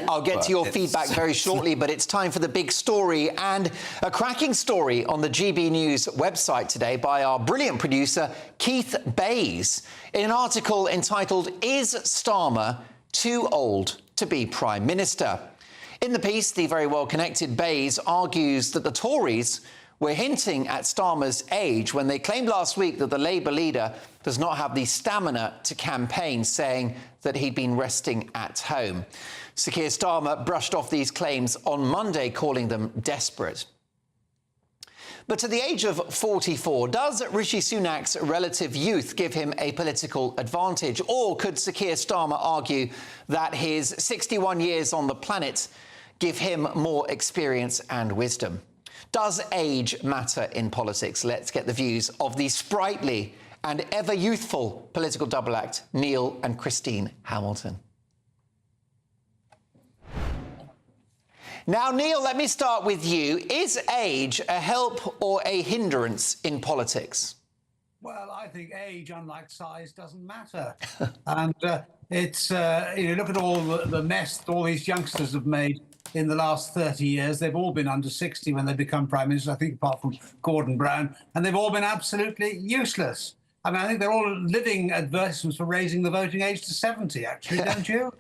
I'll get to your feedback very shortly, but it's time for the big story, and a cracking story on the GB News website today by our brilliant producer, Keith Bayes, in an article entitled, "Is Starmer Too Old to be Prime Minister?" In the piece, the very well-connected Bayes argues that the Tories were hinting at Starmer's age when they claimed last week that the Labour leader does not have the stamina to campaign, saying that he'd been resting at home. Sir Keir Starmer brushed off these claims on Monday, calling them desperate. But at the age of 44, does Rishi Sunak's relative youth give him a political advantage? Or could Sir Keir Starmer argue that his 61 years on the planet give him more experience and wisdom? Does age matter in politics? Let's get the views of the sprightly and ever-youthful political double act, Neil and Christine Hamilton. Now, Neil, let me start with you. Is age a help or a hindrance in politics? Well, I think age, unlike size, doesn't matter. And it's, look at all the mess that all these youngsters have made in the last 30 years. They've all been under 60 when they become Prime Minister, I think, apart from Gordon Brown, and they've all been absolutely useless. I mean, I think they're all living advertisements for raising the voting age to 70, actually, don't you?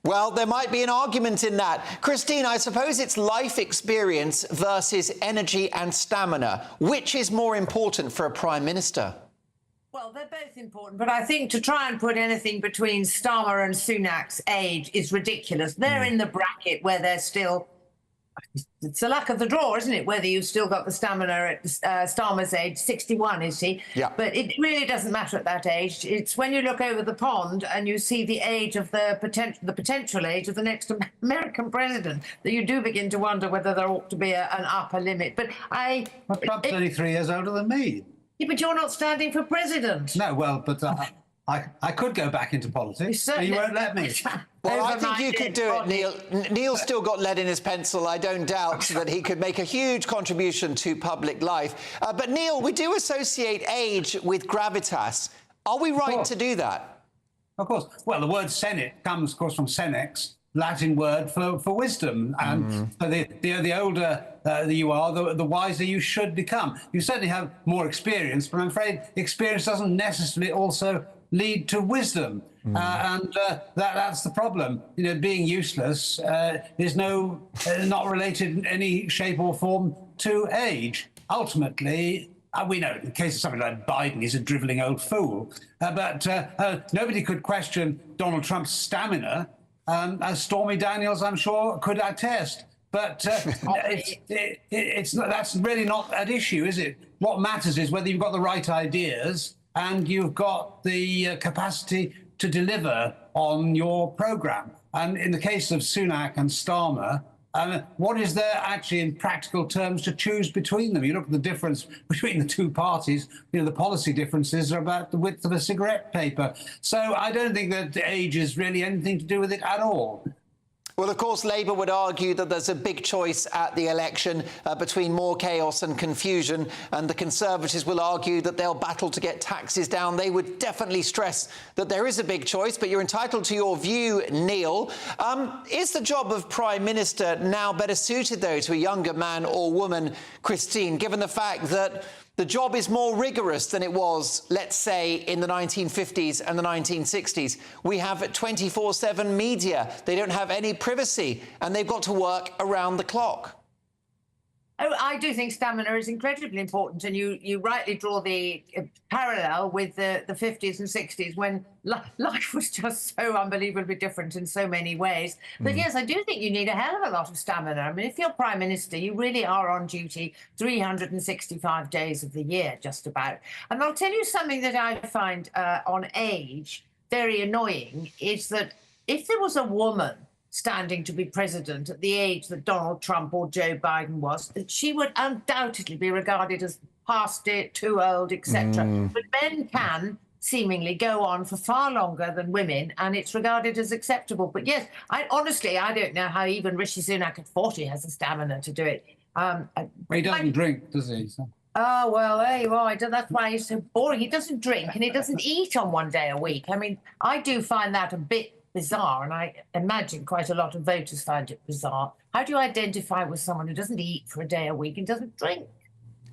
Well, there might be an argument in that. Christine, I suppose it's life experience versus energy and stamina. Which is more important for a Prime Minister? Well, they're both important, but I think to try and put anything between Starmer and Sunak's age is ridiculous. They're in the bracket where they're still... It's the luck of the draw, isn't it, whether you've still got the stamina at Starmer's age. 61, is he? Yeah. But it really doesn't matter at that age. It's when you look over the pond and you see the age of the potential age of the next American president that you do begin to wonder whether there ought to be an upper limit. But Trump's only 3 years older than me. Yeah, but you're not standing for president. No, well, but I could go back into politics, but you won't let me. Well, I think you could do it, Neil. Neil's still got lead in his pencil. I don't doubt that he could make a huge contribution to public life. But, Neil, we do associate age with gravitas. Are we right to do that? Of course. Well, the word Senate comes, of course, from senex, Latin word for wisdom. And so the older you are, the wiser you should become. You certainly have more experience, but I'm afraid experience doesn't necessarily also lead to wisdom. And that's the problem. You know, being useless is not related in any shape or form to age. Ultimately, we know in the case of somebody like Biden, he's a drivelling old fool. But nobody could question Donald Trump's stamina, as Stormy Daniels, I'm sure, could attest. But that's really not at issue, is it? What matters is whether you've got the right ideas and you've got the capacity to deliver on your programme. And in the case of Sunak and Starmer, what is there actually in practical terms to choose between them? You look at the difference between the two parties, the policy differences are about the width of a cigarette paper. So I don't think that age is really anything to do with it at all. Well, of course, Labour would argue that there's a big choice at the election between more chaos and confusion, and the Conservatives will argue that they'll battle to get taxes down. They would definitely stress that there is a big choice, but you're entitled to your view, Neil. Is the job of Prime Minister now better suited, though, to a younger man or woman, Christine, given the fact that the job is more rigorous than it was, let's say, in the 1950s and the 1960s. We have 24/7 media. They don't have any privacy, and they've got to work around the clock. Oh, I do think stamina is incredibly important, and you rightly draw the parallel with the 50s and 60s when life was just so unbelievably different in so many ways. But yes, I do think you need a hell of a lot of stamina. I mean, if you're Prime Minister, you really are on duty 365 days of the year, just about. And I'll tell you something that I find on age very annoying, is that if there was a woman standing to be president at the age that Donald Trump or Joe Biden was, that she would undoubtedly be regarded as past it, too old, etc. But men can seemingly go on for far longer than women, and it's regarded as acceptable. But yes, honestly, I don't know how even Rishi Sunak at 40 has the stamina to do it. He doesn't drink, does he? So. Oh, well, there you are. That's why he's so boring. He doesn't drink and he doesn't eat on one day a week. I mean, I do find that a bit bizarre, and I imagine quite a lot of voters find it bizarre. How do you identify with someone who doesn't eat for a day a week and doesn't drink?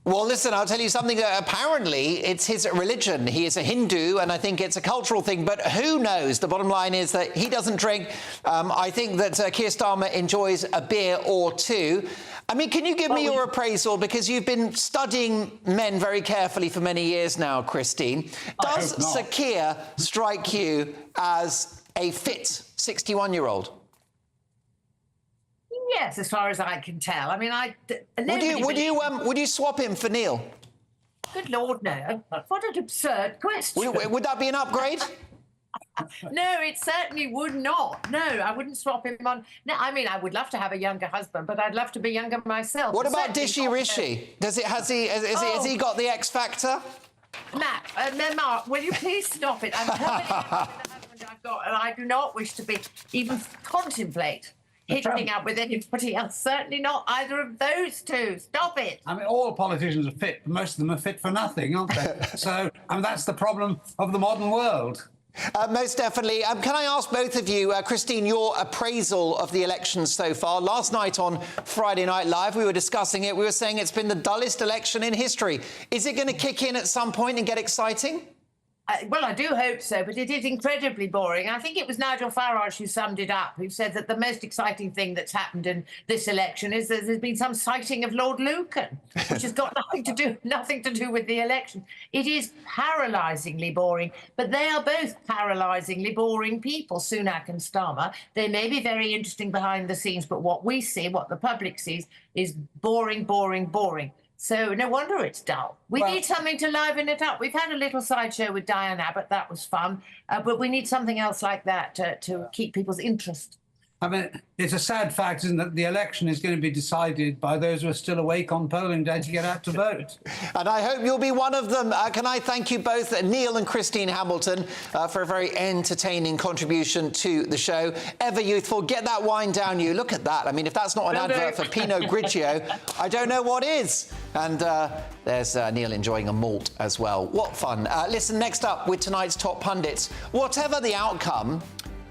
Well, listen, I'll tell you something. Apparently, it's his religion. He is a Hindu, and I think it's a cultural thing. But who knows? The bottom line is that he doesn't drink. I think that Keir Starmer enjoys a beer or two. I mean, can you give me your appraisal? Because you've been studying men very carefully for many years now, Christine. Does Sir Keir strike you as a fit 61-year-old? Yes, as far as I can tell. I mean, would you swap him for Neil? Good Lord, no. What an absurd question. Would that be an upgrade? No, it certainly would not. No, I wouldn't swap him on. No, I mean, I would love to have a younger husband, but I'd love to be younger myself. What about Dishy Rishi? Has he got the X factor? Mark, will you please stop it? I'm perfectly happy with the husband I've got, and I do not wish to be even contemplate hitching up with anybody else. Certainly not either of those two. Stop it. I mean, all politicians are fit, but most of them are fit for nothing, aren't they? So, I mean, that's the problem of the modern world. Most definitely. Can I ask both of you, Christine, your appraisal of the elections so far? Last night on Friday Night Live, we were discussing it. We were saying it's been the dullest election in history. Is it going to kick in at some point and get exciting? Well, I do hope so, but it is incredibly boring. I think it was Nigel Farage who summed it up, who said that the most exciting thing that's happened in this election is that there's been some sighting of Lord Lucan, which has got nothing to do with the election. It is paralysingly boring, but they are both paralysingly boring people, Sunak and Starmer. They may be very interesting behind the scenes, but what we see, what the public sees, is boring, boring, boring. So no wonder it's dull. We need something to liven it up. We've had a little sideshow with Diane Abbott. That was fun. But we need something else like that to keep people's interest. I mean, it's a sad fact, isn't it, that the election is going to be decided by those who are still awake on polling day to get out to vote. And I hope you'll be one of them. Can I thank you both, Neil and Christine Hamilton, for a very entertaining contribution to the show. Ever youthful. Get that wine down, you. Look at that. I mean, if that's not an advert for Pinot Grigio, I don't know what is. And there's Neil enjoying a malt as well. What fun. Listen, next up with tonight's top pundits. Whatever the outcome,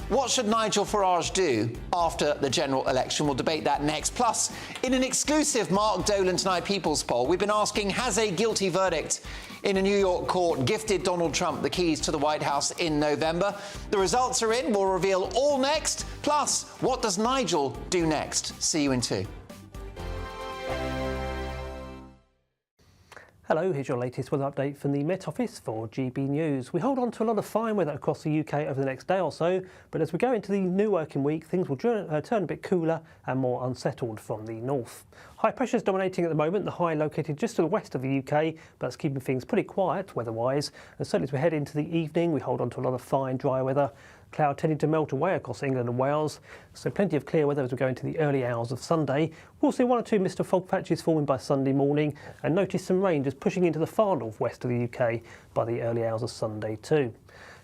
what should Nigel Farage do after the general election? We'll debate that next. Plus, in an exclusive Mark Dolan Tonight People's poll, we've been asking, has a guilty verdict in a New York court gifted Donald Trump the keys to the White House in November? The results are in. We'll reveal all next. Plus, what does Nigel do next? See you in 2. Hello, here's your latest weather update from the Met Office for GB News. We hold on to a lot of fine weather across the UK over the next day or so, but as we go into the new working week, things will turn a bit cooler and more unsettled from the north. High pressure is dominating at the moment, the high located just to the west of the UK, but it's keeping things pretty quiet weather-wise. And certainly as we head into the evening, we hold on to a lot of fine, dry weather. Cloud tending to melt away across England and Wales, so plenty of clear weather as we go into the early hours of Sunday. We'll see one or two mist fog patches forming by Sunday morning and notice some rain just pushing into the far northwest of the UK by the early hours of Sunday too.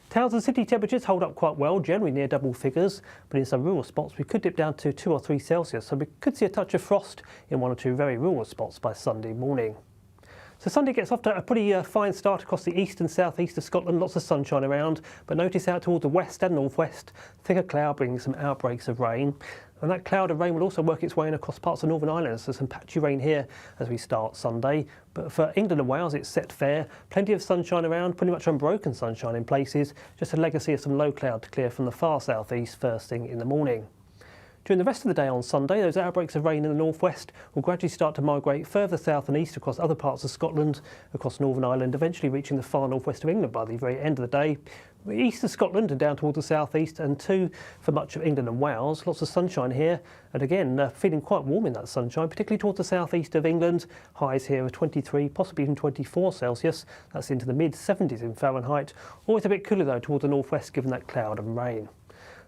Towns and city temperatures hold up quite well, generally near double figures, but in some rural spots we could dip down to 2 or 3 Celsius, so we could see a touch of frost in one or two very rural spots by Sunday morning. So Sunday gets off to a pretty fine start across the east and southeast of Scotland, lots of sunshine around, but notice out toward the west and northwest, thicker cloud bringing some outbreaks of rain. And that cloud of rain will also work its way in across parts of Northern Ireland, so some patchy rain here as we start Sunday. But for England and Wales, it's set fair, plenty of sunshine around, pretty much unbroken sunshine in places, just a legacy of some low cloud to clear from the far southeast first thing in the morning. During the rest of the day on Sunday, those outbreaks of rain in the northwest will gradually start to migrate further south and east across other parts of Scotland, across Northern Ireland, eventually reaching the far northwest of England by the very end of the day. East of Scotland and down towards the southeast, and too for much of England and Wales. Lots of sunshine here, and again feeling quite warm in that sunshine, particularly towards the southeast of England. Highs here are 23, possibly even 24 Celsius. That's into the mid-70s in Fahrenheit. Always a bit cooler though towards the northwest given that cloud and rain.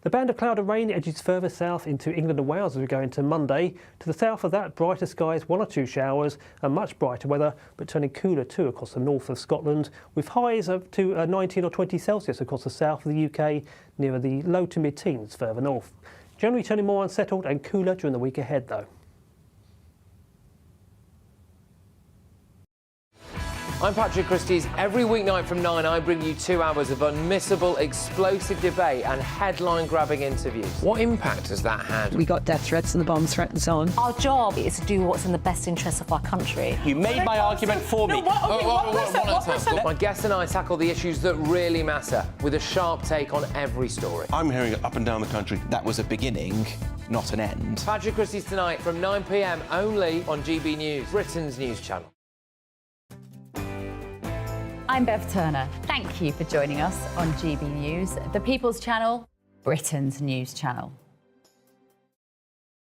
The band of cloud and rain edges further south into England and Wales as we go into Monday. To the south of that, brighter skies, 1 or 2 showers, and much brighter weather, but turning cooler too across the north of Scotland, with highs up to 19 or 20 Celsius across the south of the UK, nearer the low to mid-teens further north. Generally turning more unsettled and cooler during the week ahead though. I'm Patrick Christie's. Every weeknight from 9, I bring you 2 hours of unmissable, explosive debate and headline-grabbing interviews. What impact has that had? We got death threats and the bomb threat and so on. Our job is to do what's in the best interest of our country. You made my argument for me. My guests and I tackle the issues that really matter, with a sharp take on every story. I'm hearing it up and down the country. That was a beginning, not an end. Patrick Christie's tonight from 9 p.m. only on GB News, Britain's news channel. I'm Bev Turner. Thank you for joining us on GB News, the People's Channel, Britain's news channel.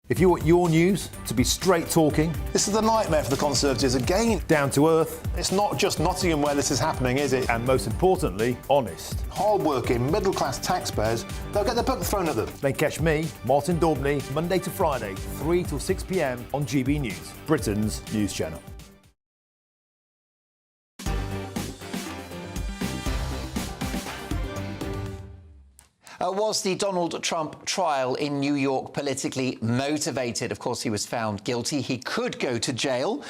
If you want your news to be straight talking, this is a nightmare for the Conservatives again. Down to earth. It's not just Nottingham where this is happening, is it? And most importantly, honest. Hard-working, middle-class taxpayers, they'll get their book thrown at them. They catch me, Martin Daubney, Monday to Friday, 3 till 6 p.m. on GB News, Britain's news channel. Was the Donald Trump trial in New York politically motivated? Of course, he was found guilty. He could go to jail.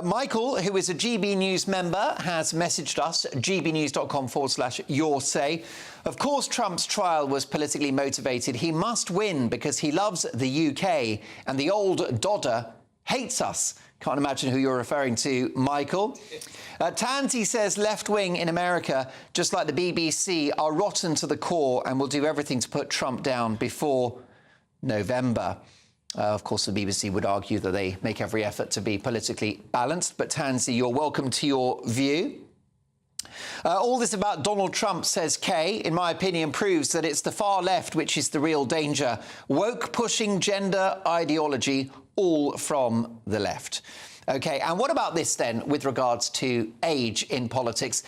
Michael, who is a GB News member, has messaged us, gbnews.com/your say. Of course, Trump's trial was politically motivated. He must win because he loves the UK and the old dodder hates us. Can't imagine who you're referring to, Michael. Tansy says left-wing in America, just like the BBC, are rotten to the core and will do everything to put Trump down before November. Of course, the BBC would argue that they make every effort to be politically balanced. But Tansy, you're welcome to your view. All this about Donald Trump, says Kay, in my opinion, proves that it's the far left which is the real danger. Woke-pushing gender ideology, all from the left. OK, and what about this, then, with regards to age in politics?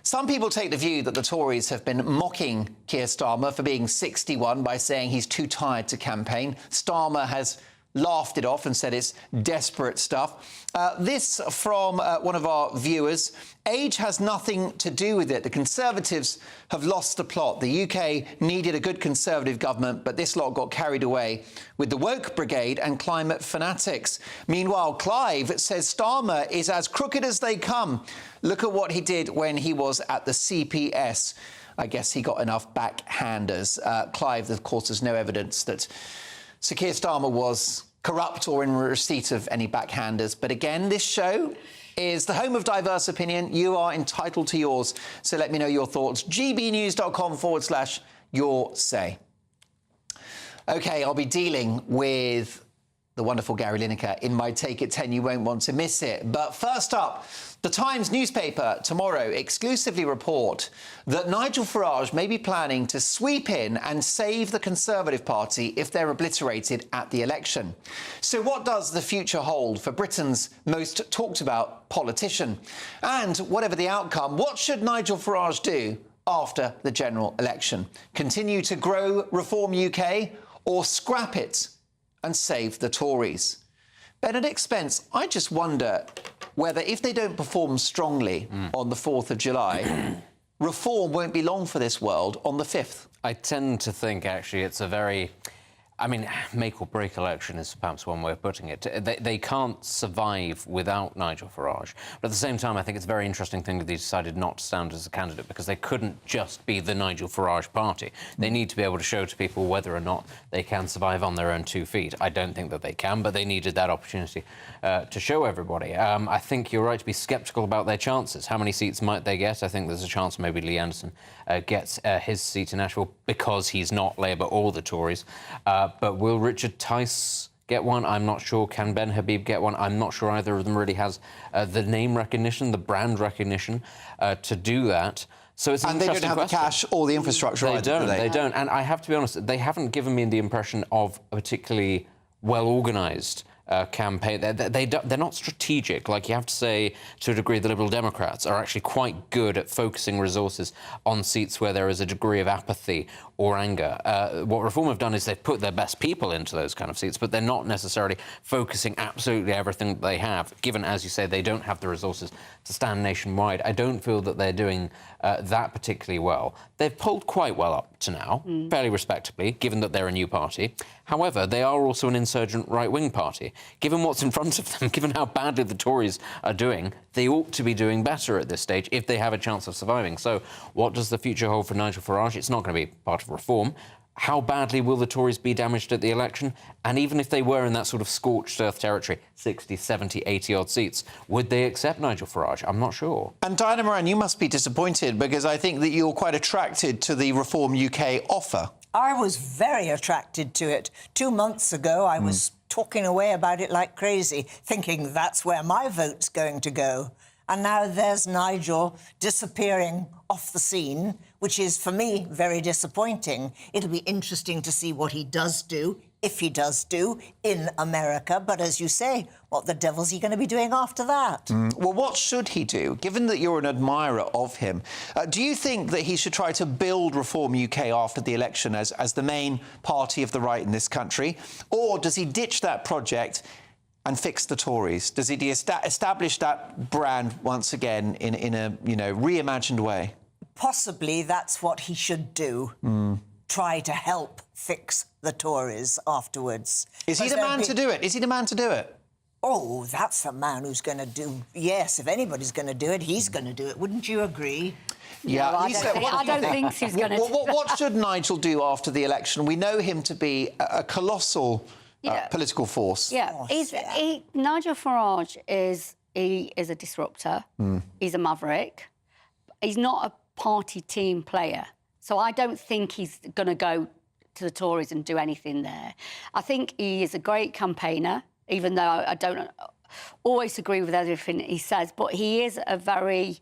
Some people take the view that the Tories have been mocking Keir Starmer for being 61 by saying he's too tired to campaign. Starmer has laughed it off and said it's desperate stuff. This from one of our viewers. Age has nothing to do with it. The Conservatives have lost the plot. The UK needed a good Conservative government, but this lot got carried away with the woke brigade and climate fanatics. Meanwhile, Clive says Starmer is as crooked as they come. Look at what he did when he was at the CPS. I guess he got enough backhanders. Clive, of course, has no evidence that Sir Keir Starmer was corrupt or in receipt of any backhanders. But again, this show is the home of diverse opinion. You are entitled to yours. So let me know your thoughts. gbnews.com/your say. OK, I'll be dealing with the wonderful Gary Lineker in my Take at 10. You won't want to miss it. But first up, the Times newspaper tomorrow exclusively report that Nigel Farage may be planning to sweep in and save the Conservative Party if they're obliterated at the election. So what does the future hold for Britain's most talked about politician? And whatever the outcome, what should Nigel Farage do after the general election? Continue to grow Reform UK or scrap it and save the Tories? Benedict Spence, I just wonder whether if they don't perform strongly on the 4th of July, Reform won't be long for this world on the 5th. I tend to think, actually, it's a very... I mean, make or break election is perhaps one way of putting it. They can't survive without Nigel Farage. But at the same time, I think it's a very interesting thing that they decided not to stand as a candidate, because they couldn't just be the Nigel Farage party. They need to be able to show to people whether or not they can survive on their own 2 feet. I don't think that they can, but they needed that opportunity to show everybody. I think you're right to be sceptical about their chances. How many seats might they get? I think there's a chance maybe Lee Anderson gets his seat in Nashville because he's not Labour or the Tories. But will Richard Tice get one? I'm not sure. Can Ben Habib get one? I'm not sure either of them really has the name recognition, the brand recognition to do that. So it's an interesting they don't have question. the cash or the infrastructure They either, don't. do they? They don't. And I have to be honest, they haven't given me the impression of a particularly well-organised campaign. They're not strategic. Like, you have to say, to a degree, the Liberal Democrats are actually quite good at focusing resources on seats where there is a degree of apathy or anger. What Reform have done is they've put their best people into those kind of seats, but they're not necessarily focusing absolutely everything that they have, given, as you say, they don't have the resources to stand nationwide. I don't feel that they're doing that particularly well. They've polled quite well up to now, fairly respectably, given that they're a new party. However, they are also an insurgent right-wing party. Given what's in front of them, given how badly the Tories are doing, they ought to be doing better at this stage if they have a chance of surviving. So what does the future hold for Nigel Farage? It's not going to be part of Reform. How badly will the Tories be damaged at the election? And even if they were in that sort of scorched earth territory, 60, 70, 80-odd seats, would they accept Nigel Farage? I'm not sure. And Diana Moran, you must be disappointed, because I think that you're quite attracted to the Reform UK offer. I was very attracted to it. 2 months ago, I was talking away about it like crazy, thinking that's where my vote's going to go. And now there's Nigel disappearing off the scene, which is, for me, very disappointing. It'll be interesting to see what he does do, if he does do, in America. But as you say, what the devil's he going to be doing after that? Well, what should he do, given that you're an admirer of him? Do you think that he should try to build Reform UK after the election as the main party of the right in this country? Or does he ditch that project and fix the Tories? Does he establish that brand once again in a reimagined way? Possibly that's what he should do. Try to help fix the Tories afterwards. Is he the man to do it? Is he the man to do it? Oh, that's the man who's going to do... Yes, if anybody's going to do it, he's going to do it. Wouldn't you agree? Yeah, No, I don't think he's going to... What should Nigel do after the election? We know him to be a colossal political force. Yeah, Nigel Farage is a disruptor. He's a maverick. He's not a party team player. So I don't think he's going to go to the Tories and do anything there. I think he is a great campaigner, even though I don't always agree with everything he says, but he is a very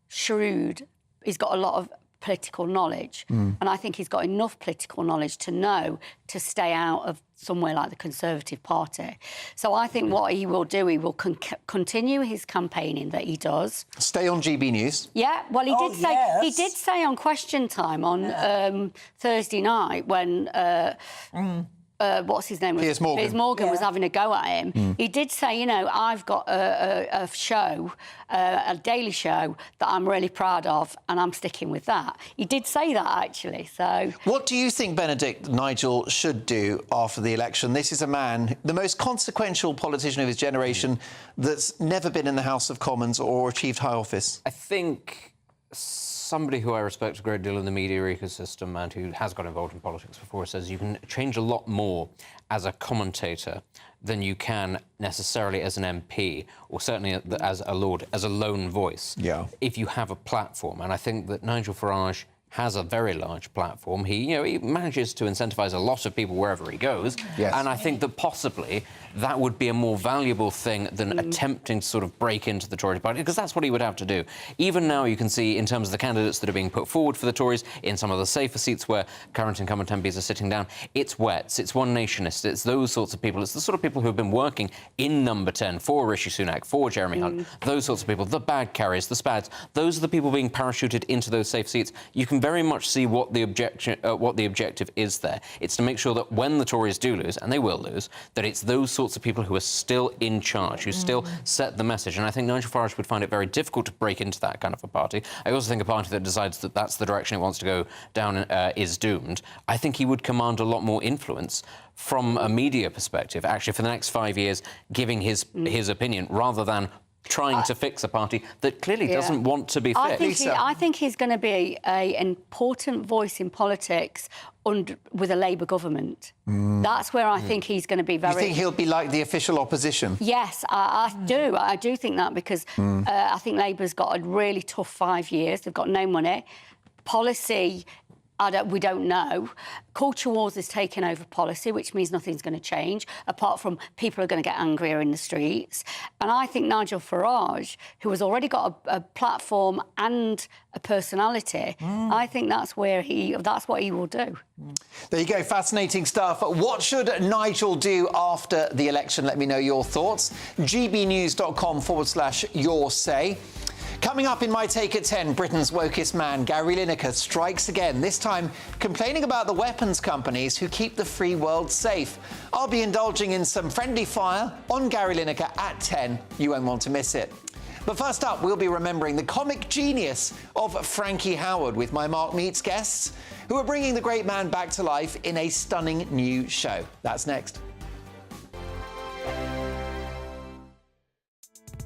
shrewd... He's got a lot of political knowledge, and I think he's got enough political knowledge to know to stay out of somewhere like the Conservative Party. So I think what he will do, he will continue his campaigning that he does. Stay on GB News. Yeah, well, he did say on Question Time on Thursday night when... what's his name? Piers Morgan. Piers Morgan was having a go at him. He did say, I've got a show, a daily show that I'm really proud of, and I'm sticking with that. He did say that, actually, so... What do you think, Benedict, Nigel should do after the election? This is a man, the most consequential politician of his generation, that's never been in the House of Commons or achieved high office. I think somebody who I respect a great deal in the media ecosystem and who has got involved in politics before says you can change a lot more as a commentator than you can necessarily as an MP, or certainly as a lord, as a lone voice, if you have a platform. And I think that Nigel Farage has a very large platform. He manages to incentivise a lot of people wherever he goes. Yes. And I think that possibly that would be a more valuable thing than attempting to sort of break into the Tory party, because that's what he would have to do. Even now, you can see, in terms of the candidates that are being put forward for the Tories, in some of the safer seats where current incumbent MPs are sitting down, it's Wets, it's One Nationists, it's those sorts of people. It's the sort of people who have been working in Number 10 for Rishi Sunak, for Jeremy Hunt, those sorts of people, the bag carriers, the spads. Those are the people being parachuted into those safe seats. You can very much see what the objective is there. It's to make sure that when the Tories do lose, and they will lose, that it's those sorts of people who are still in charge, who still set the message. And I think Nigel Farage would find it very difficult to break into that kind of a party. I also think a party that decides that that's the direction it wants to go down is doomed. I think he would command a lot more influence from a media perspective, actually, for the next 5 years, giving his opinion, rather than trying to fix a party that clearly doesn't want to be fixed. I think he's going to be an important voice in politics with a Labour government. That's where I think he's going to be very... You think he'll be like the official opposition? Yes, I do. I do think that, because I think Labour's got a really tough 5 years. They've got no money. Policy... we don't know. Culture wars is taking over policy, which means nothing's going to change, apart from people are going to get angrier in the streets. And I think Nigel Farage, who has already got a platform and a personality, I think that's what he will do. There you go, fascinating stuff. What should Nigel do after the election? Let me know your thoughts. gbnews.com/your say. Coming up in my take at 10, Britain's wokest man, Gary Lineker, strikes again, this time complaining about the weapons companies who keep the free world safe. I'll be indulging in some friendly fire on Gary Lineker at 10. You won't want to miss it. But first up, we'll be remembering the comic genius of Frankie Howard with my Mark Meets guests, who are bringing the great man back to life in a stunning new show. That's next.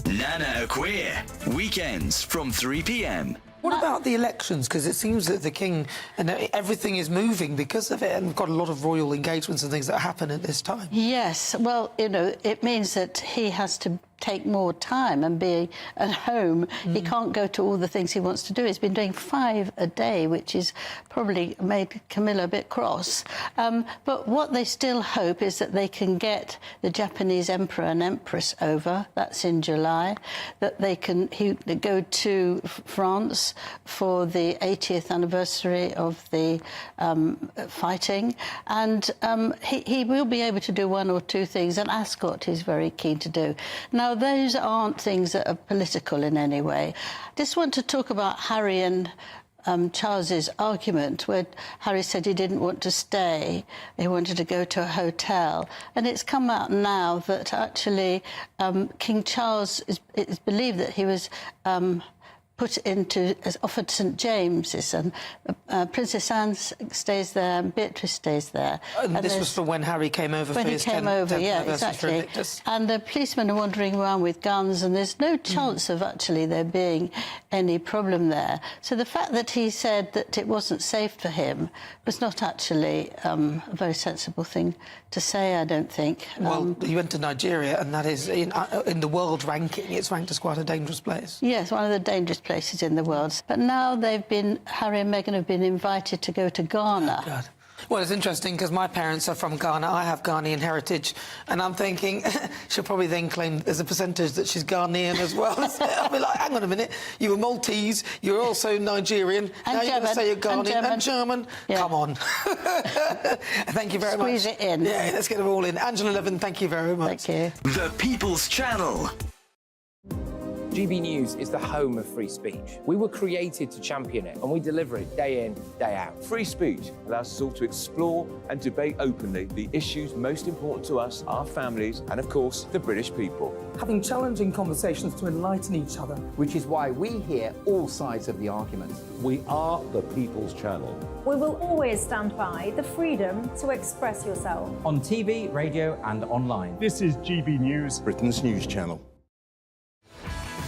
Nana Queer, weekends from 3 p.m. What about the elections? Because it seems that the King and everything is moving because of it, and we've got a lot of royal engagements and things that happen at this time. Yes, well, it means that he has to take more time and be at home. He can't go to all the things he wants to do. He's been doing 5 a day, which is probably made Camilla a bit cross. But what they still hope is that they can get the Japanese Emperor and Empress over. That's in July. That they can go to France for the 80th anniversary of the fighting. And he will be able to do 1 or 2 things, and Ascot he's very keen to do. Now, those aren't things that are political in any way. Just want to talk about Harry and Charles's argument, where Harry said he didn't want to stay, he wanted to go to a hotel. And it's come out now that actually King Charles is believed that he was offered St James's, and Princess Anne stays there and Beatrice stays there. And this was for when Harry came over for his 10th anniversary. Exactly. And the policemen are wandering around with guns, and there's no chance of actually there being any problem there. So the fact that he said that it wasn't safe for him was not actually a very sensible thing to say, I don't think. Well, he went to Nigeria, and that is, in the world ranking, it's ranked as quite a dangerous place. Yes, one of the dangerous places in the world. But now Harry and Meghan have been invited to go to Ghana. Oh, God. Well, it's interesting because my parents are from Ghana. I have Ghanaian heritage, and I'm thinking she'll probably then claim there's a percentage that she's Ghanaian as well. I'll be like, hang on a minute, you were Maltese, you're also Nigerian, and now German, you're going to say you're Ghanaian and German. Yeah. Come on. Thank you very much. Squeeze it in. Yeah, let's get them all in. Angela Levin, thank you very much. Thank you. The People's Channel. GB News is the home of free speech. We were created to champion it, and we deliver it day in, day out. Free speech allows us all to explore and debate openly the issues most important to us, our families, and of course, the British people. Having challenging conversations to enlighten each other. Which is why we hear all sides of the argument. We are the People's Channel. We will always stand by the freedom to express yourself. On TV, radio and online. This is GB News, Britain's news channel.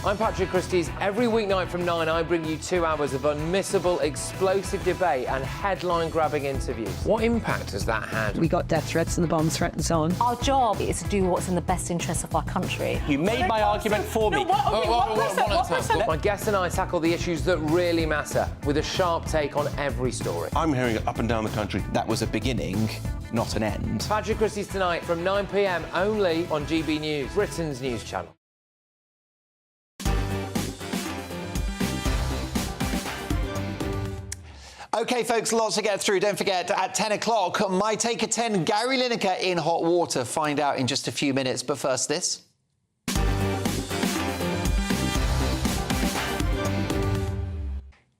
I'm Patrick Christie's. Every weeknight from 9, I bring you 2 hours of unmissable, explosive debate and headline-grabbing interviews. What impact has that had? We got death threats and the bomb threats on. Our job is to do what's in the best interest of our country. You made my argument for me. My guests and I tackle the issues that really matter, with a sharp take on every story. I'm hearing it up and down the country. That was a beginning, not an end. Patrick Christie's tonight from 9 p.m. only on GB News, Britain's news channel. OK, folks, lots to get through. Don't forget, at 10 o'clock, My Take at 10, Gary Lineker in hot water. Find out in just a few minutes. But first, this.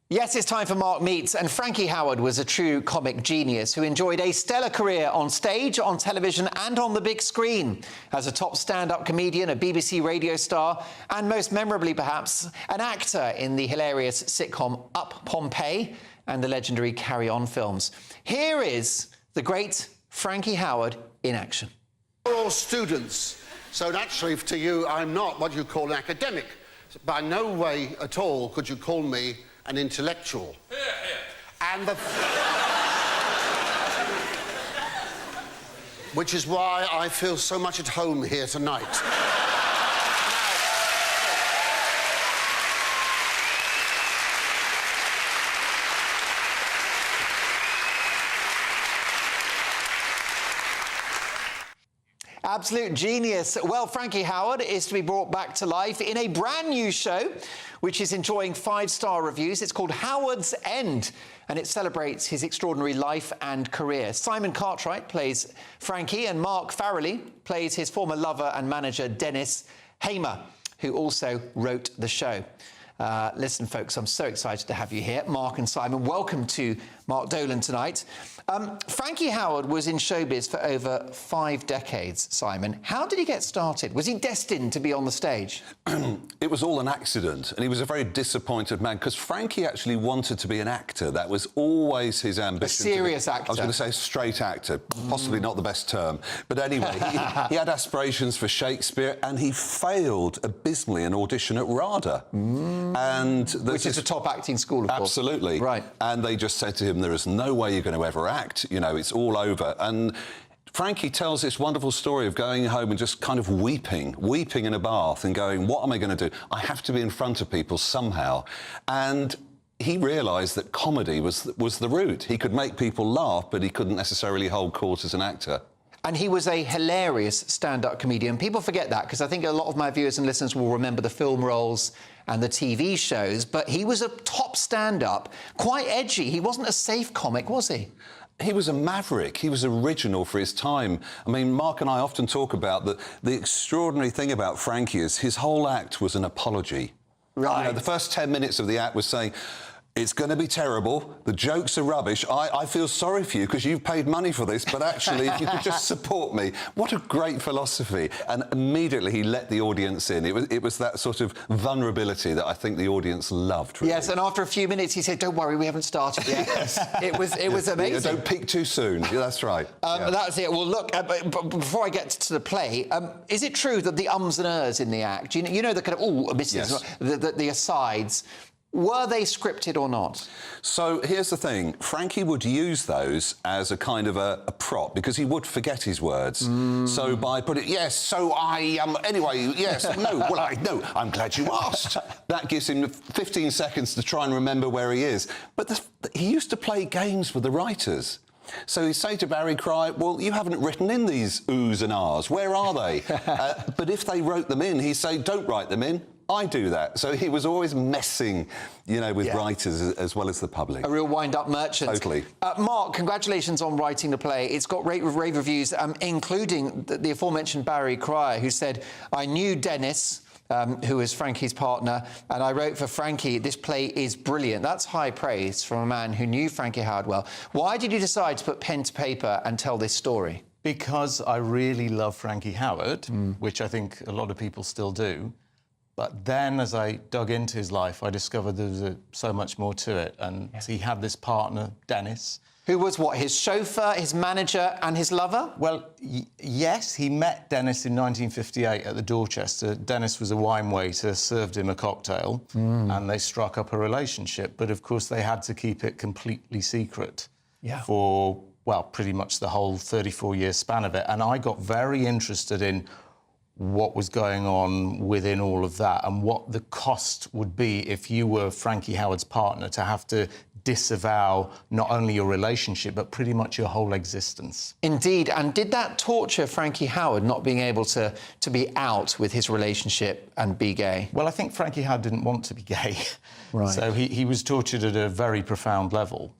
Yes, it's time for Mark Meets, and Frankie Howard was a true comic genius who enjoyed a stellar career on stage, on television and on the big screen. As a top stand-up comedian, a BBC radio star, and most memorably perhaps, an actor in the hilarious sitcom Up Pompeii and the legendary Carry On films. Here is the great Frankie Howard in action. We're all students, so naturally to you I'm not what you call an academic. By no way at all could you call me an intellectual. Here, here. And the... Which is why I feel so much at home here tonight. Absolute genius. Well, Frankie Howard is to be brought back to life in a brand new show, which is enjoying 5-star reviews. It's called Howard's End, and it celebrates his extraordinary life and career. Simon Cartwright plays Frankie, and Mark Farrelly plays his former lover and manager, Dennis Hamer, who also wrote the show. Listen, folks, I'm so excited to have you here. Mark and Simon, welcome to Mark Dolan tonight. Frankie Howard was in showbiz for over 5 decades, Simon. How did he get started? Was he destined to be on the stage? It was all an accident, and he was a very disappointed man, because Frankie actually wanted to be an actor. That was always his ambition. A serious actor. I was going to say straight actor, possibly not the best term. But anyway, he had aspirations for Shakespeare, and he failed abysmally an audition at RADA. And which is a top acting school, of course. Absolutely. Right. And they just said to him, there is no way you're going to ever act. You know, it's all over. And Frankie tells this wonderful story of going home and just kind of weeping in a bath and going, what am I going to do? I have to be in front of people somehow. And he realised that comedy was the route. He could make people laugh, but he couldn't necessarily hold court as an actor. And he was a hilarious stand-up comedian. People forget that, because I think a lot of my viewers and listeners will remember the film roles and the TV shows, but he was a top stand-up, quite edgy. He wasn't a safe comic, was he? He was a maverick. He was original for his time. I mean, Mark and I often talk about the extraordinary thing about Frankie is his whole act was an apology. Right. You know, the first 10 minutes of the act was saying, it's going to be terrible, the jokes are rubbish, I feel sorry for you because you've paid money for this, but actually, if you could just support me. What a great philosophy. And immediately he let the audience in. It was that sort of vulnerability that I think the audience loved, really. Yes, and after a few minutes he said, don't worry, we haven't started yet. Yes. It was amazing. Yeah, don't peak too soon. Yeah, that's right. That's it. Well, look, before I get to the play, is it true that the ums and ers in the act, you know the kind of, Yes. the asides, were they scripted or not? So here's the thing. Frankie would use those as a kind of a prop, because he would forget his words. So by putting, yes, so I, anyway, yes, no, well, no, I'm glad you asked. That gives him 15 seconds to try and remember where he is. But he used to play games with the writers. So he'd say to Barry Cry, well, you haven't written in these oohs and ahs. Where are they? But if they wrote them in, he'd say, don't write them in. I do that. So he was always messing, you know, with writers as well as the public. A real wind-up merchant. Totally. Mark, congratulations on writing the play. It's got rave reviews, including the aforementioned Barry Cryer, who said, I knew Dennis, who was Frankie's partner, and I wrote for Frankie, this play is brilliant. That's high praise from a man who knew Frankie Howard well. Why did you decide to put pen to paper and tell this story? Because I really love Frankie Howard, which I think a lot of people still do. But then, as I dug into his life, I discovered there was so much more to it. And he had this partner, Dennis, Who was what, his chauffeur, his manager and his lover? Well, yes, he met Dennis in 1958 at the Dorchester. Dennis was a wine waiter, served him a cocktail, and they struck up a relationship. But, of course, they had to keep it completely secret for, well, pretty much the whole 34-year span of it. And I got very interested in what was going on within all of that and what the cost would be if you were Frankie Howard's partner to have to disavow not only your relationship, but pretty much your whole existence. Indeed. And did that torture Frankie Howard, not being able to be out with his relationship and be gay? Well, I think Frankie Howard didn't want to be gay. Right. So he was tortured at a very profound level.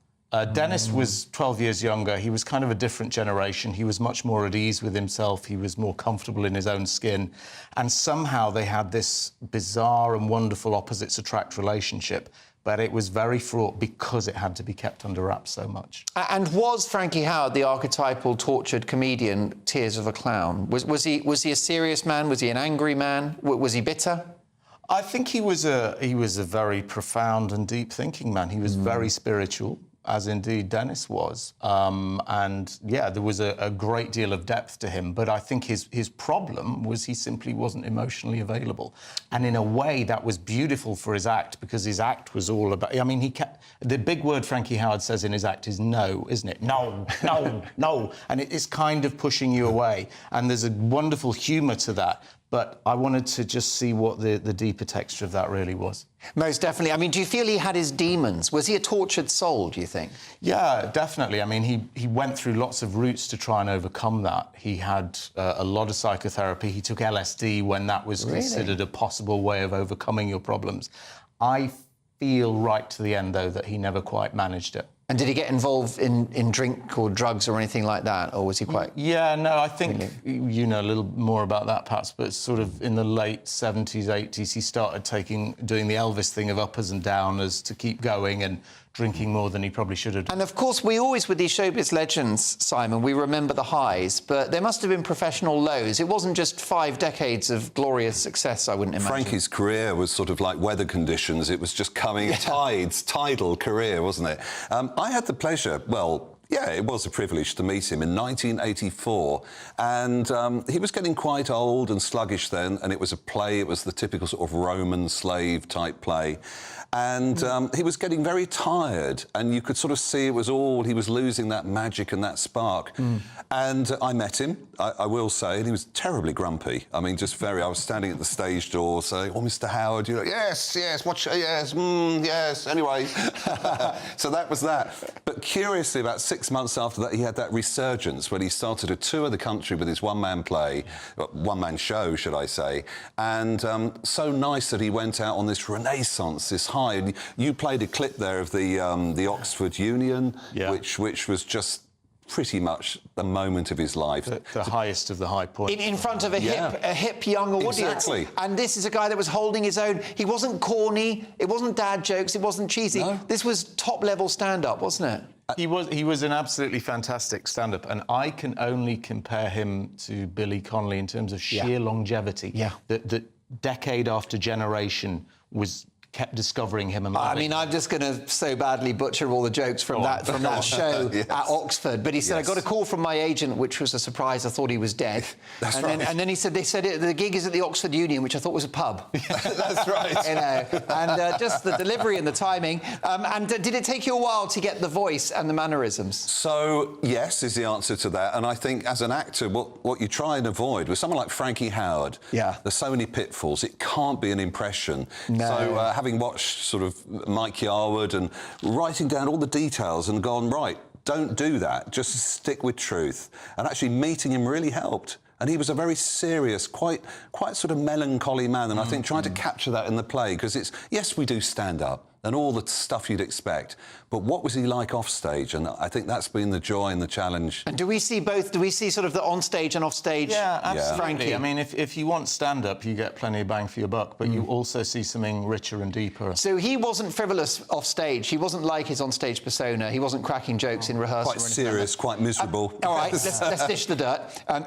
Dennis was 12 years younger. He was kind of a different generation. He was much more at ease with himself. He was more comfortable in his own skin. And somehow they had this bizarre and wonderful opposites attract relationship. But it was very fraught because it had to be kept under wraps so much. And was Frankie Howard the archetypal tortured comedian, Tears of a Clown? Was he a serious man? Was he an angry man? Was he bitter? I think he was a very profound and deep-thinking man. He was very spiritual, as indeed Dennis was. And, yeah, there was a great deal of depth to him. But I think his problem was he simply wasn't emotionally available. And in a way, that was beautiful for his act, because his act was all about... I mean, the big word Frankie Howard says in his act is no, isn't it? No, no, no. And it is kind of pushing you away. And there's a wonderful humour to that. But I wanted to just see what the deeper texture of that really was. Most definitely. I mean, do you feel he had his demons? Was he a tortured soul, do you think? Yeah, definitely. I mean, he went through lots of routes to try and overcome that. He had a lot of psychotherapy. He took LSD when that was considered a possible way of overcoming your problems. I feel right to the end, though, that he never quite managed it. And did he get involved in drink or drugs or anything like that, or was he quite... Yeah, no, I think you know a little more about that, perhaps, but sort of in the late 70s, 80s, he started doing the Elvis thing of uppers and downers to keep going and drinking more than he probably should have. And, of course, we always, with these showbiz legends, Simon, we remember the highs, but there must have been professional lows. It wasn't just 5 decades of glorious success, I wouldn't imagine. Frankie's career was sort of like weather conditions. It was just coming, tidal career, wasn't it? I had the pleasure, yeah, it was a privilege to meet him in 1984, and he was getting quite old and sluggish then, and it was a play, it was the typical sort of Roman slave type play, and he was getting very tired, and you could sort of see it was all, he was losing that magic and that spark. And I met him, I will say, and he was terribly grumpy. I mean, just I was standing at the stage door saying, "Oh, Mr. Howard," you know, yes, yes, anyway. So that was that. But curiously, about 6 months after that, he had that resurgence when he started to tour the country with his one-man play, one-man show, should I say, and so nice that he went out on this renaissance, this high. And you played a clip there of the Oxford Union, which was just pretty much the moment of his life. The highest of the high points. In front of a hip young audience. Exactly. And this is a guy that was holding his own. He wasn't corny, it wasn't dad jokes, it wasn't cheesy. No. This was top-level stand-up, wasn't it? He was an absolutely fantastic stand-up, and I can only compare him to Billy Connolly in terms of sheer longevity. Yeah. That decade after generation kept discovering him and loving. I mean, I'm just going to so badly butcher all the jokes from that show at Oxford. But he said, I got a call from my agent, which was a surprise. I thought he was dead. That's right. And then he said, the gig is at the Oxford Union, which I thought was a pub. That's right. You know, and just the delivery and the timing. And did it take you a while to get the voice and the mannerisms? So, yes, is the answer to that. And I think as an actor, what you try and avoid with someone like Frankie Howard, there's so many pitfalls. It can't be an impression. No. So, having watched sort of Mike Yarwood and writing down all the details and gone, right, don't do that, just stick with truth. And actually meeting him really helped. And he was a very serious, quite sort of melancholy man. And I think trying to capture that in the play, because it's, yes, we do stand up and all the stuff you'd expect, but what was he like off stage? And I think that's been the joy and the challenge. And do we see both? Do we see sort of the on-stage and off-stage? Yeah, absolutely. Frankie? I mean, if you want stand-up, you get plenty of bang for your buck, but you also see something richer and deeper. So he wasn't frivolous off-stage. He wasn't like his on-stage persona. He wasn't cracking jokes in rehearsal. Quite serious, quite miserable. All right, let's dish the dirt.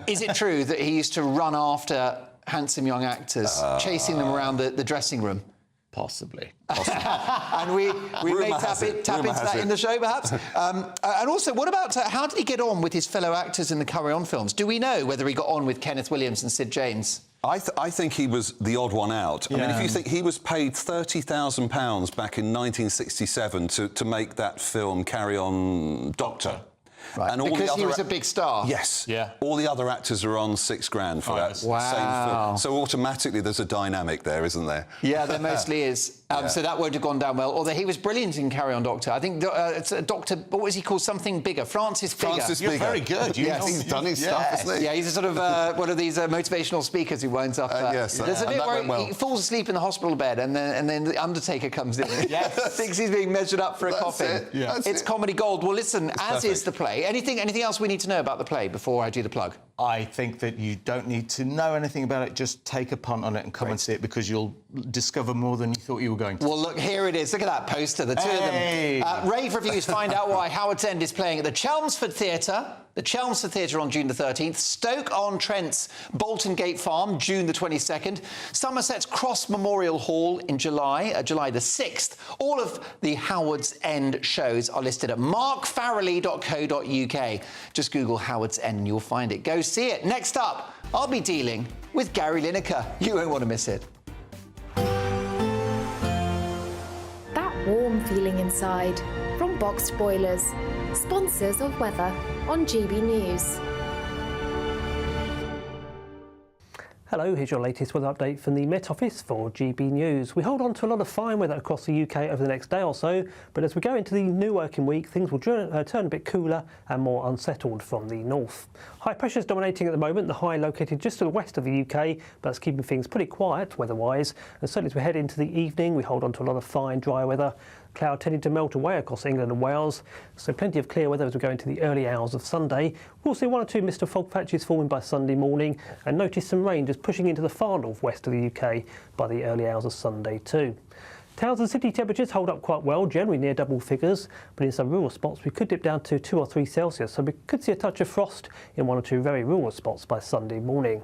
Is it true that he used to run after handsome young actors, chasing them around the dressing room? Possibly. And we may tap into that in the show, perhaps. And also, what about how did he get on with his fellow actors in the Carry On films? Do we know whether he got on with Kenneth Williams and Sid James? I think he was the odd one out. I mean, if you think he was paid £30,000 back in 1967 to make that film Carry On Doctor. Right, and because he was a big star. Yes. Yeah. All the other actors are on £6,000 for that same film. So automatically there's a dynamic there, isn't there? Yeah, there mostly is. So that won't have gone down well. Although he was brilliant in Carry On Doctor. I think it's a Doctor. What was he called? Something bigger. Francis Bigger. Francis Bigger. You're very good. He's done his stuff, hasn't he? Yeah, he's a sort of one of these motivational speakers who winds up. Yes. There's a bit where he falls asleep in the hospital bed, and then the Undertaker comes in. Thinks he's being measured up for a coffin. It's comedy gold. Well, listen, as is the play. Anything else we need to know about the play before I do the plug? I think that you don't need to know anything about it. Just take a punt on it and come and see it, because you'll discover more than you thought you were going to. Well, look, here it is. Look at that poster, the two of them. Rave reviews find out why Howard's End is playing at the Chelmsford Theatre. The Chelmsford Theatre on June the 13th. Stoke-on-Trent's Bolton Gate Farm, June the 22nd. Somerset's Cross Memorial Hall in July, July the 6th. All of the Howard's End shows are listed at markfarrelly.co.uk. Just Google Howard's End and you'll find it. Go see it. Next up, I'll be dealing with Gary Lineker. You won't want to miss it. That warm feeling inside from Boxed Boilers, sponsors of weather on GB News. Hello, here's your latest weather update from the Met Office for GB News. We hold on to a lot of fine weather across the UK over the next day or so, but as we go into the new working week, things will turn a bit cooler and more unsettled from the north. High pressure is dominating at the moment, the high located just to the west of the UK, but it's keeping things pretty quiet weather-wise. And certainly as we head into the evening, we hold on to a lot of fine, dry weather. Cloud tending to melt away across England and Wales, so plenty of clear weather as we go into the early hours of Sunday. We'll see one or two mist or fog patches forming by Sunday morning, and notice some rain just pushing into the far northwest of the UK by the early hours of Sunday too. Towns and city temperatures hold up quite well, generally near double figures, but in some rural spots we could dip down to 2 or 3 Celsius, so we could see a touch of frost in one or two very rural spots by Sunday morning.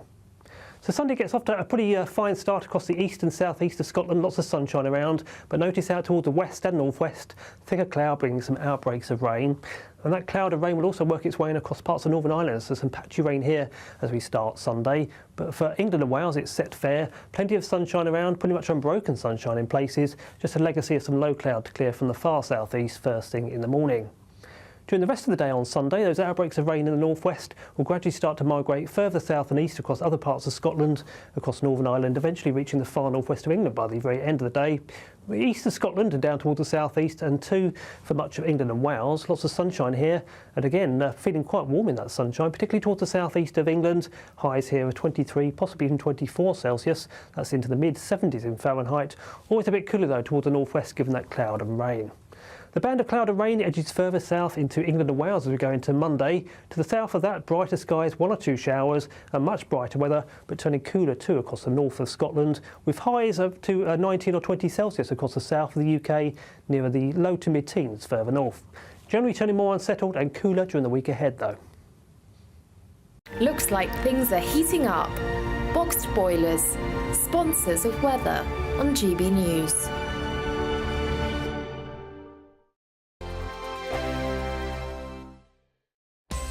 So Sunday gets off to a pretty fine start across the east and southeast of Scotland, lots of sunshine around, but notice out towards the west and northwest, thicker cloud bringing some outbreaks of rain. And that cloud of rain will also work its way in across parts of Northern Ireland, so some patchy rain here as we start Sunday. But for England and Wales, it's set fair, plenty of sunshine around, pretty much unbroken sunshine in places, just a legacy of some low cloud to clear from the far southeast first thing in the morning. During the rest of the day on Sunday, those outbreaks of rain in the northwest will gradually start to migrate further south and east across other parts of Scotland, across Northern Ireland, eventually reaching the far northwest of England by the very end of the day. East of Scotland and down towards the southeast, and too for much of England and Wales. Lots of sunshine here, and again feeling quite warm in that sunshine, particularly towards the southeast of England. Highs here are 23, possibly even 24 Celsius. That's into the mid-70s in Fahrenheit. Always a bit cooler though towards the northwest given that cloud and rain. The band of cloud and rain edges further south into England and Wales as we go into Monday. To the south of that, brighter skies, 1 or 2 showers, and much brighter weather, but turning cooler too across the north of Scotland, with highs up to 19 or 20 Celsius across the south of the UK, nearer the low to mid-teens further north. Generally turning more unsettled and cooler during the week ahead though. Looks like things are heating up. Boxed Boilers, sponsors of weather on GB News.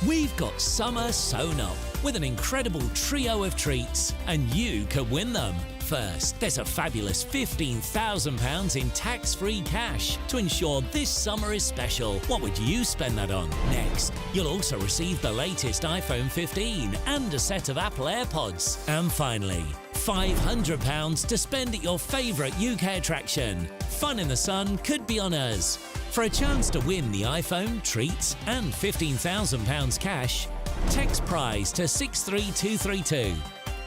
We've got summer sewn up with an incredible trio of treats, and you could win them. First, there's a fabulous £15,000 in tax-free cash to ensure this summer is special. What would you spend that on? Next, you'll also receive the latest iPhone 15 and a set of Apple AirPods. And finally, £500 to spend at your favourite UK attraction. Fun in the sun could be on us. For a chance to win the iPhone, treats and £15,000 cash, text prize to 63232.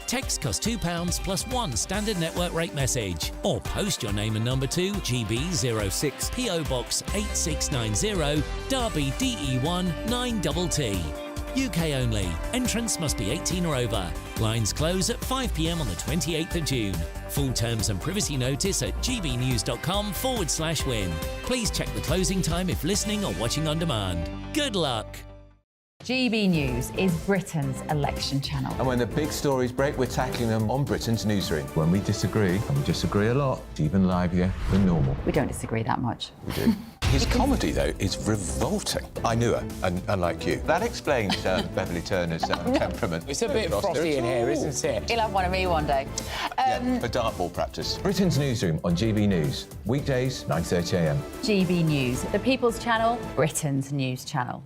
Text costs £2 plus 1 standard network rate message, or post your name and number to GB06 PO Box 8690 Derby DE1 9TT. UK only. Entrance must be 18 or over. Lines close at 5 p.m. on the 28th of June. Full terms and privacy notice at gbnews.com/win. Please check the closing time if listening or watching on demand. Good luck. GB News is Britain's election channel. And when the big stories break, we're tackling them on Britain's newsroom. When we disagree, and we disagree a lot, it's even livelier than normal. We don't disagree that much. We do. His comedy, though, is revolting. I knew her, unlike you. That explains Beverly Turner's temperament. It's a bit frosty in here, isn't it? He'll have one of me one day. For dartball practice. Britain's newsroom on GB News. Weekdays, 9:30 a.m. GB News, the People's Channel, Britain's news channel.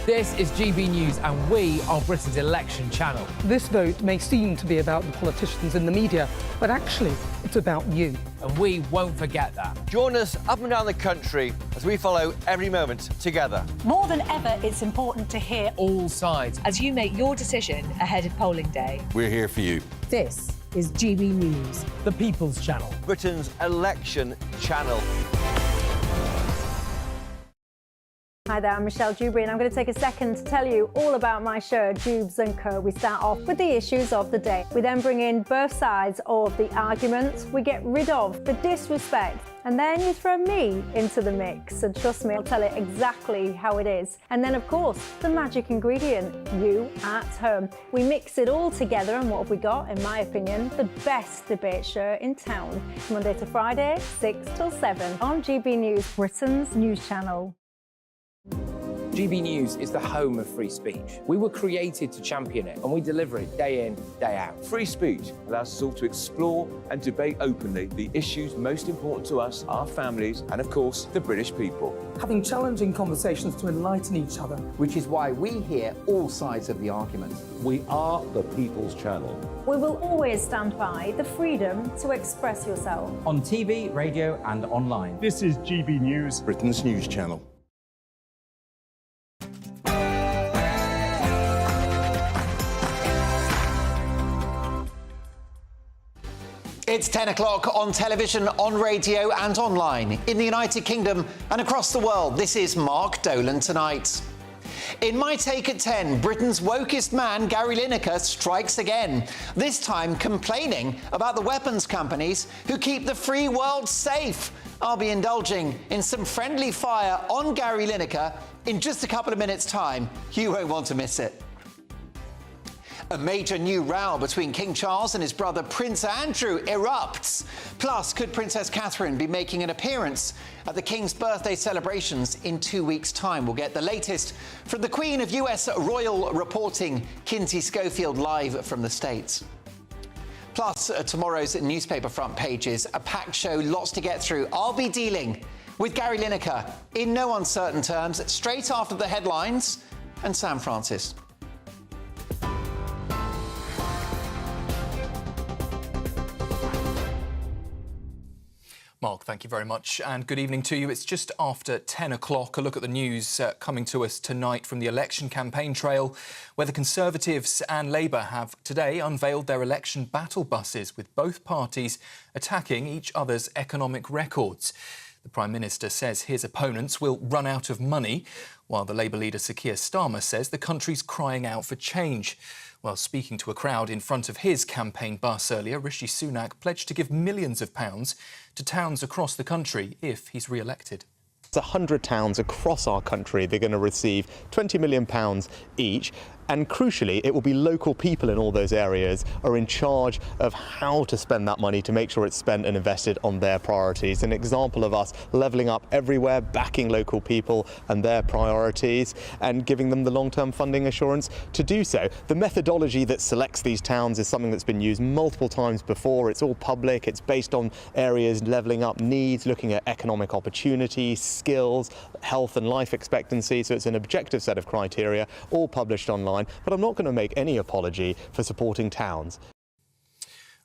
This is GB News and we are Britain's election channel. This vote may seem to be about the politicians in the media, but actually it's about you. And we won't forget that. Join us up and down the country as we follow every moment together. More than ever, it's important to hear all sides as you make your decision ahead of polling day. We're here for you. This is GB News, the People's Channel, Britain's election channel. Hi there, I'm Michelle Dewberry and I'm going to take a second to tell you all about my show, Jubes & Co. We start off with the issues of the day. We then bring in both sides of the argument. We get rid of the disrespect. And then you throw me into the mix. And trust me, I'll tell it exactly how it is. And then, of course, the magic ingredient, you at home. We mix it all together and what have we got, in my opinion, the best debate show in town. Monday to Friday, 6 till 7 on GB News, Britain's news channel. GB News is the home of free speech. We were created to champion it, and we deliver it day in, day out. Free speech allows us all to explore and debate openly the issues most important to us, our families, and of course, the British people. Having challenging conversations to enlighten each other. Which is why we hear all sides of the argument. We are the People's Channel. We will always stand by the freedom to express yourself. On TV, radio and online. This is GB News, Britain's news channel. It's 10 o'clock on television, on radio and online. In the United Kingdom and across the world, this is Mark Dolan Tonight. In my take at 10, Britain's wokest man, Gary Lineker, strikes again. This time complaining about the weapons companies who keep the free world safe. I'll be indulging in some friendly fire on Gary Lineker in just a couple of minutes' time. You won't want to miss it. A major new row between King Charles and his brother Prince Andrew erupts. Plus, could Princess Catherine be making an appearance at the King's birthday celebrations in 2 weeks' time? We'll get the latest from the Queen of US Royal Reporting, Kinsey Schofield, live from the States. Plus, tomorrow's newspaper front pages, a packed show, lots to get through. I'll be dealing with Gary Lineker in no uncertain terms, straight after the headlines, and Sam Francis. Mark, thank you very much and good evening to you. It's just after 10 o'clock. A look at the news coming to us tonight from the election campaign trail, where the Conservatives and Labour have today unveiled their election battle buses, with both parties attacking each other's economic records. The Prime Minister says his opponents will run out of money, while the Labour leader Sir Keir Starmer says the country's crying out for change. While speaking to a crowd in front of his campaign bus earlier, Rishi Sunak pledged to give millions of pounds to towns across the country if he's re-elected. 100 towns across our country, they're going to receive £20 million each. And crucially, it will be local people in all those areas are in charge of how to spend that money to make sure it's spent and invested on their priorities. An example of us levelling up everywhere, backing local people and their priorities and giving them the long-term funding assurance to do so. The methodology that selects these towns is something that's been used multiple times before. It's all public. It's based on areas levelling up needs, looking at economic opportunities, skills, health and life expectancy. So it's an objective set of criteria, all published online. But I'm not going to make any apology for supporting towns.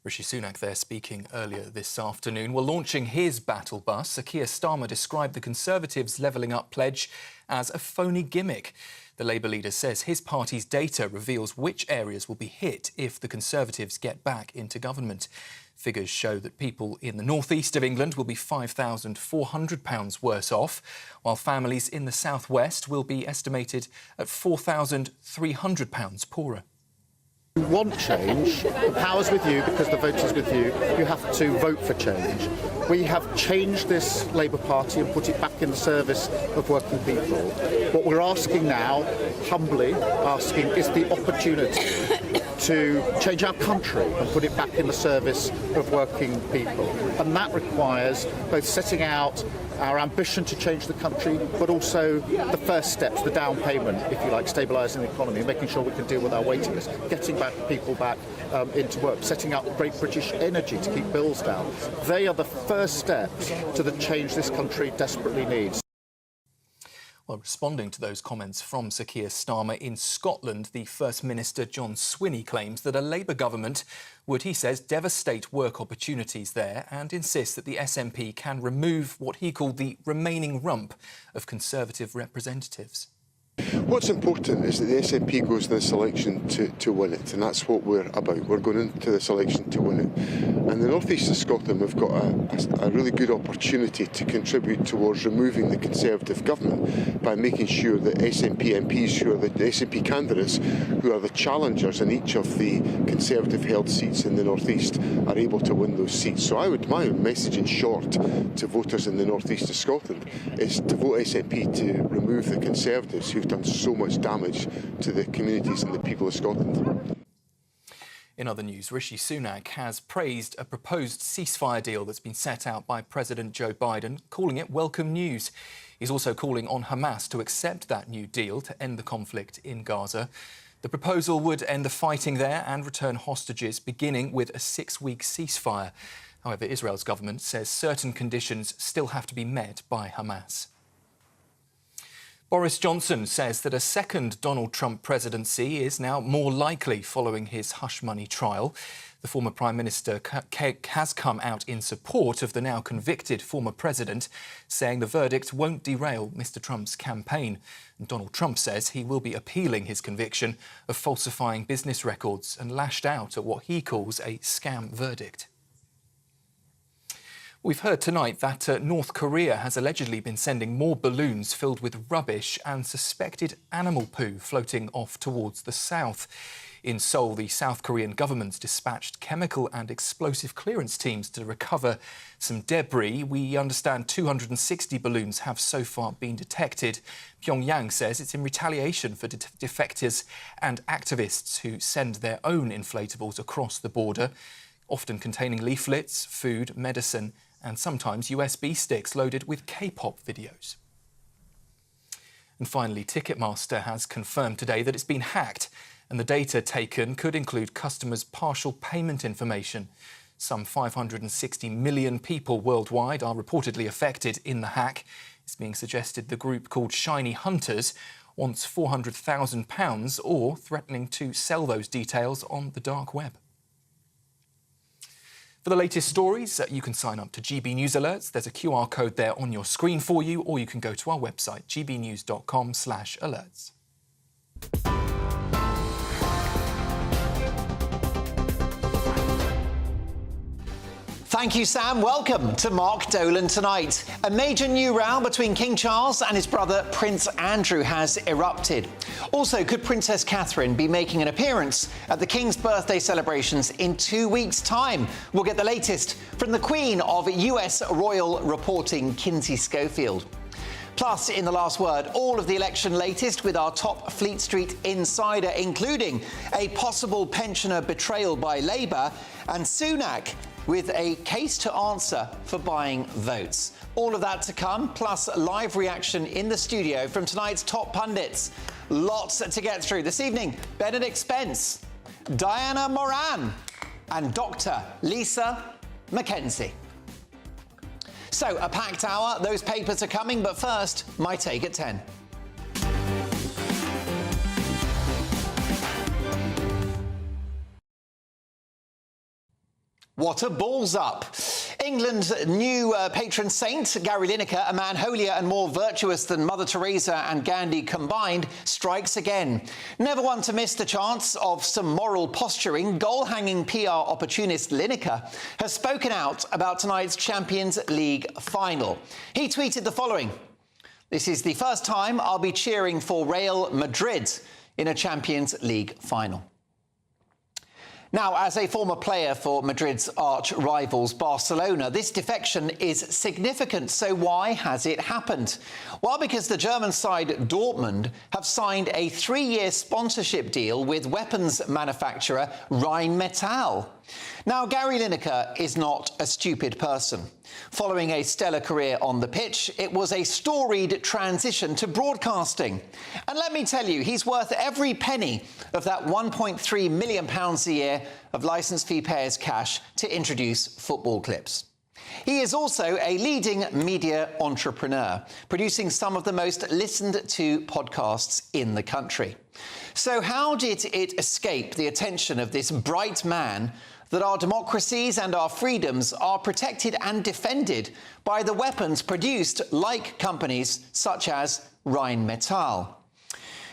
Rishi Sunak there speaking earlier this afternoon. Well, launching his battle bus, Sir Keir Starmer described the Conservatives' levelling up pledge as a phony gimmick. The Labour leader says his party's data reveals which areas will be hit if the Conservatives get back into government. Figures show that people in the northeast of England will be £5,400 worse off, while families in the southwest will be estimated at £4,300 poorer. you want change, the power's with you because the vote is with you. You have to vote for change. We have changed this Labour Party and put it back in the service of working people. What we're asking now, humbly asking, is the opportunity to change our country and put it back in the service of working people. And that requires both setting out our ambition to change the country, but also the first steps, the down payment, if you like, stabilising the economy, making sure we can deal with our waiting list, getting people back into work, setting up Great British Energy to keep bills down. They are the first steps to the change this country desperately needs. Well, responding to those comments from Sir Keir Starmer in Scotland, the First Minister John Swinney claims that a Labour government would, he says, devastate work opportunities there and insists that the SNP can remove what he called the remaining rump of Conservative representatives. What's important is that the SNP goes to this election to win it, and that's what we're about. We're going into this election to win it. And the North East of Scotland, we've got a really good opportunity to contribute towards removing the Conservative government by making sure that SNP MPs, who are the SNP candidates, who are the challengers in each of the Conservative-held seats in the North East, are able to win those seats. So my message in short to voters in the North East of Scotland is to vote SNP to remove the Conservatives who've done so much damage to the communities and the people of Scotland. In other news, Rishi Sunak has praised a proposed ceasefire deal that's been set out by President Joe Biden, calling it welcome news. He's also calling on Hamas to accept that new deal to end the conflict in Gaza. The proposal would end the fighting there and return hostages, beginning with a 6-week ceasefire. However, Israel's government says certain conditions still have to be met by Hamas. Boris Johnson says that a second Donald Trump presidency is now more likely following his hush money trial. The former Prime Minister has come out in support of the now convicted former president, saying the verdict won't derail Mr. Trump's campaign. And Donald Trump says he will be appealing his conviction of falsifying business records and lashed out at what he calls a scam verdict. We've heard tonight that North Korea has allegedly been sending more balloons filled with rubbish and suspected animal poo floating off towards the south. In Seoul, the South Korean government's dispatched chemical and explosive clearance teams to recover some debris. We understand 260 balloons have so far been detected. Pyongyang says it's in retaliation for defectors and activists who send their own inflatables across the border, often containing leaflets, food, medicine, and sometimes USB sticks loaded with K-pop videos. And finally, Ticketmaster has confirmed today that it's been hacked, and the data taken could include customers' partial payment information. Some 560 million people worldwide are reportedly affected in the hack. It's being suggested the group called Shiny Hunters wants £400,000 or threatening to sell those details on the dark web. For the latest stories, you can sign up to GB News Alerts. There's a QR code there on your screen for you, or you can go to our website, gbnews.com/alerts. Thank you, Sam. Welcome to Mark Dolan Tonight. A major new row between King Charles and his brother Prince Andrew has erupted. Also, could Princess Catherine be making an appearance at the King's birthday celebrations in 2 weeks' time? We'll get the latest from the Queen of US Royal Reporting, Kinsey Schofield. Plus, in the last word, all of the election latest with our top Fleet Street insider, including a possible pensioner betrayal by Labour and Sunak with a case to answer for buying votes. All of that to come, plus live reaction in the studio from tonight's top pundits. Lots to get through. This evening, Benedict Spence, Diana Moran and Dr. Lisa Mackenzie. So, a packed hour. Those papers are coming, but first, my take at 10. What a balls up. England's new patron saint, Gary Lineker, a man holier and more virtuous than Mother Teresa and Gandhi combined, strikes again. Never one to miss the chance of some moral posturing, goal-hanging PR opportunist Lineker has spoken out about tonight's Champions League final. He tweeted the following: "This is the first time I'll be cheering for Real Madrid in a Champions League final." Now, as a former player for Madrid's arch rivals Barcelona, this defection is significant. So why has it happened? Well, because the German side Dortmund have signed a 3-year sponsorship deal with weapons manufacturer Rheinmetall. Now, Gary Lineker is not a stupid person. Following a stellar career on the pitch, it was a storied transition to broadcasting. And let me tell you, he's worth every penny of that £1.3 million a year of licence fee payers' cash to introduce football clips. He is also a leading media entrepreneur, producing some of the most listened to podcasts in the country. So how did it escape the attention of this bright man that our democracies and our freedoms are protected and defended by the weapons produced like companies such as Rheinmetall?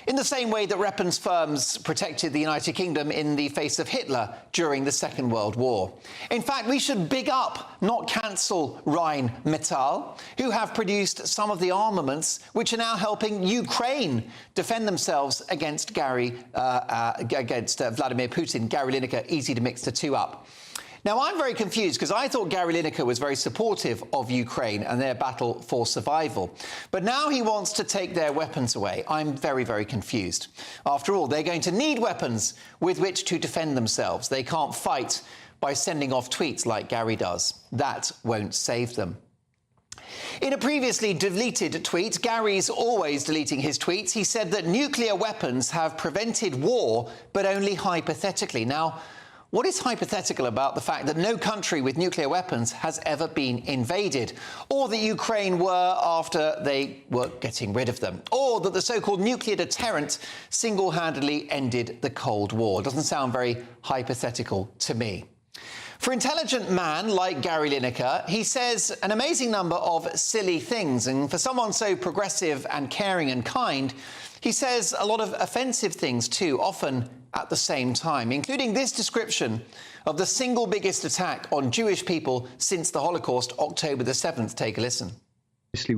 In the same way that weapons firms protected the United Kingdom in the face of Hitler during the Second World War. In fact, we should big up, not cancel, Rheinmetall, who have produced some of the armaments which are now helping Ukraine defend themselves against Vladimir Putin. Gary Lineker, easy to mix the two up. Now, I'm very confused because I thought Gary Lineker was very supportive of Ukraine and their battle for survival. But now he wants to take their weapons away. I'm very, very confused. After all, they're going to need weapons with which to defend themselves. They can't fight by sending off tweets like Gary does. That won't save them. In a previously deleted tweet, Gary's always deleting his tweets, he said that nuclear weapons have prevented war, but only hypothetically. Now, what is hypothetical about the fact that no country with nuclear weapons has ever been invaded, or that Ukraine were after they were getting rid of them, or that the so-called nuclear deterrent single-handedly ended the Cold War? Doesn't sound very hypothetical to me. For intelligent man like Gary Lineker, he says an amazing number of silly things, and for someone so progressive and caring and kind, he says a lot of offensive things too, often at the same time, including this description of the single biggest attack on Jewish people since the Holocaust, October the 7th. Take a listen. Obviously,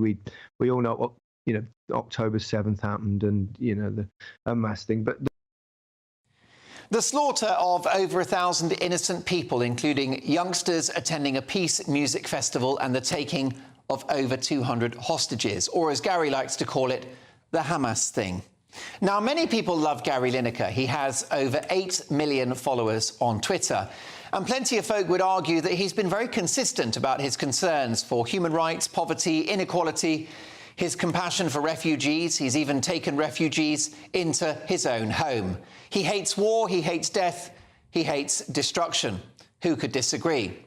we all know what, October 7th happened and, the Hamas thing, but the slaughter of over 1,000 innocent people, including youngsters attending a peace music festival, and the taking of over 200 hostages, or as Gary likes to call it, the Hamas thing. Now, many people love Gary Lineker. He has over 8 million followers on Twitter. And plenty of folk would argue that he's been very consistent about his concerns for human rights, poverty, inequality, his compassion for refugees. He's even taken refugees into his own home. He hates war, he hates death, he hates destruction. Who could disagree?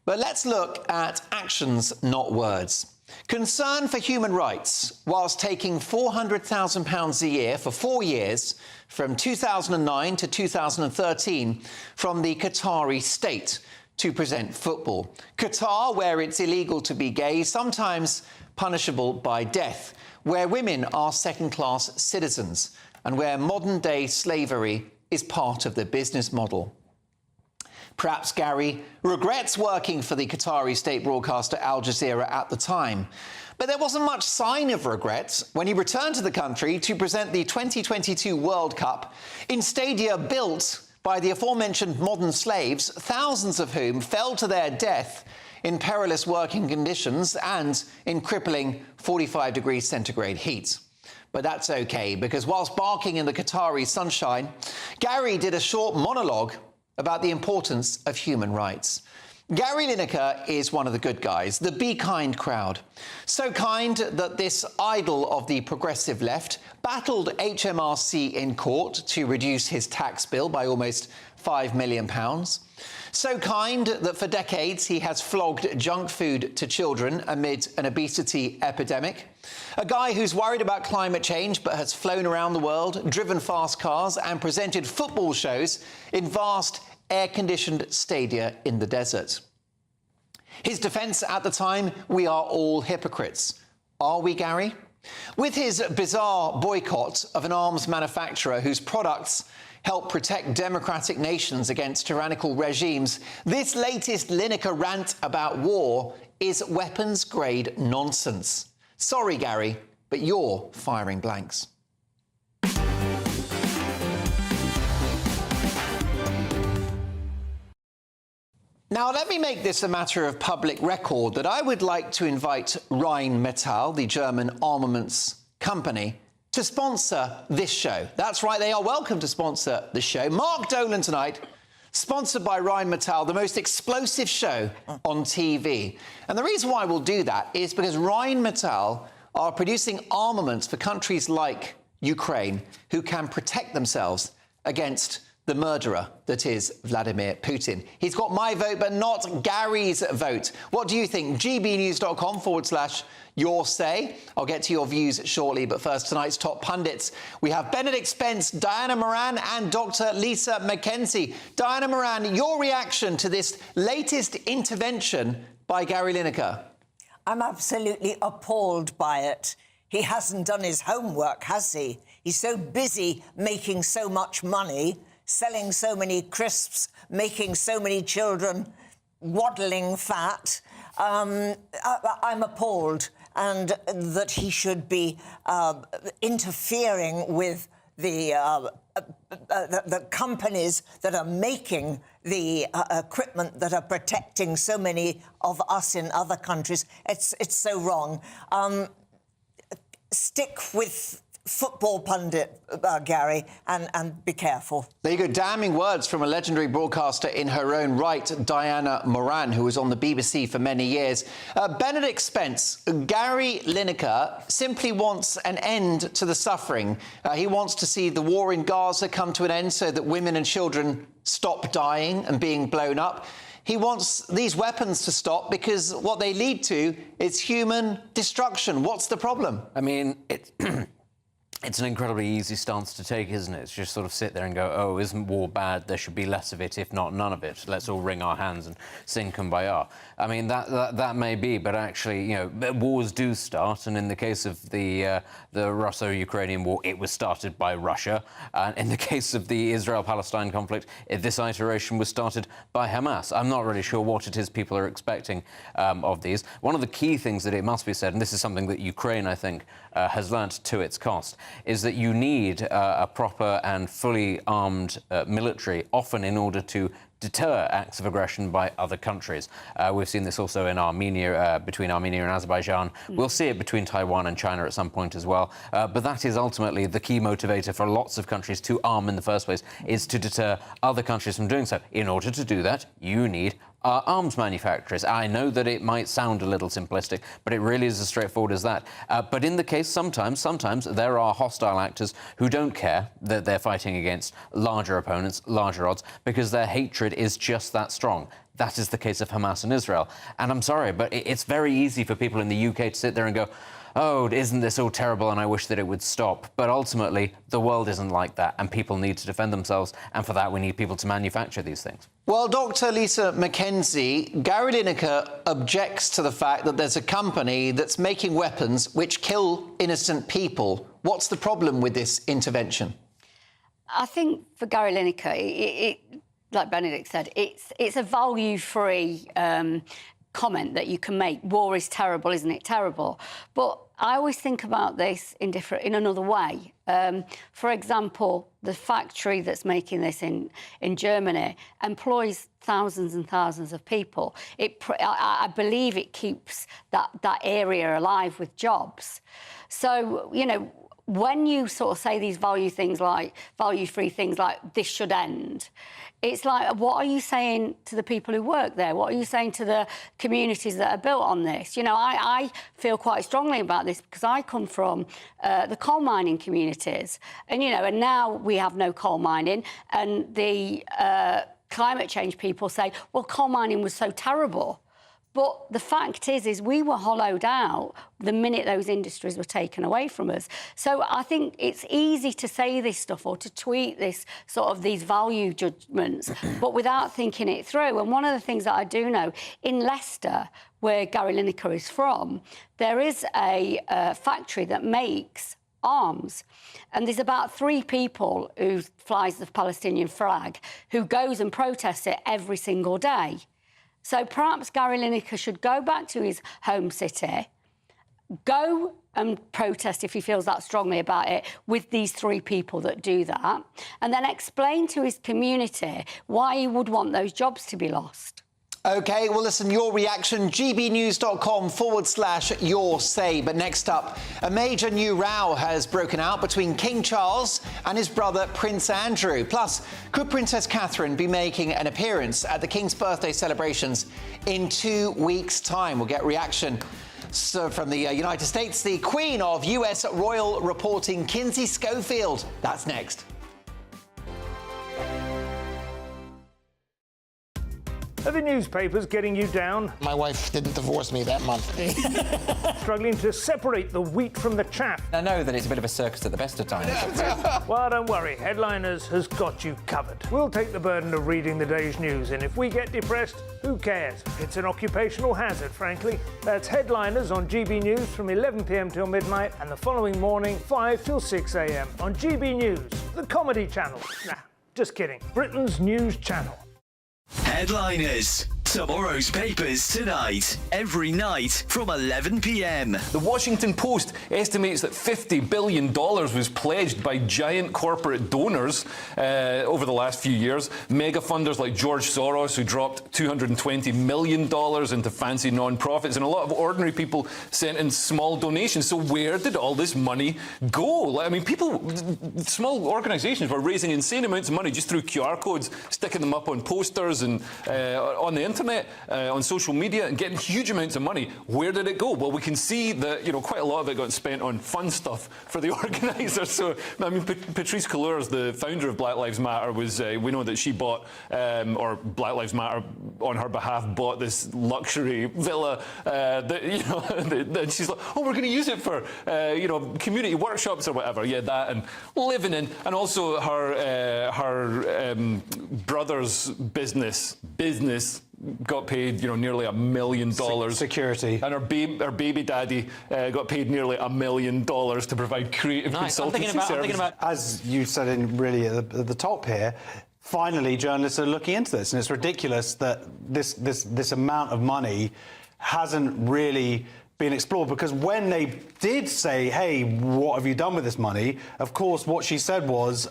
But let's look at actions, not words. Concern for human rights, whilst taking £400,000 a year for 4 years, from 2009 to 2013, from the Qatari state to present football. Qatar, where it's illegal to be gay, sometimes punishable by death, where women are second-class citizens, and where modern-day slavery is part of the business model. Perhaps Gary regrets working for the Qatari state broadcaster Al Jazeera at the time. But there wasn't much sign of regret when he returned to the country to present the 2022 World Cup in stadia built by the aforementioned modern slaves, thousands of whom fell to their death in perilous working conditions and in crippling 45 degrees centigrade heat. But that's okay, because whilst barking in the Qatari sunshine, Gary did a short monologue about the importance of human rights. Gary Lineker is one of the good guys, the Be Kind crowd. So kind that this idol of the progressive left battled HMRC in court to reduce his tax bill by almost £5 million. So kind that for decades he has flogged junk food to children amid an obesity epidemic. A guy who's worried about climate change but has flown around the world, driven fast cars and presented football shows in vast air-conditioned stadia in the desert. His defence at the time: we are all hypocrites. Are we, Gary? With his bizarre boycott of an arms manufacturer whose products help protect democratic nations against tyrannical regimes, this latest Lineker rant about war is weapons-grade nonsense. Sorry, Gary, but you're firing blanks. Now, let me make this a matter of public record that I would like to invite Rheinmetall, the German armaments company, to sponsor this show. That's right, they are welcome to sponsor the show. Mark Dolan tonight, sponsored by Rheinmetall, the most explosive show on TV. And the reason why we'll do that is because Rheinmetall are producing armaments for countries like Ukraine who can protect themselves against the murderer that is Vladimir Putin. He's got my vote, but not Gary's vote. What do you think? gbnews.com/your say. I'll get to your views shortly, but first, tonight's top pundits. We have Benedict Spence, Diana Moran and Dr. Lisa McKenzie. Diana Moran, your reaction to this latest intervention by Gary Lineker? I'm absolutely appalled by it. He hasn't done his homework, has he? He's so busy making so much money, selling so many crisps, making so many children waddling fat. I'm appalled, and that he should be interfering with the companies that are making the equipment that are protecting so many of us in other countries. It's so wrong. Stick with football pundit, Gary, and be careful. There you go, damning words from a legendary broadcaster in her own right, Diana Moran, who was on the BBC for many years. Benedict Spence, Gary Lineker simply wants an end to the suffering. He wants to see the war in Gaza come to an end so that women and children stop dying and being blown up. He wants these weapons to stop because what they lead to is human destruction. What's the problem? I mean, it's an incredibly easy stance to take, isn't it? It's just sort of sit there and go, oh, isn't war bad? There should be less of it, if not none of it. Let's all wring our hands and sing Kumbaya. I mean, that may be, but actually, you know, wars do start, and in the case of the Russo-Ukrainian war, it was started by Russia. And in the case of the Israel-Palestine conflict, this iteration was started by Hamas. I'm not really sure what it is people are expecting of these. One of the key things that it must be said, and this is something that Ukraine, I think, has learnt to its cost, is that you need a proper and fully armed military, often in order to deter acts of aggression by other countries. We've seen this also in Armenia, between Armenia and Azerbaijan. We'll see it between Taiwan and China at some point as well. But that is ultimately the key motivator for lots of countries to arm in the first place, is to deter other countries from doing so. In order to do that, you need arms manufacturers. I know that it might sound a little simplistic, but it really is as straightforward as that. But in the case, sometimes there are hostile actors who don't care that they're fighting against larger opponents, larger odds, because their hatred is just that strong. That is the case of Hamas and Israel. And I'm sorry, but it's very easy for people in the UK to sit there and go, oh, isn't this all terrible and I wish that it would stop. But ultimately, the world isn't like that, and people need to defend themselves, and for that we need people to manufacture these things. Well, Dr. Lisa McKenzie, Gary Lineker objects to the fact that there's a company that's making weapons which kill innocent people. What's the problem with this intervention? I think for Gary Lineker, like Benedict said, it's a value-free comment that you can make. War is terrible, isn't it? Terrible. But I always think about this in another way. For example, the factory that's making this in Germany employs thousands and thousands of people. I believe it keeps that area alive with jobs. So, you know, when you sort of say these value-free things like this should end, it's like, what are you saying to the people who work there? What are you saying to the communities that are built on this? You know, I feel quite strongly about this because I come from the coal mining communities. And, you know, and now we have no coal mining. And the climate change people say, well, coal mining was so terrible. But the fact is we were hollowed out the minute those industries were taken away from us. So I think it's easy to say this stuff or to tweet this sort of these value judgments, but without thinking it through. And one of the things that I do know, in Leicester, where Gary Lineker is from, there is a factory that makes arms. And there's about 3 people who flies the Palestinian flag who goes and protests it every single day. So perhaps Gary Lineker should go back to his home city, go and protest if he feels that strongly about it with these 3 people that do that, and then explain to his community why he would want those jobs to be lost. OK, well, listen, your reaction, gbnews.com/your say. But next up, a major new row has broken out between King Charles and his brother Prince Andrew. Plus, could Princess Catherine be making an appearance at the King's birthday celebrations in 2 weeks' time? We'll get reaction. So from the United States, the Queen of US Royal Reporting, Kinsey Schofield. That's next. Are the newspapers getting you down? My wife didn't divorce me that month. Struggling to separate the wheat from the chaff? I know that it's a bit of a circus at the best of times. Well, don't worry. Headliners has got you covered. We'll take the burden of reading the day's news, and if we get depressed, who cares? It's an occupational hazard, frankly. That's Headliners on GB News from 11 p.m. till midnight, and the following morning, 5 till 6 a.m. on GB News, the comedy channel. Nah, just kidding. Britain's news channel. Headliners. Tomorrow's papers tonight, every night from 11 p.m. The Washington Post estimates that $50 billion was pledged by giant corporate donors over the last few years. Mega funders like George Soros, who dropped $220 million into fancy non-profits, and a lot of ordinary people sent in small donations. So where did all this money go? I mean, small organisations were raising insane amounts of money just through QR codes, sticking them up on posters and on the internet, on social media, and getting huge amounts of money. Where did it go? Well, we can see that quite a lot of it got spent on fun stuff for the organisers. So, I mean, Patrice Cullors, the founder of Black Lives Matter, we know that she bought, or Black Lives Matter on her behalf bought this luxury villa. And she's like, oh, we're going to use it for community workshops or whatever. Yeah, that, and living in, and also her brother's business got paid, nearly $1 million. Security. And her baby daddy got paid nearly $1 million to provide creative consultancy services. I'm thinking about, as you said at the top here, finally journalists are looking into this, and it's ridiculous that this amount of money hasn't really been explored, because when they did say, hey, what have you done with this money, of course what she said was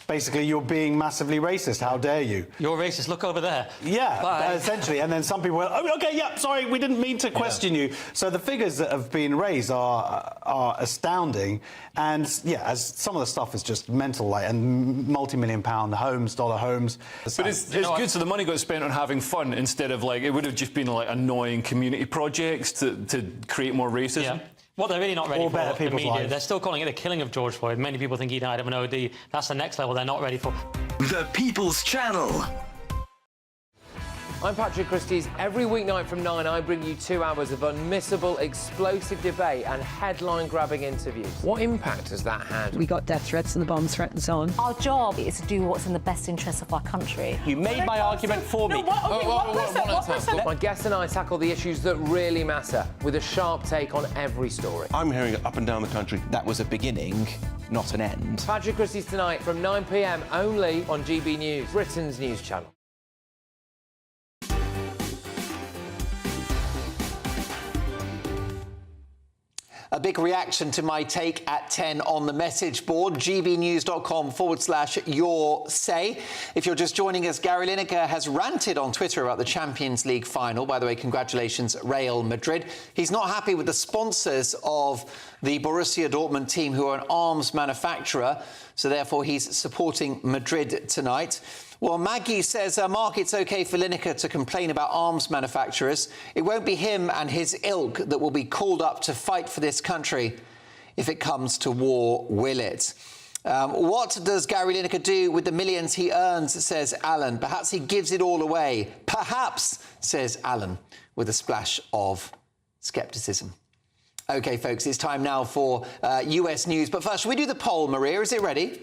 basically, you're being massively racist, how dare you. You're racist, look over there. Yeah, essentially. And then some people were, oh, okay, yeah, sorry, we didn't mean to question you. So the figures that have been raised are astounding. And yeah, as some of the stuff is just mental, and multi-million-pound homes, dollar homes. But it's good, so the money got spent on having fun instead of, it would have just been annoying community projects to create more racism. Yeah. What they're really not ready for, the media, lives. they're still calling it the killing of George Floyd. Many people think he died of an OD. That's the next level they're not ready for. The People's Channel. I'm Patrick Christie's. Every weeknight from 9, I bring you 2 hours of unmissable, explosive debate and headline-grabbing interviews. What impact has that had? We got death threats and the bomb threat and so on. Our job is to do what's in the best interest of our country. You made my argument for me. My guests and I tackle the issues that really matter, with a sharp take on every story. I'm hearing it up and down the country. That was a beginning, not an end. Patrick Christie's tonight from 9 p.m. only on GB News, Britain's news channel. A big reaction to my take at 10 on the message board, gbnews.com/your say. If you're just joining us, Gary Lineker has ranted on Twitter about the Champions League final. By the way, congratulations, Real Madrid. He's not happy with the sponsors of the Borussia Dortmund team, who are an arms manufacturer, so therefore he's supporting Madrid tonight. Well, Maggie says, Mark, it's OK for Lineker to complain about arms manufacturers. It won't be him and his ilk that will be called up to fight for this country if it comes to war, will it? What does Gary Lineker do with the millions he earns, says Alan. Perhaps he gives it all away. Perhaps, says Alan, with a splash of scepticism. OK, folks, it's time now for US news. But first, shall we do the poll, Maria? Is it ready?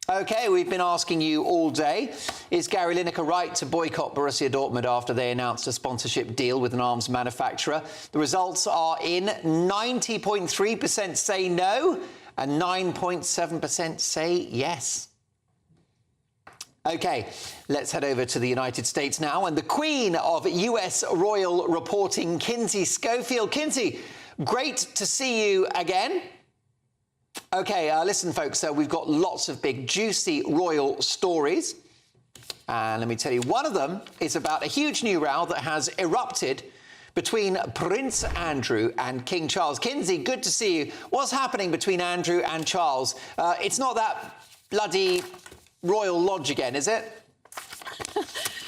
OK, we've been asking you all day, is Gary Lineker right to boycott Borussia Dortmund after they announced a sponsorship deal with an arms manufacturer? The results are in. 90.3% say no and 9.7% say yes. OK, let's head over to the United States now. And the Queen of US Royal Reporting, Kinsey Schofield. Kinsey, great to see you again. OK, listen, folks, we've got lots of big, juicy royal stories. And let me tell you, one of them is about a huge new row that has erupted between Prince Andrew and King Charles. Kinsey, good to see you. What's happening between Andrew and Charles? It's not that bloody royal lodge again, is it?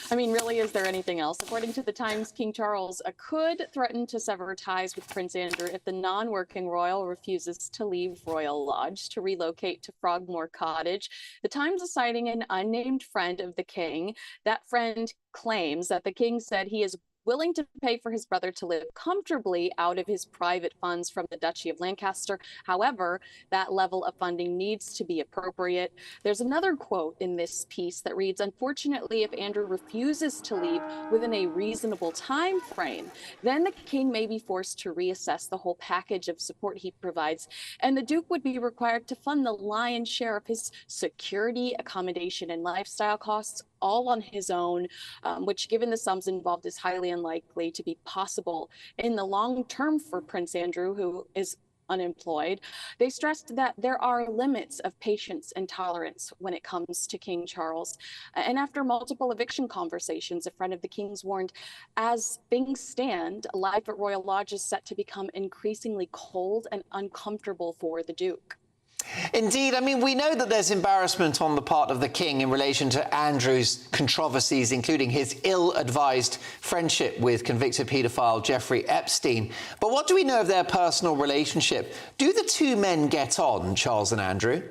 I mean, really, is there anything else? According to the Times, King Charles could threaten to sever ties with Prince Andrew if the non-working royal refuses to leave Royal Lodge to relocate to Frogmore Cottage. The Times is citing an unnamed friend of the king. That friend claims that the king said he is willing to pay for his brother to live comfortably out of his private funds from the Duchy of Lancaster. However, that level of funding needs to be appropriate. There's another quote in this piece that reads, "Unfortunately, if Andrew refuses to leave within a reasonable time frame, then the king may be forced to reassess the whole package of support he provides, and the Duke would be required to fund the lion's share of his security, accommodation, and lifestyle costs all on his own, which, given the sums involved, is highly unlikely to be possible in the long term for Prince Andrew, who is unemployed." They stressed that there are limits of patience and tolerance when it comes to King Charles. And after multiple eviction conversations, a friend of the king's warned, as things stand, life at Royal Lodge is set to become increasingly cold and uncomfortable for the Duke. Indeed. I mean, we know that there's embarrassment on the part of the king in relation to Andrew's controversies, including his ill-advised friendship with convicted paedophile Jeffrey Epstein. But what do we know of their personal relationship? Do the two men get on, Charles and Andrew?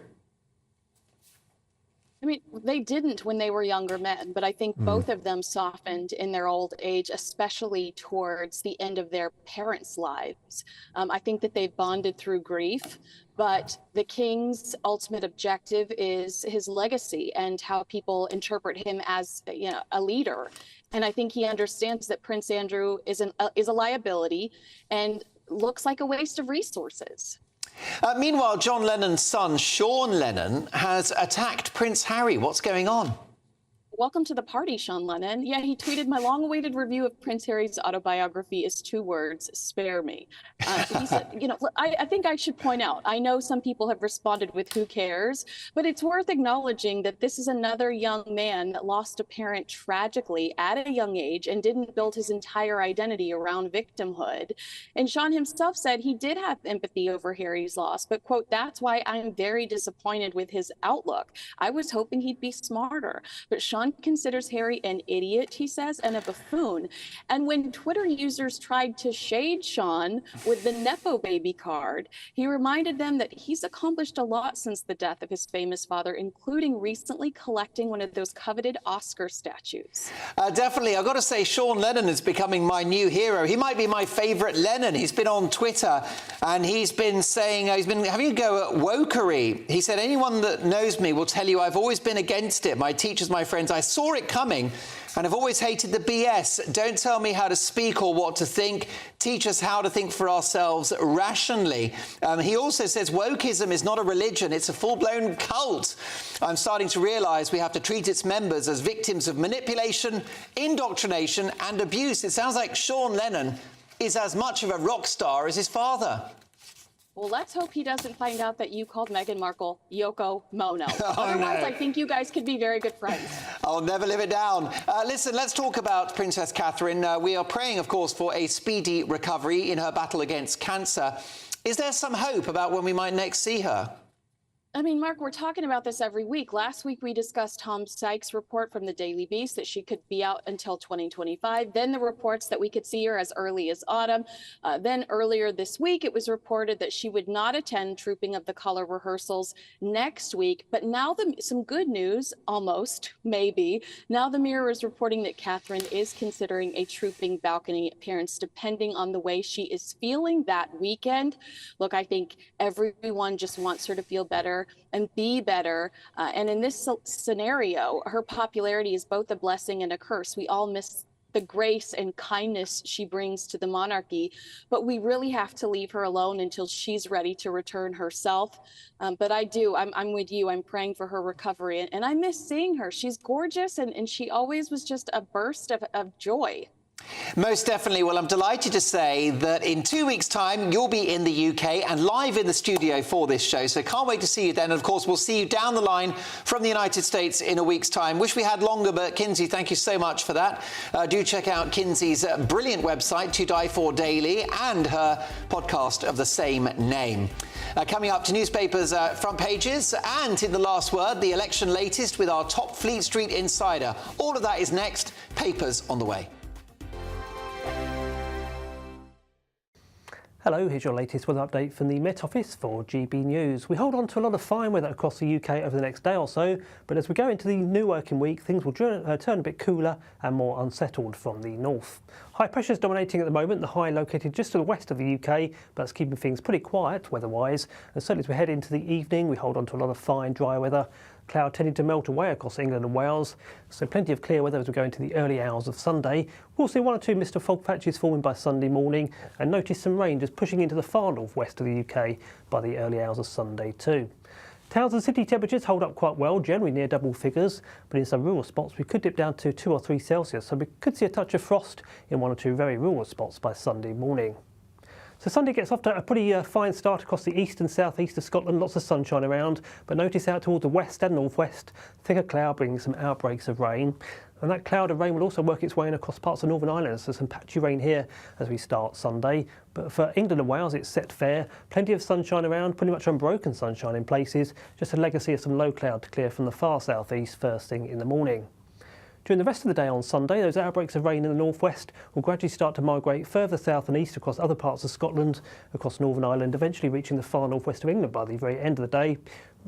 I mean, they didn't when they were younger men, but I think both of them softened in their old age, especially towards the end of their parents' lives. I think that they've bonded through grief, but the king's ultimate objective is his legacy and how people interpret him as, you know, a leader. And I think he understands that Prince Andrew is a liability and looks like a waste of resources. Meanwhile, John Lennon's son, Sean Lennon, has attacked Prince Harry. What's going on? Welcome to the party, Sean Lennon. Yeah, he tweeted, "My long-awaited review of Prince Harry's autobiography is 2 words, spare me." He said, you know, I think I should point out, I know some people have responded with who cares, but it's worth acknowledging that this is another young man that lost a parent tragically at a young age and didn't build his entire identity around victimhood. And Sean himself said he did have empathy over Harry's loss, but, quote, "That's why I'm very disappointed with his outlook. I was hoping he'd be smarter." But Sean considers Harry an idiot, he says, and a buffoon. And when Twitter users tried to shade Sean with the Nepo baby card, he reminded them that he's accomplished a lot since the death of his famous father, including recently collecting one of those coveted Oscar statues. Definitely. I've got to say, Sean Lennon is becoming my new hero. He might be my favourite Lennon. He's been on Twitter and he's been saying, he's been having a go at wokery. He said, "Anyone that knows me will tell you I've always been against it. My teachers, my friends, I saw it coming and I've always hated the BS. Don't tell me how to speak or what to think. Teach us how to think for ourselves rationally." He also says wokeism is not a religion, it's a full-blown cult. "I'm starting to realise we have to treat its members as victims of manipulation, indoctrination and abuse." It sounds like Sean Lennon is as much of a rock star as his father. Well, let's hope he doesn't find out that you called Meghan Markle Yoko Mono. Otherwise, no. I think you guys could be very good friends. I'll never live it down. Listen, let's talk about Princess Catherine. We are praying, of course, for a speedy recovery in her battle against cancer. Is there some hope about when we might next see her? I mean, Mark, we're talking about this every week. Last week, we discussed Tom Sykes' report from the Daily Beast that she could be out until 2025. Then the reports that we could see her as early as autumn. Then earlier this week, it was reported that she would not attend Trooping of the Colour rehearsals next week. But now some good news, almost, maybe. Now the Mirror is reporting that Catherine is considering a Trooping balcony appearance, depending on the way she is feeling that weekend. Look, I think everyone just wants her to feel better and be better. And in this scenario, her popularity is both a blessing and a curse. We all miss the grace and kindness she brings to the monarchy, but we really have to leave her alone until she's ready to return herself. But I'm with you. I'm praying for her recovery. And I miss seeing her. She's gorgeous, and she always was just a burst of joy. Most definitely. Well, I'm delighted to say that in 2 weeks' time, you'll be in the UK and live in the studio for this show. So can't wait to see you then. And of course, we'll see you down the line from the United States in a week's time. Wish we had longer, but Kinsey, thank you so much for that. Do check out Kinsey's brilliant website, To Die For Daily, and her podcast of the same name. Coming up to newspapers' front pages, and in the last word, the election latest with our top Fleet Street insider. All of that is next. Papers on the way. Hello, here's your latest weather update from the Met Office for GB News. We hold on to a lot of fine weather across the UK over the next day or so, but as we go into the new working week, things will turn a bit cooler and more unsettled from the north. High pressure is dominating at the moment, the high located just to the west of the UK, but it's keeping things pretty quiet weather-wise. And certainly as we head into the evening, we hold on to a lot of fine, dry weather. Cloud tending to melt away across England and Wales, so plenty of clear weather as we go into the early hours of Sunday. We'll see one or two mist or fog patches forming by Sunday morning, and notice some rain just pushing into the far northwest of the UK by the early hours of Sunday too. Towns and city temperatures hold up quite well, generally near double figures, but in some rural spots we could dip down to 2 or 3 Celsius, so we could see a touch of frost in one or two very rural spots by Sunday morning. So Sunday gets off to a pretty fine start across the east and southeast of Scotland, lots of sunshine around, but notice out towards the west and northwest, thicker cloud bringing some outbreaks of rain. And that cloud of rain will also work its way in across parts of Northern Ireland, so some patchy rain here as we start Sunday. But for England and Wales, it's set fair, plenty of sunshine around, pretty much unbroken sunshine in places, just a legacy of some low cloud to clear from the far southeast first thing in the morning. During the rest of the day on Sunday, those outbreaks of rain in the northwest will gradually start to migrate further south and east across other parts of Scotland, across Northern Ireland, eventually reaching the far northwest of England by the very end of the day.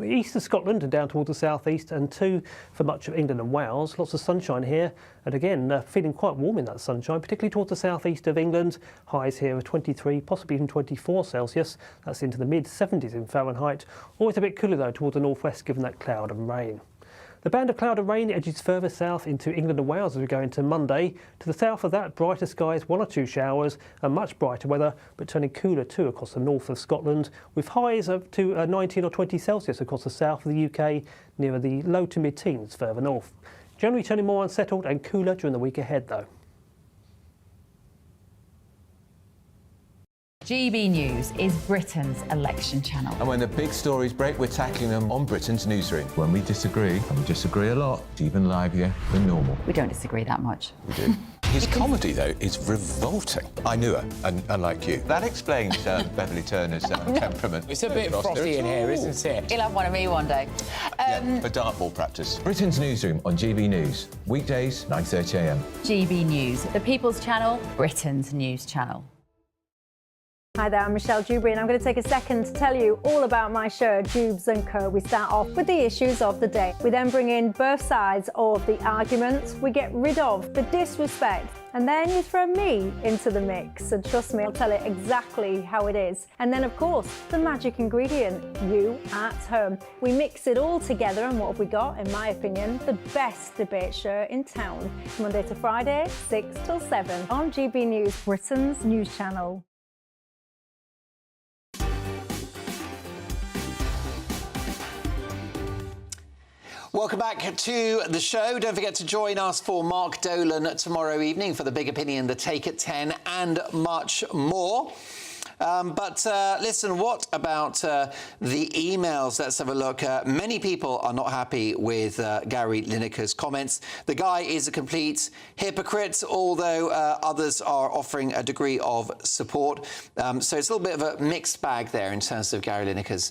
East of Scotland and down towards the southeast, and too for much of England and Wales. Lots of sunshine here, and again feeling quite warm in that sunshine, particularly towards the southeast of England. Highs here of 23, possibly even 24 Celsius. That's into the mid-70s in Fahrenheit. Always a bit cooler though towards the northwest, given that cloud and rain. The band of cloud and rain edges further south into England and Wales as we go into Monday. To the south of that, brighter skies, 1 or 2 showers, and much brighter weather, but turning cooler too across the north of Scotland, with highs up to 19 or 20 Celsius across the south of the UK, nearer the low to mid-teens further north. Generally turning more unsettled and cooler during the week ahead though. GB News is Britain's election channel. And when the big stories break, we're tackling them on Britain's newsroom. When we disagree, and we disagree a lot, it's even livelier than normal. We don't disagree that much. We do. His comedy, though, is revolting. I knew her, and unlike you. That explains Beverly Turner's temperament. It's a bit frosty in here, isn't it? He'll have one of me one day. For dartball practice. Britain's newsroom on GB News. Weekdays, 9:30 a.m. GB News, the People's Channel, Britain's news channel. Hi there, I'm Michelle Dewberry, and I'm going to take a second to tell you all about my show, Dubes & Co. We start off with the issues of the day. We then bring in both sides of the arguments. We get rid of the disrespect, and then you throw me into the mix. And trust me, I'll tell it exactly how it is. And then, of course, the magic ingredient, you at home. We mix it all together, and what have we got? In my opinion, the best debate show in town. Monday to Friday, 6 till 7 on GB News, Britain's news channel. Welcome back to the show. Don't forget to join us for Mark Dolan tomorrow evening for The Big Opinion, The Take at 10 and much more. But listen, what about the emails? Let's have a look. Many people are not happy with Gary Lineker's comments. The guy is a complete hypocrite, although others are offering a degree of support. So it's a little bit of a mixed bag there in terms of Gary Lineker's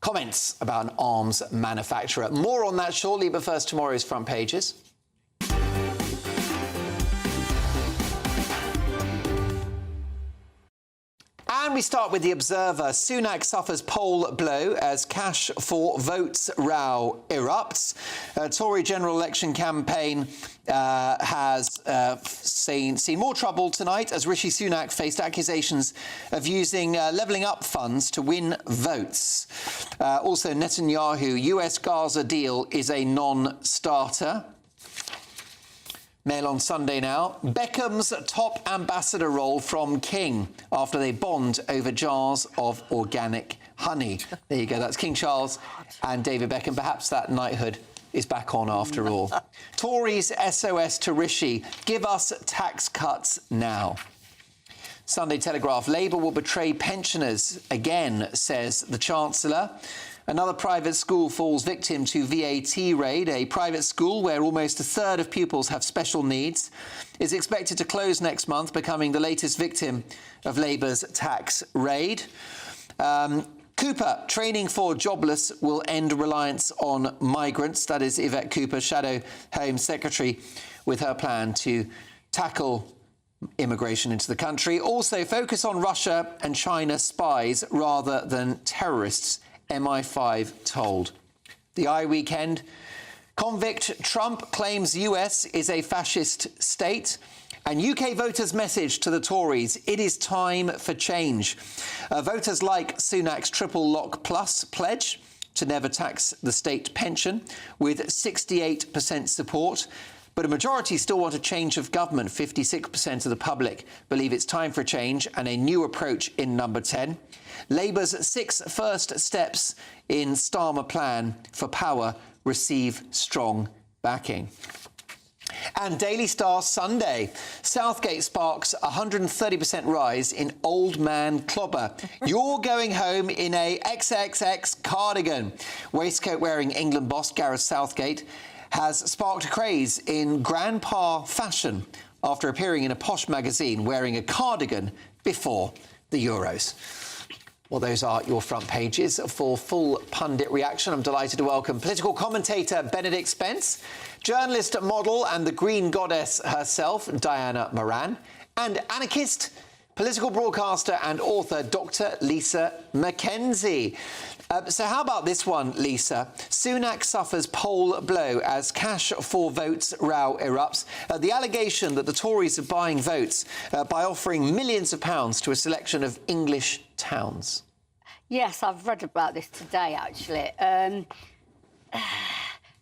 comments about an arms manufacturer. More on that shortly, but first, tomorrow's front pages. And we start with The Observer. Sunak suffers poll blow as cash for votes row erupts. Tory general election campaign has seen more trouble tonight as Rishi Sunak faced accusations of using levelling up funds to win votes. Also, Netanyahu, US Gaza deal is a non-starter. Mail on Sunday now. Beckham's top ambassador role from King after they bond over jars of organic honey. There you go. That's King Charles and David Beckham. Perhaps that knighthood is back on after all. Tories SOS to Rishi. Give us tax cuts now. Sunday Telegraph. Labour will betray pensioners again, says the Chancellor. Another private school falls victim to VAT raid. A private school where almost a third of pupils have special needs is expected to close next month, becoming the latest victim of Labour's tax raid. Cooper, training for jobless will end reliance on migrants. That is Yvette Cooper, Shadow Home Secretary, with her plan to tackle immigration into the country. Also focus on Russia and China spies rather than terrorists, MI5 told. The Eye Weekend. Convict Trump claims US is a fascist state. And UK voters' message to the Tories, it is time for change. Voters like Sunak's Triple Lock Plus pledge to never tax the state pension, with 68% support. But a majority still want a change of government. 56% of the public believe it's time for a change and a new approach in number 10. Labour's 6 first steps in Starmer plan for power receive strong backing. And Daily Star Sunday. Southgate sparks 130% rise in old man clobber. You're going home in a XXX cardigan. Waistcoat-wearing England boss Gareth Southgate has sparked a craze in grandpa fashion after appearing in a posh magazine wearing a cardigan before the Euros. Well, those are your front pages. For full pundit reaction, I'm delighted to welcome political commentator Benedict Spence, journalist, model and the green goddess herself, Diana Moran, and anarchist, political broadcaster and author Dr. Lisa Mackenzie. So how about this one, Lisa? Sunak suffers poll blow as cash for votes row erupts. The allegation that the Tories are buying votes by offering millions of pounds to a selection of English towns. Yes, I've read about this today, actually.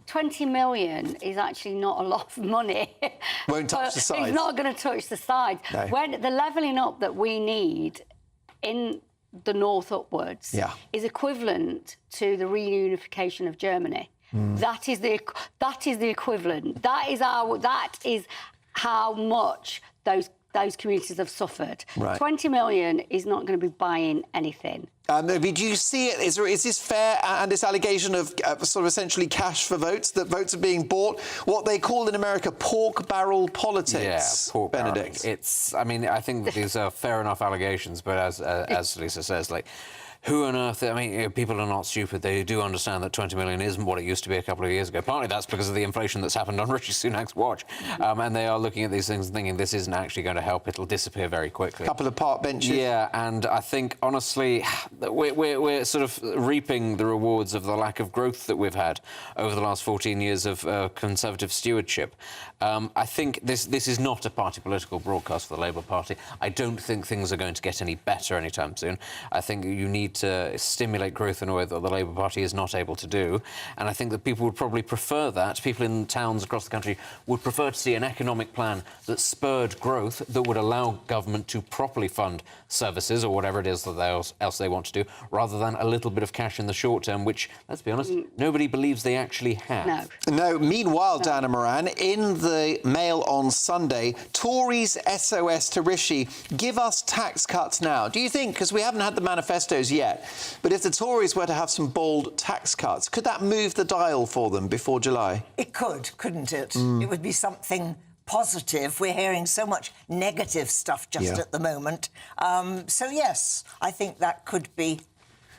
20 million is actually not a lot of money. Won't touch the sides. It's not going to touch the sides. No. When the levelling up that we need in the north upwards is equivalent to the reunification of Germany. That is the equivalent. That is how much those communities have suffered. Right. 20 million is not going to be buying anything. Do you see it? Is this fair? And this allegation of sort of essentially cash for votes, that votes are being bought, what they call in America pork barrel politics. Yeah, pork Benedict. barreling. I mean, I think that these are fair enough allegations, but as Lisa says, like, who on earth? I mean, people are not stupid. They do understand that 20 million isn't what it used to be a couple of years ago. Partly that's because of the inflation that's happened on Rishi Sunak's watch. And they are looking at these things and thinking this isn't actually going to help. It'll disappear very quickly. A couple of park benches. Yeah, and I think, honestly, we're sort of reaping the rewards of the lack of growth that we've had over the last 14 years of Conservative stewardship. I think this is not a party political broadcast for the Labour Party. I don't think things are going to get any better anytime soon. I think you need to stimulate growth in a way that the Labour Party is not able to do. And I think that people would probably prefer that. People in towns across the country would prefer to see an economic plan that spurred growth, that would allow government to properly fund services or whatever it is that else they want to do, rather than a little bit of cash in the short term, which, let's be honest, nobody believes they actually have. No. Meanwhile, Diana Moran, in the Mail on Sunday, Tories SOS to Rishi, give us tax cuts now. Do you think, because we haven't had the manifestos yet, but if the Tories were to have some bold tax cuts, could that move the dial for them before July? It could, couldn't it? It would be something positive. We're hearing so much negative stuff just at the moment. So, yes, I think that could be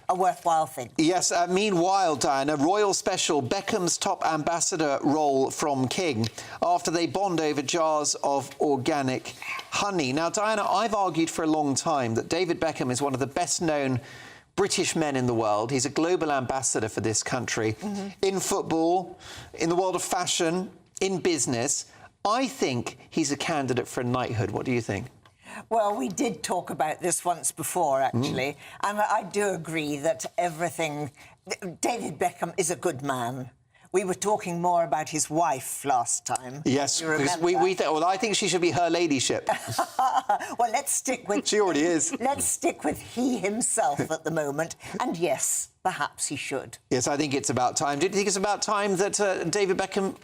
a worthwhile thing. Yes, meanwhile, Diana, royal special, Beckham's top ambassador role from King after they bond over jars of organic honey. Now, Diana, I've argued for a long time that David Beckham is one of the best-known British men in the world. He's a global ambassador for this country, in football, in the world of fashion, in business. I think he's a candidate for a knighthood. What do you think? Well, we did talk about this once before, actually, and I do agree that everything... David Beckham is a good man. We were talking more about his wife last time. Yes, You because remember? well, I think she should be her ladyship. Well, let's stick with... She already is. Let's stick with he himself at the moment. And yes, perhaps he should. Yes, I think it's about time. Do you think it's about time that David Beckham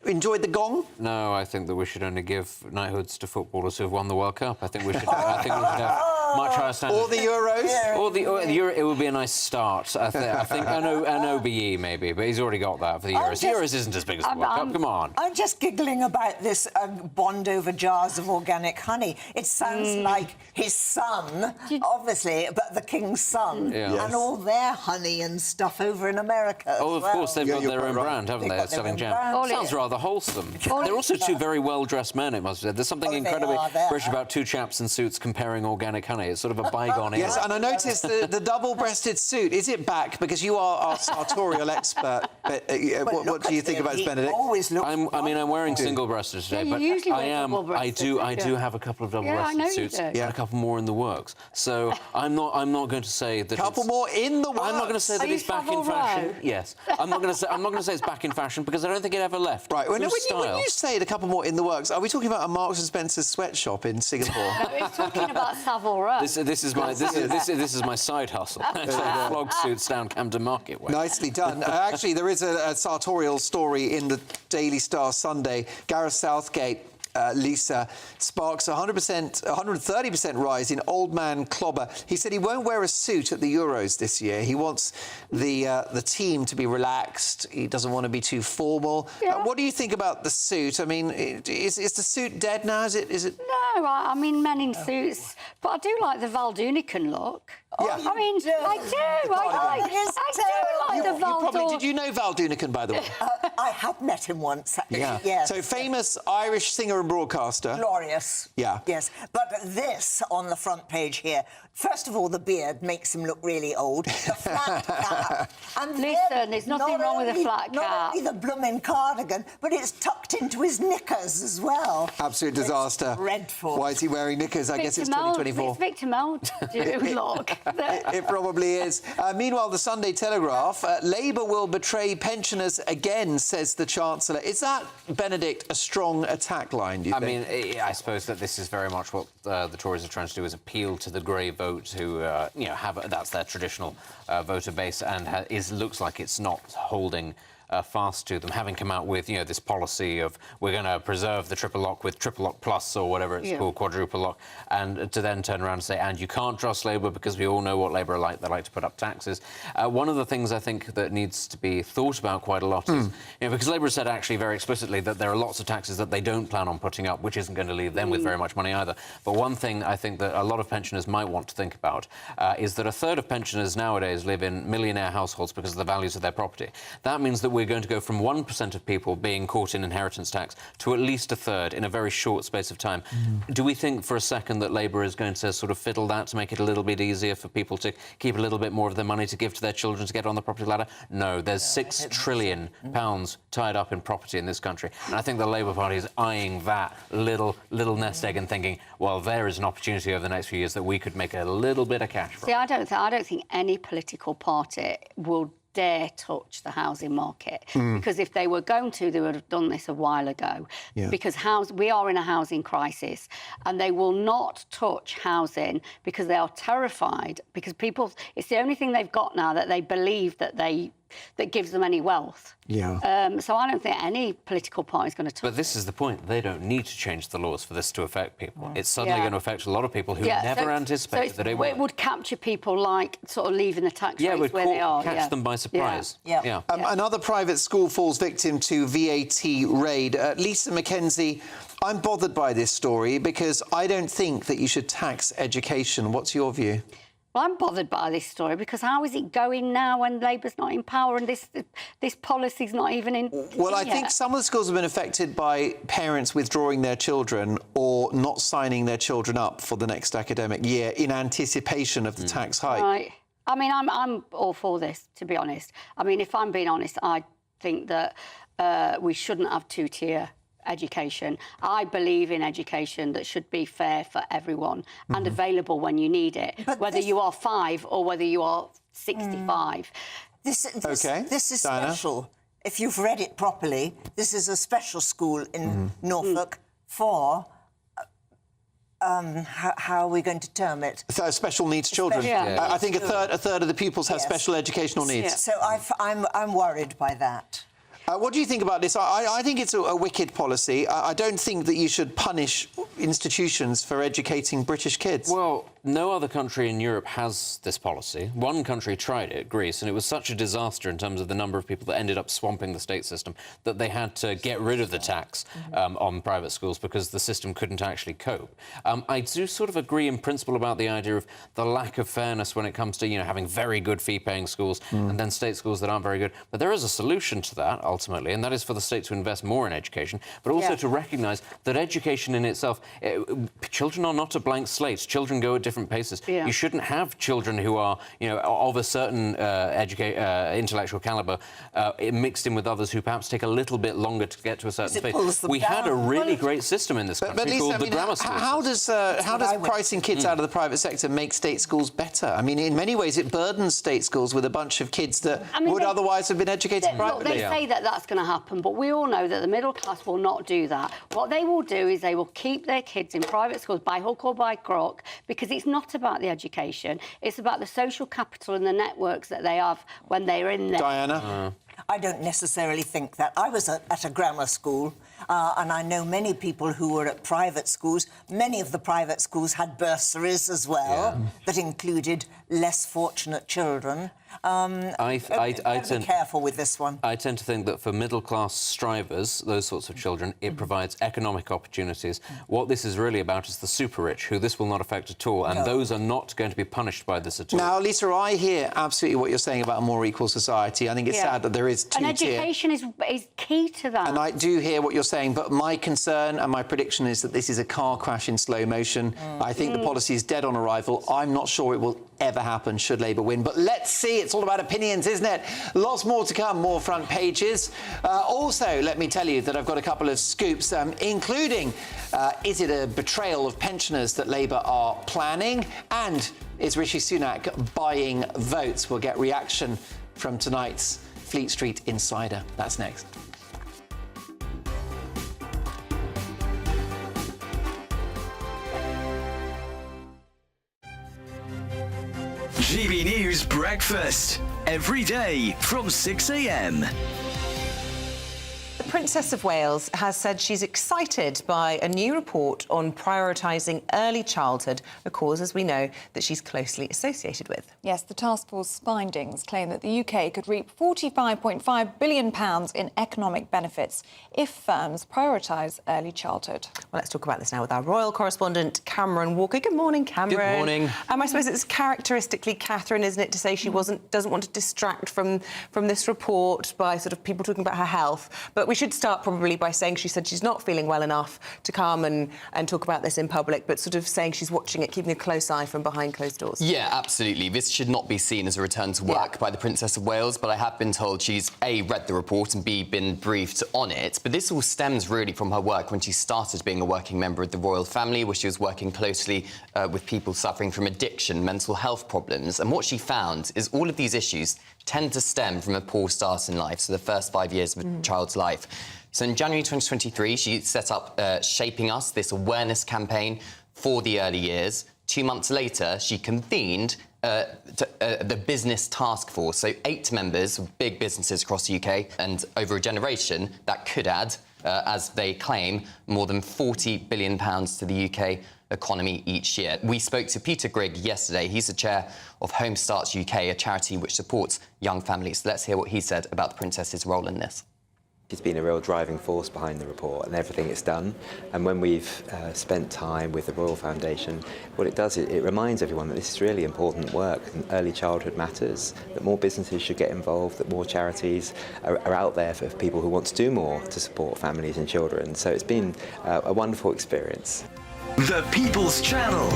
enjoyed the gong? No, I think that we should only give knighthoods to footballers who have won the World Cup. I think we should. I think we should have much higher standards. Or the Euros? Or the Euro. It would be a nice start. I think an OBE maybe, but he's already got that for the Euros. The Euros isn't as big as the World Cup. Come on. I'm just giggling about this bond over jars of organic honey. It sounds like his son, obviously, but the king's son, and all their honey and stuff over in America. Oh, of course, they've got their own brand, haven't they? They've got Selling their jam. own brand. Sounds rather wholesome. They're also two very well-dressed men, it must be said. There's something incredibly British about two chaps in suits comparing organic honey. It's sort of a bygone era. Yes, and I noticed the double-breasted suit. Is it back? Because you are our sartorial expert. What do you think about this, Benedict? I'm wearing single-breasted today, but I do have a couple of double-breasted suits and a couple more in the works. So I'm not going to say that. Couple more in the works. I'm not going to say that it's back in fashion. Yes, I'm not going to say it's back in fashion because I don't think it ever left. Right. When you say a couple more in the works, are we talking about a Marks and Spencer's sweatshop in Singapore? No, he's talking about Savile Row. This is my side hustle. Flog suits down Camden Market way. Nicely done. Actually, there is a sartorial story in the Daily Star Sunday. Gareth Southgate, Lisa, sparks 130% rise in old man clobber. He said he won't wear a suit at the Euros this year. He wants the team to be relaxed. He doesn't want to be too formal. What do you think about the suit? I mean, is the suit dead now? Is it? No, I mean men in suits, but I do like the Valdunican look. Yeah. I mean, I do. I do like the Valdunican. Did you know Val Dunican, by the way? I have met him once. Yeah. Yes. So famous Irish singer and broadcaster. Glorious. Yeah. Yes. But this on the front page here, first of all, the beard makes him look really old. The flat cap. And listen, there's nothing wrong with a flat cap. Not only the blooming cardigan, but it's tucked into his knickers as well. Absolute disaster. It's dreadful. Why is he wearing knickers? I guess it's 2024. It's Victor Meldrew look. It probably is. Meanwhile, the Sunday Telegraph, Labour will betray pensioners again, says the Chancellor. Is that, Benedict, a strong attack line, do you think? I mean, I suppose that this is very much what the Tories are trying to do, is appeal to the grey vote who, that's their traditional voter base, and looks like it's not holding fast to them, having come out with, this policy of we're going to preserve the triple lock with triple lock plus or whatever it's called, quadruple lock, and to then turn around and say, and you can't trust Labour because we all know what Labour are like. They like to put up taxes. One of the things I think that needs to be thought about quite a lot is, because Labour has said actually very explicitly that there are lots of taxes that they don't plan on putting up, which isn't going to leave them with very much money either. But one thing I think that a lot of pensioners might want to think about is that a third of pensioners nowadays live in millionaire households because of the values of their property. That means that we're going to go from 1% of people being caught in inheritance tax to at least a third in a very short space of time. Do we think for a second that Labour is going to sort of fiddle that to make it a little bit easier for people to keep a little bit more of their money to give to their children to get on the property ladder? No, there's £6 trillion tied up in property in this country. And I think the Labour Party is eyeing that little nest egg and thinking, well, there is an opportunity over the next few years that we could make a little bit of cash from. See, I don't think any political party will dare touch the housing market, because if they were going to, they would have done this a while ago. Because we are in a housing crisis, and they will not touch housing because they are terrified, because it's the only thing they've got now that they believe that gives them any wealth. So I don't think any political party is going to touch. But this is the point. They don't need to change the laws for this to affect people. It's suddenly going to affect a lot of people who never anticipated that it would. It would capture people like sort of leaving the tax rates where they are. Catch them by surprise. Another private school falls victim to VAT raid. Lisa McKenzie, I'm bothered by this story because I don't think that you should tax education. What's your view? Well, I'm bothered by this story because how is it going now when Labour's not in power and this policy's not even in? Well, I think some of the schools have been affected by parents withdrawing their children or not signing their children up for the next academic year in anticipation of the tax hike. Right. I mean, I'm all for this, to be honest. I mean, if I'm being honest, I think that we shouldn't have two-tier education. I believe in education that should be fair for everyone and available when you need it, whether you are 5 or whether you are 65. This is special. if you've read it properly, this is a special school in Norfolk for... how are we going to term it? Special needs children. I think a third of the pupils have special educational needs. So I'm worried by that. What do you think about this? I think it's a wicked policy. I don't think that you should punish institutions for educating British kids. Well, no other country in Europe has this policy. One country tried it, Greece, and it was such a disaster in terms of the number of people that ended up swamping the state system that they had to get rid of the tax on private schools because the system couldn't actually cope. I do sort of agree in principle about the idea of the lack of fairness when it comes to, having very good fee-paying schools and then state schools that aren't very good. But there is a solution to that, ultimately, and that is for the state to invest more in education, but also to recognise that education in itself, children are not a blank slate. Children go at different paces. You shouldn't have children who are, of a certain intellectual calibre mixed in with others who perhaps take a little bit longer to get to a certain space. We had a really great system in this country called the grammar school. How does pricing kids out of the private sector make state schools better? I mean, in many ways, it burdens state schools with a bunch of kids that would otherwise have been educated privately. They say that that's going to happen, but we all know that the middle class will not do that. What they will do is they will keep their kids in private schools by hook or by crook, because it's not about the education, it's about the social capital and the networks that they have when they're in there. Diana? I don't necessarily think that. I was at a grammar school, and I know many people who were at private schools. Many of the private schools had bursaries as well that included less fortunate children. Be careful with this one. I tend to think that for middle-class strivers, those sorts of children, it provides economic opportunities. What this is really about is the super-rich, who this will not affect at all, and those are not going to be punished by this at all. Now, Lisa, I hear absolutely what you're saying about a more equal society. I think it's sad that there is two-tier. And education is key to that. And I do hear what you're saying, but my concern and my prediction is that this is a car crash in slow motion. I think the policy is dead on arrival. I'm not sure it will ever happen should Labour win. But let's see. It's all about opinions, isn't it? Lots more to come, more front pages. Also, let me tell you that I've got a couple of scoops, including is it a betrayal of pensioners that Labour are planning? And is Rishi Sunak buying votes? We'll get reaction from tonight's Fleet Street Insider. That's next. GB News Breakfast, every day from 6 a.m. The Princess of Wales has said she's excited by a new report on prioritising early childhood, a cause, as we know, that she's closely associated with. Yes, the task force findings claim that the UK could reap £45.5 billion in economic benefits if firms prioritise early childhood. Well, let's talk about this now with our royal correspondent, Cameron Walker. Good morning, Cameron. Good morning. I suppose it's characteristically Catherine, isn't it, to say she doesn't want to distract from this report by sort of people talking about her health. But we should start probably by saying she said she's not feeling well enough to come and talk about this in public, but sort of saying she's watching it, keeping a close eye from behind closed doors. Yeah, absolutely. This should not be seen as a return to work by the Princess of Wales, but I have been told she's A, read the report and B, been briefed on it. But this all stems really from her work when she started being a working member of the royal family, where she was working closely with people suffering from addiction, mental health problems. And what she found is all of these issues tend to stem from a poor start in life, so the first 5 years of a child's life. So in January 2023, she set up Shaping Us, this awareness campaign for the early years. 2 months later, she convened the Business Task Force, so 8 members of big businesses across the UK, and over a generation, that could add, as they claim, more than £40 billion to the UK economy each year. We spoke to Peter Grigg yesterday. He's the chair of Home Starts UK, a charity which supports young families. Let's hear what he said about the Princess's role in this. She's been a real driving force behind the report and everything it's done. And when we've spent time with the Royal Foundation, what it does, it reminds everyone that this is really important work and early childhood matters, that more businesses should get involved, that more charities are out there for people who want to do more to support families and children. So it's been a wonderful experience. The People's Channel.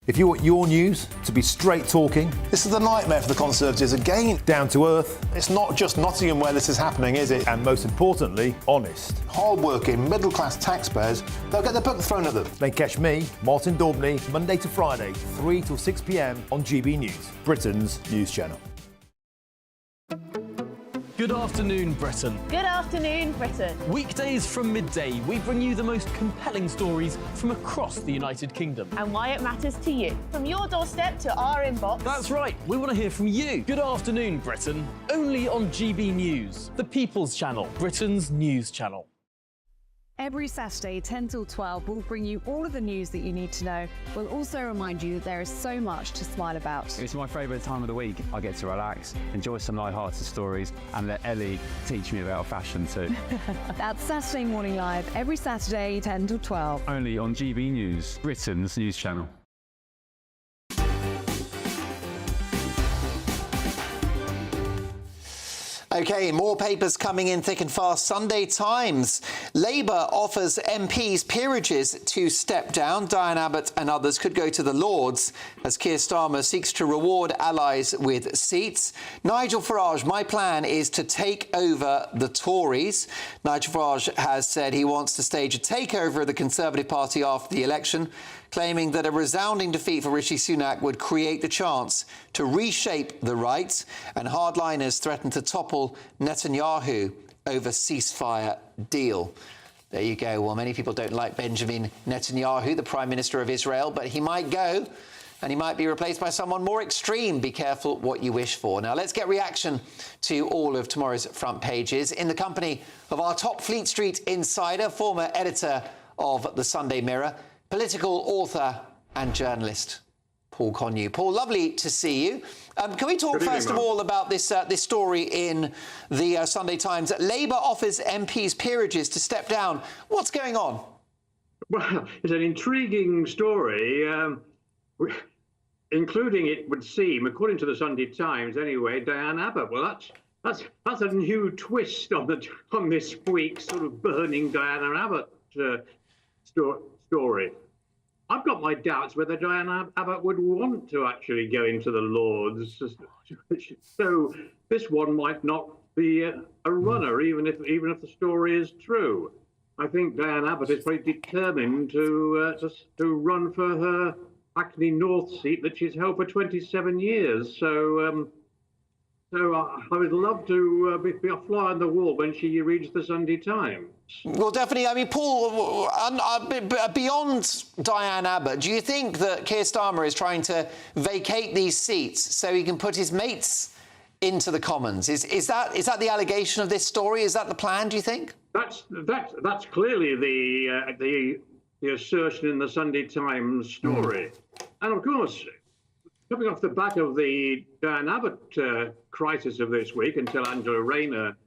If you want your news to be straight talking... This is the nightmare for the Conservatives again. Down to earth. It's not just Nottingham where this is happening, is it? And most importantly, honest. Hard-working, middle-class taxpayers, they'll get their book thrown at them. Then catch me, Martin Daubney, Monday to Friday, 3 till 6 p.m. on GB News, Britain's news channel. Good afternoon, Britain. Good afternoon, Britain. Weekdays from midday, we bring you the most compelling stories from across the United Kingdom. And why it matters to you. From your doorstep to our inbox. That's right, we want to hear from you. Good afternoon, Britain. Only on GB News, the People's Channel, Britain's news channel. Every Saturday, 10 till 12, we'll bring you all of the news that you need to know. We'll also remind you that there is so much to smile about. It's my favourite time of the week. I get to relax, enjoy some light-hearted stories, and let Ellie teach me about fashion too. That's Saturday Morning Live, every Saturday, 10 till 12. Only on GB News, Britain's news channel. OK, more papers coming in thick and fast. Sunday Times. Labour offers MPs peerages to step down. Diane Abbott and others could go to the Lords as Keir Starmer seeks to reward allies with seats. Nigel Farage, my plan is to take over the Tories. Nigel Farage has said he wants to stage a takeover of the Conservative Party after the election, claiming that a resounding defeat for Rishi Sunak would create the chance to reshape the right, and hardliners threaten to topple Netanyahu over ceasefire deal. There you go. Well, many people don't like Benjamin Netanyahu, the Prime Minister of Israel, but he might go and he might be replaced by someone more extreme. Be careful what you wish for. Now, let's get reaction to all of tomorrow's front pages in the company of our top Fleet Street insider, former editor of the Sunday Mirror, political author and journalist, Paul Connew. Paul, lovely to see you. Can we talk first of all about this story in the Sunday Times? Labour offers MPs peerages to step down. What's going on? Well, it's an intriguing story, including, it would seem, according to the Sunday Times anyway, Diane Abbott. Well, that's a new twist on this week's sort of burning Diana Abbott story. I've got my doubts whether Diana Abbott would want to actually go into the Lords. So this one might not be a runner, even if the story is true. I think Diana Abbott is very determined to run for her Hackney North seat that she's held for 27 years. So I would love to be a fly on the wall when she reads the Sunday Times. Well, definitely. I mean, Paul, beyond Diane Abbott, do you think that Keir Starmer is trying to vacate these seats so he can put his mates into the Commons? Is that the allegation of this story? Is that the plan, do you think? That's clearly the assertion in the Sunday Times story. And of course, coming off the back of the Diane Abbott crisis of this week until Angela Rayner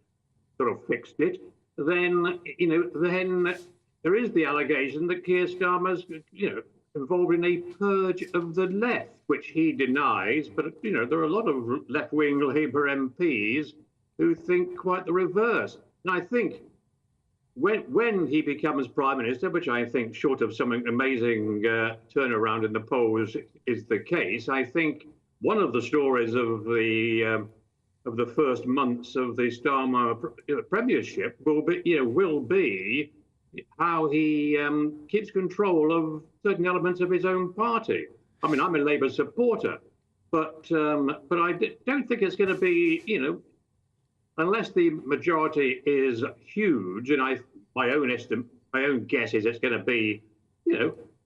sort of fixed it, then there is the allegation that Keir Starmer's, involved in a purge of the left, which he denies. But, there are a lot of left-wing Labour MPs who think quite the reverse. And I think when he becomes Prime Minister, which I think, short of some amazing turnaround in the polls, is the case, I think one of the stories of the first months of the Starmer premiership will be how he keeps control of certain elements of his own party. I mean, I'm a Labour supporter, but I don't think it's going to be, unless the majority is huge, and my own guess is it's going to be,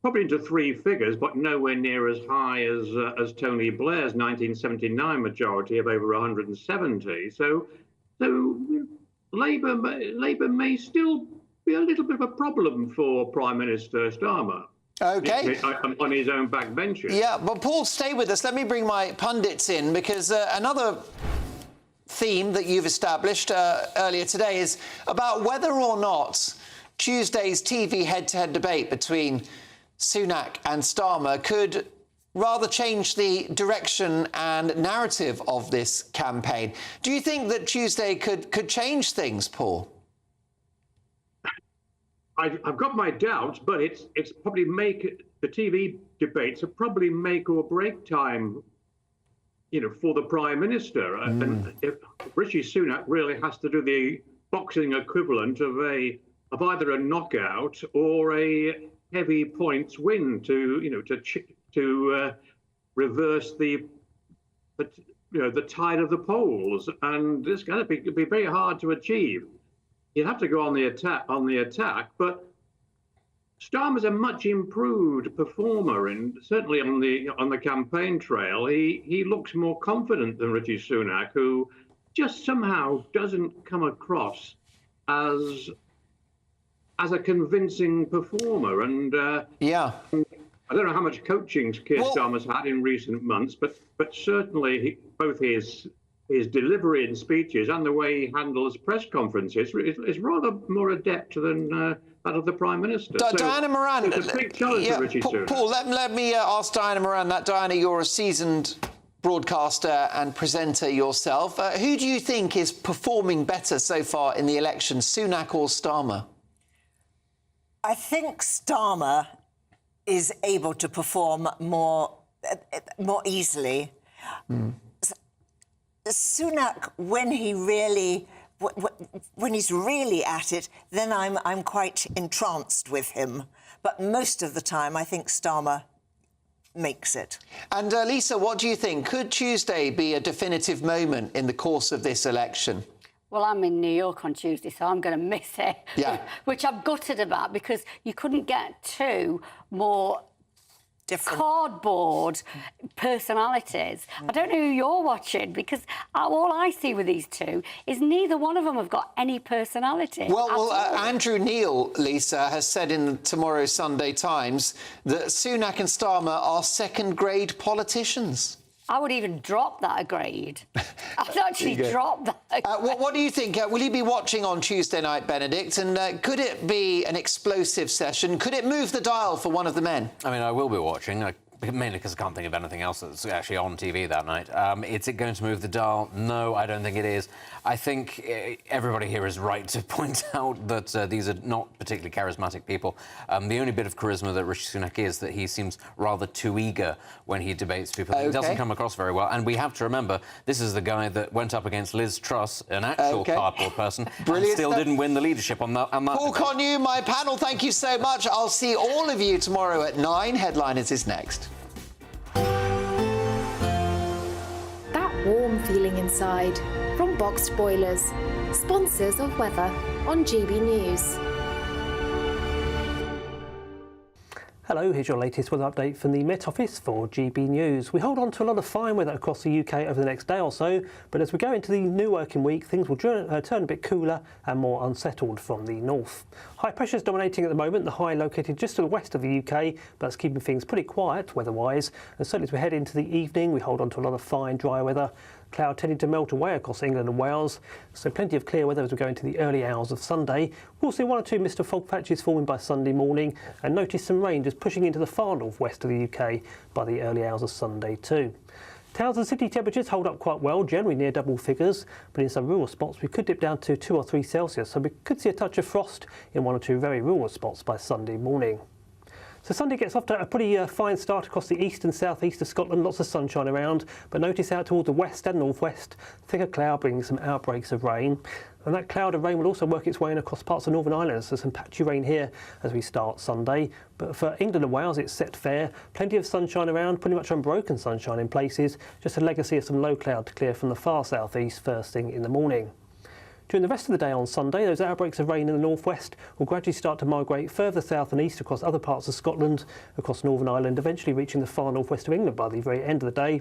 probably into three figures, but nowhere near as high as Tony Blair's 1979 majority of over 170. So Labour may still be a little bit of a problem for Prime Minister Starmer. OK. On his own backbenches. Yeah, but Paul, stay with us. Let me bring my pundits in, because another theme that you've established earlier today is about whether or not Tuesday's TV head-to-head debate between Sunak and Starmer could rather change the direction and narrative of this campaign. Do you think that Tuesday could change things, Paul? I've got my doubts, but it's probably the TV debates are probably make or break time, for the Prime Minister. And if Rishi Sunak really has to do the boxing equivalent of either a knockout or a heavy points win to reverse the the tide of the polls, and it's going to be very hard to achieve. You have to go on the attack, but Starmer's a much improved performer, and certainly on the campaign trail, he looks more confident than Rishi Sunak, who just somehow doesn't come across as a convincing performer. And yeah, I don't know how much coaching Keir Starmer's had in recent months, but certainly both his delivery in speeches and the way he handles press conferences is rather more adept than that of the Prime Minister. Diana Moran, it's a big challenge for Rishi Sunak. Paul, let me ask Diana Moran that. Diana, you're a seasoned broadcaster and presenter yourself. Who do you think is performing better so far in the election, Sunak or Starmer? I think Starmer is able to perform more easily. Sunak, when he's really at it, then I'm quite entranced with him. But most of the time, I think Starmer makes it. And Lisa, what do you think? Could Tuesday be a definitive moment in the course of this election? Well, I'm in New York on Tuesday, so I'm going to miss it, which I'm gutted about, because you couldn't get two more cardboard personalities. I don't know who you're watching, because all I see with these two is neither one of them have got any personality. Well, Andrew Neil, Lisa, has said in tomorrow's Sunday Times that Sunak and Starmer are second-grade politicians. I would even drop that a grade. I'd actually drop that. What do you think? Will you be watching on Tuesday night, Benedict? And could it be an explosive session? Could it move the dial for one of the men? I mean, I will be watching, mainly because I can't think of anything else that's actually on TV that night. Is it going to move the dial? No, I don't think it is. I think everybody here is right to point out that these are not particularly charismatic people. The only bit of charisma that Rishi Sunak is that he seems rather too eager when he debates people. He doesn't come across very well. And we have to remember, this is the guy that went up against Liz Truss, an actual cardboard person, and still didn't win the leadership on that. Paul Connew, my panel, thank you so much. I'll see all of you tomorrow at 9. Headliners is next. That warm feeling inside from Boxed Boilers, sponsors of weather on GB News. Hello, here's your latest weather update from the Met Office for GB News. We hold on to a lot of fine weather across the UK over the next day or so, but as we go into the new working week, things will turn a bit cooler and more unsettled from the north. High pressure is dominating at the moment, the high located just to the west of the UK, but it's keeping things pretty quiet weather-wise. And certainly as we head into the evening, we hold on to a lot of fine, dry weather. Cloud tending to melt away across England and Wales, so plenty of clear weather as we go into the early hours of Sunday. We'll see one or two mist or fog patches forming by Sunday morning, and notice some rain just pushing into the far northwest of the UK by the early hours of Sunday too. Towns and city temperatures hold up quite well, generally near double figures, but in some rural spots we could dip down to 2 or 3 Celsius, so we could see a touch of frost in one or two very rural spots by Sunday morning. So Sunday gets off to a pretty fine start across the east and southeast of Scotland, lots of sunshine around, but notice out toward the west and northwest, thicker cloud bringing some outbreaks of rain. And that cloud of rain will also work its way in across parts of Northern Ireland, so some patchy rain here as we start Sunday. But for England and Wales, it's set fair, plenty of sunshine around, pretty much unbroken sunshine in places, just a legacy of some low cloud to clear from the far southeast first thing in the morning. During the rest of the day on Sunday, those outbreaks of rain in the northwest will gradually start to migrate further south and east across other parts of Scotland, across Northern Ireland, eventually reaching the far northwest of England by the very end of the day.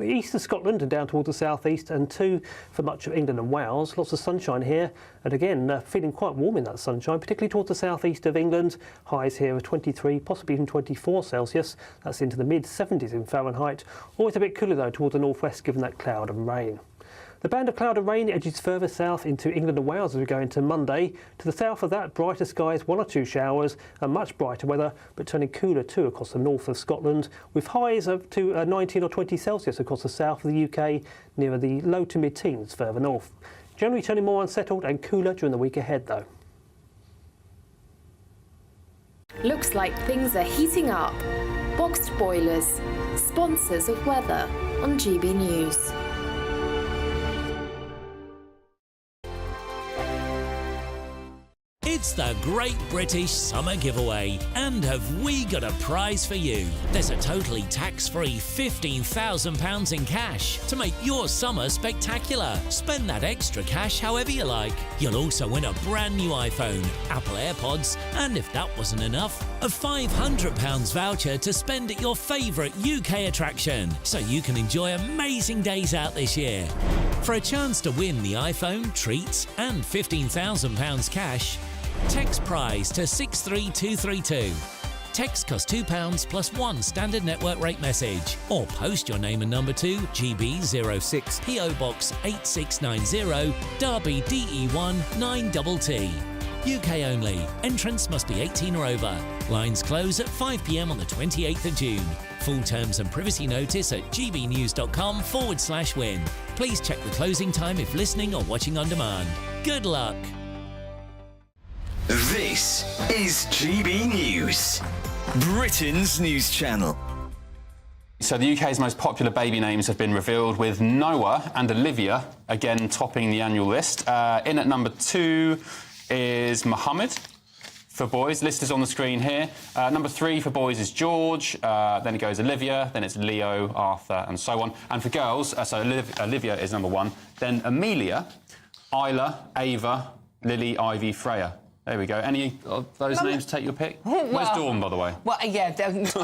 East of Scotland and down towards the southeast, and too for much of England and Wales. Lots of sunshine here, and again feeling quite warm in that sunshine, particularly towards the southeast of England. Highs here are 23, possibly even 24 Celsius. That's into the mid-70s in Fahrenheit. Always a bit cooler though towards the northwest given that cloud and rain. The band of cloud and rain edges further south into England and Wales as we go into Monday. To the south of that, brighter skies, 1 or 2 showers, and much brighter weather, but turning cooler too across the north of Scotland, with highs up to 19 or 20 Celsius across the south of the UK, nearer the low to mid-teens further north. Generally turning more unsettled and cooler during the week ahead though. Looks like things are heating up. Boxed Boilers, sponsors of weather on GB News. It's It's the Great British Summer Giveaway. And have we got a prize for you? There's a totally tax-free £15,000 in cash to make your summer spectacular. Spend that extra cash however you like. You'll also win a brand new iPhone, Apple AirPods, and if that wasn't enough, a £500 voucher to spend at your favourite UK attraction, so you can enjoy amazing days out this year. For a chance to win the iPhone, treats, and £15,000 cash, text prize to 63232. Text costs £2 plus one standard network rate message, or post your name and number to GB06 PO Box 8690 Derby DE1 9TT. UK only. Entrance must be 18 or over. Lines close at 5 p.m. on the 28th of June. Full terms and privacy notice at gbnews.com/win. Please check the closing time if listening or watching on demand. Good luck. This is GB News, Britain's news channel. So the UK's most popular baby names have been revealed, with Noah and Olivia again topping the annual list. In at number 2 is Mohammed for boys. List is on the screen here. Number 3 for boys is George. Then it goes Olivia. Then it's Leo, Arthur, and so on. And for girls, so Olivia is number 1. Then Amelia, Isla, Ava, Lily, Ivy, Freya. There we go. Any of those names take your pick? Where's Dawn, by the way? Well, yeah, there's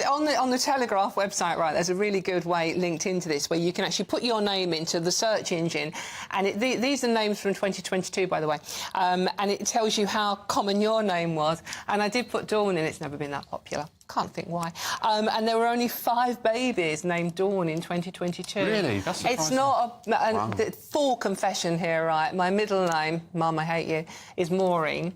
on the Telegraph website, right, there's a really good way linked into this where you can actually put your name into the search engine, and these are names from 2022, by the way, and it tells you how common your name was. And I did put Dawn in. It's never been that popular. Can't think why. And there were only 5 babies named Dawn in 2022. Really? That's surprising. It's not Wow. Full confession here, right? My middle name, Mum, I hate you, is Maureen.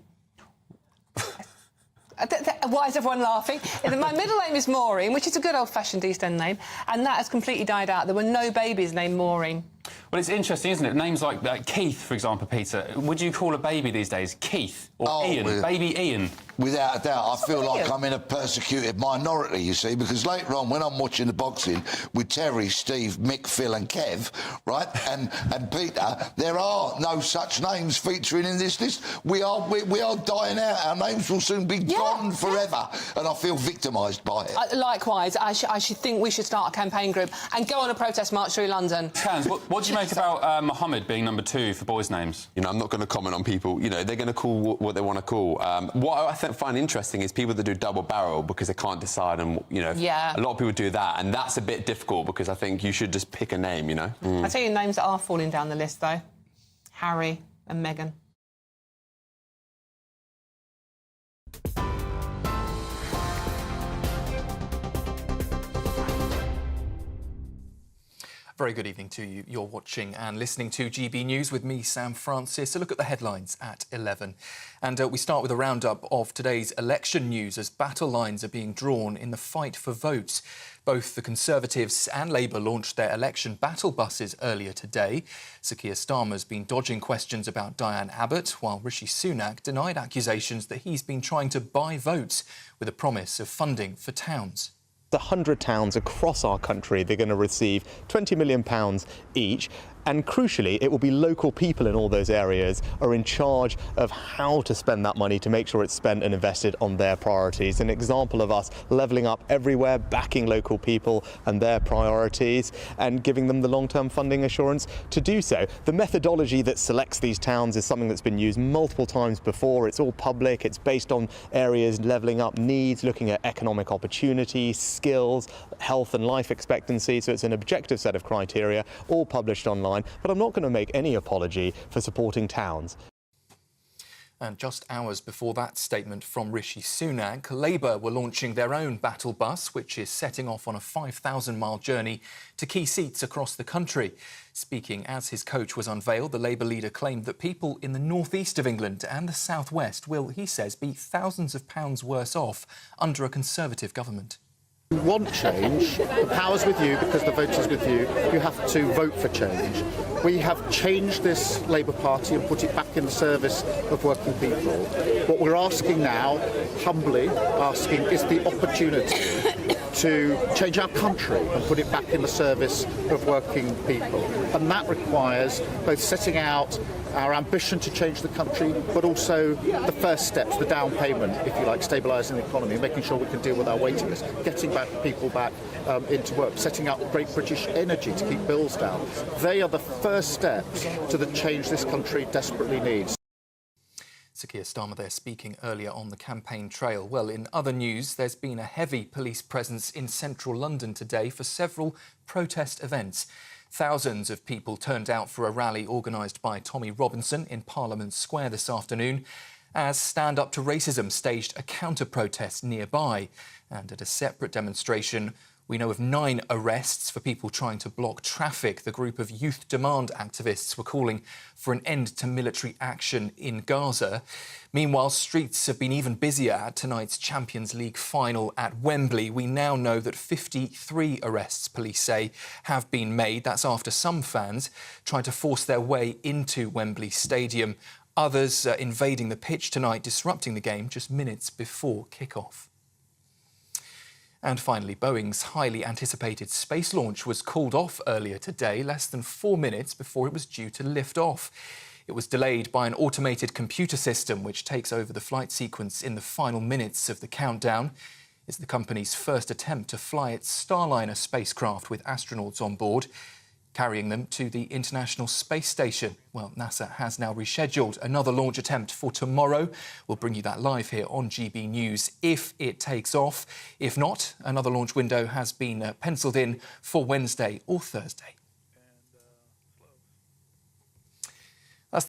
Why is everyone laughing? My middle name is Maureen, which is a good old-fashioned East End name, and that has completely died out. There were no babies named Maureen. Well, it's interesting, isn't it? Names like Keith, for example, Peter. Would you call a baby these days Keith or Ian? Baby Ian? Without a doubt. I feel like I'm in a persecuted minority, you see, because later on, when I'm watching the boxing with Terry, Steve, Mick, Phil and Kev, right, and Peter, there are no such names featuring in this list. We are dying out. Our names will soon be gone forever, and I feel victimised by it. Likewise, I should think we should start a campaign group and go on a protest march through London. Cans, what do you make about Mohammed being number 2 for boys' names? You know, I'm not going to comment on people. You know, they're going to call what they want to call. What I find interesting is people that do double barrel because they can't decide, and you know, a lot of people do that, and that's a bit difficult because I think you should just pick a name. You know. I tell you names that are falling down the list though: Harry and Meghan. Very good evening to you. You're watching and listening to GB News with me, Sam Francis. A look at the headlines at 11. And we start with a roundup of today's election news as battle lines are being drawn in the fight for votes. Both the Conservatives and Labour launched their election battle buses earlier today. Sir Keir Starmer's been dodging questions about Diane Abbott, while Rishi Sunak denied accusations that he's been trying to buy votes with a promise of funding for towns. 100 towns across our country, they're going to receive £20 million each. And crucially, it will be local people in all those areas are in charge of how to spend that money to make sure it's spent and invested on their priorities. An example of us levelling up everywhere, backing local people and their priorities and giving them the long-term funding assurance to do so. The methodology that selects these towns is something that's been used multiple times before. It's all public. It's based on areas levelling up needs, looking at economic opportunities, skills, health and life expectancy. So it's an objective set of criteria, all published online. But I'm not going to make any apology for supporting towns. And just hours before that statement from Rishi Sunak, Labour were launching their own battle bus, which is setting off on a 5,000-mile journey to key seats across the country. Speaking as his coach was unveiled, the Labour leader claimed that people in the northeast of England and the southwest will, he says, be thousands of pounds worse off under a Conservative government. You want change, the power's with you because the vote is with you. You have to vote for change. We have changed this Labour Party and put it back in the service of working people. What we're asking now, humbly asking, is the opportunity to change our country and put it back in the service of working people. And that requires both setting out our ambition to change the country, but also the first steps, the down payment, if you like, stabilising the economy, making sure we can deal with our waiting list, getting people back into work, setting up Great British Energy to keep bills down. They are the first steps to the change this country desperately needs. Sir Keir Starmer there speaking earlier on the campaign trail. Well, in other news, there's been a heavy police presence in central London today for several protest events. Thousands of people turned out for a rally organised by Tommy Robinson in Parliament Square this afternoon, as Stand Up to Racism staged a counter-protest nearby. And at a separate demonstration, we know of 9 arrests for people trying to block traffic. The group of Youth Demand activists were calling for an end to military action in Gaza. Meanwhile, streets have been even busier at tonight's Champions League final at Wembley. We now know that 53 arrests, police say, have been made. That's after some fans tried to force their way into Wembley Stadium. Others invading the pitch tonight, disrupting the game just minutes before kick-off. And finally, Boeing's highly anticipated space launch was called off earlier today, less than 4 minutes before it was due to lift off. It was delayed by an automated computer system which takes over the flight sequence in the final minutes of the countdown. It's the company's first attempt to fly its Starliner spacecraft with astronauts on board, carrying them to the International Space Station. Well, NASA has now rescheduled another launch attempt for tomorrow. We'll bring you that live here on GB News if it takes off. If not, another launch window has been penciled in for Wednesday or Thursday.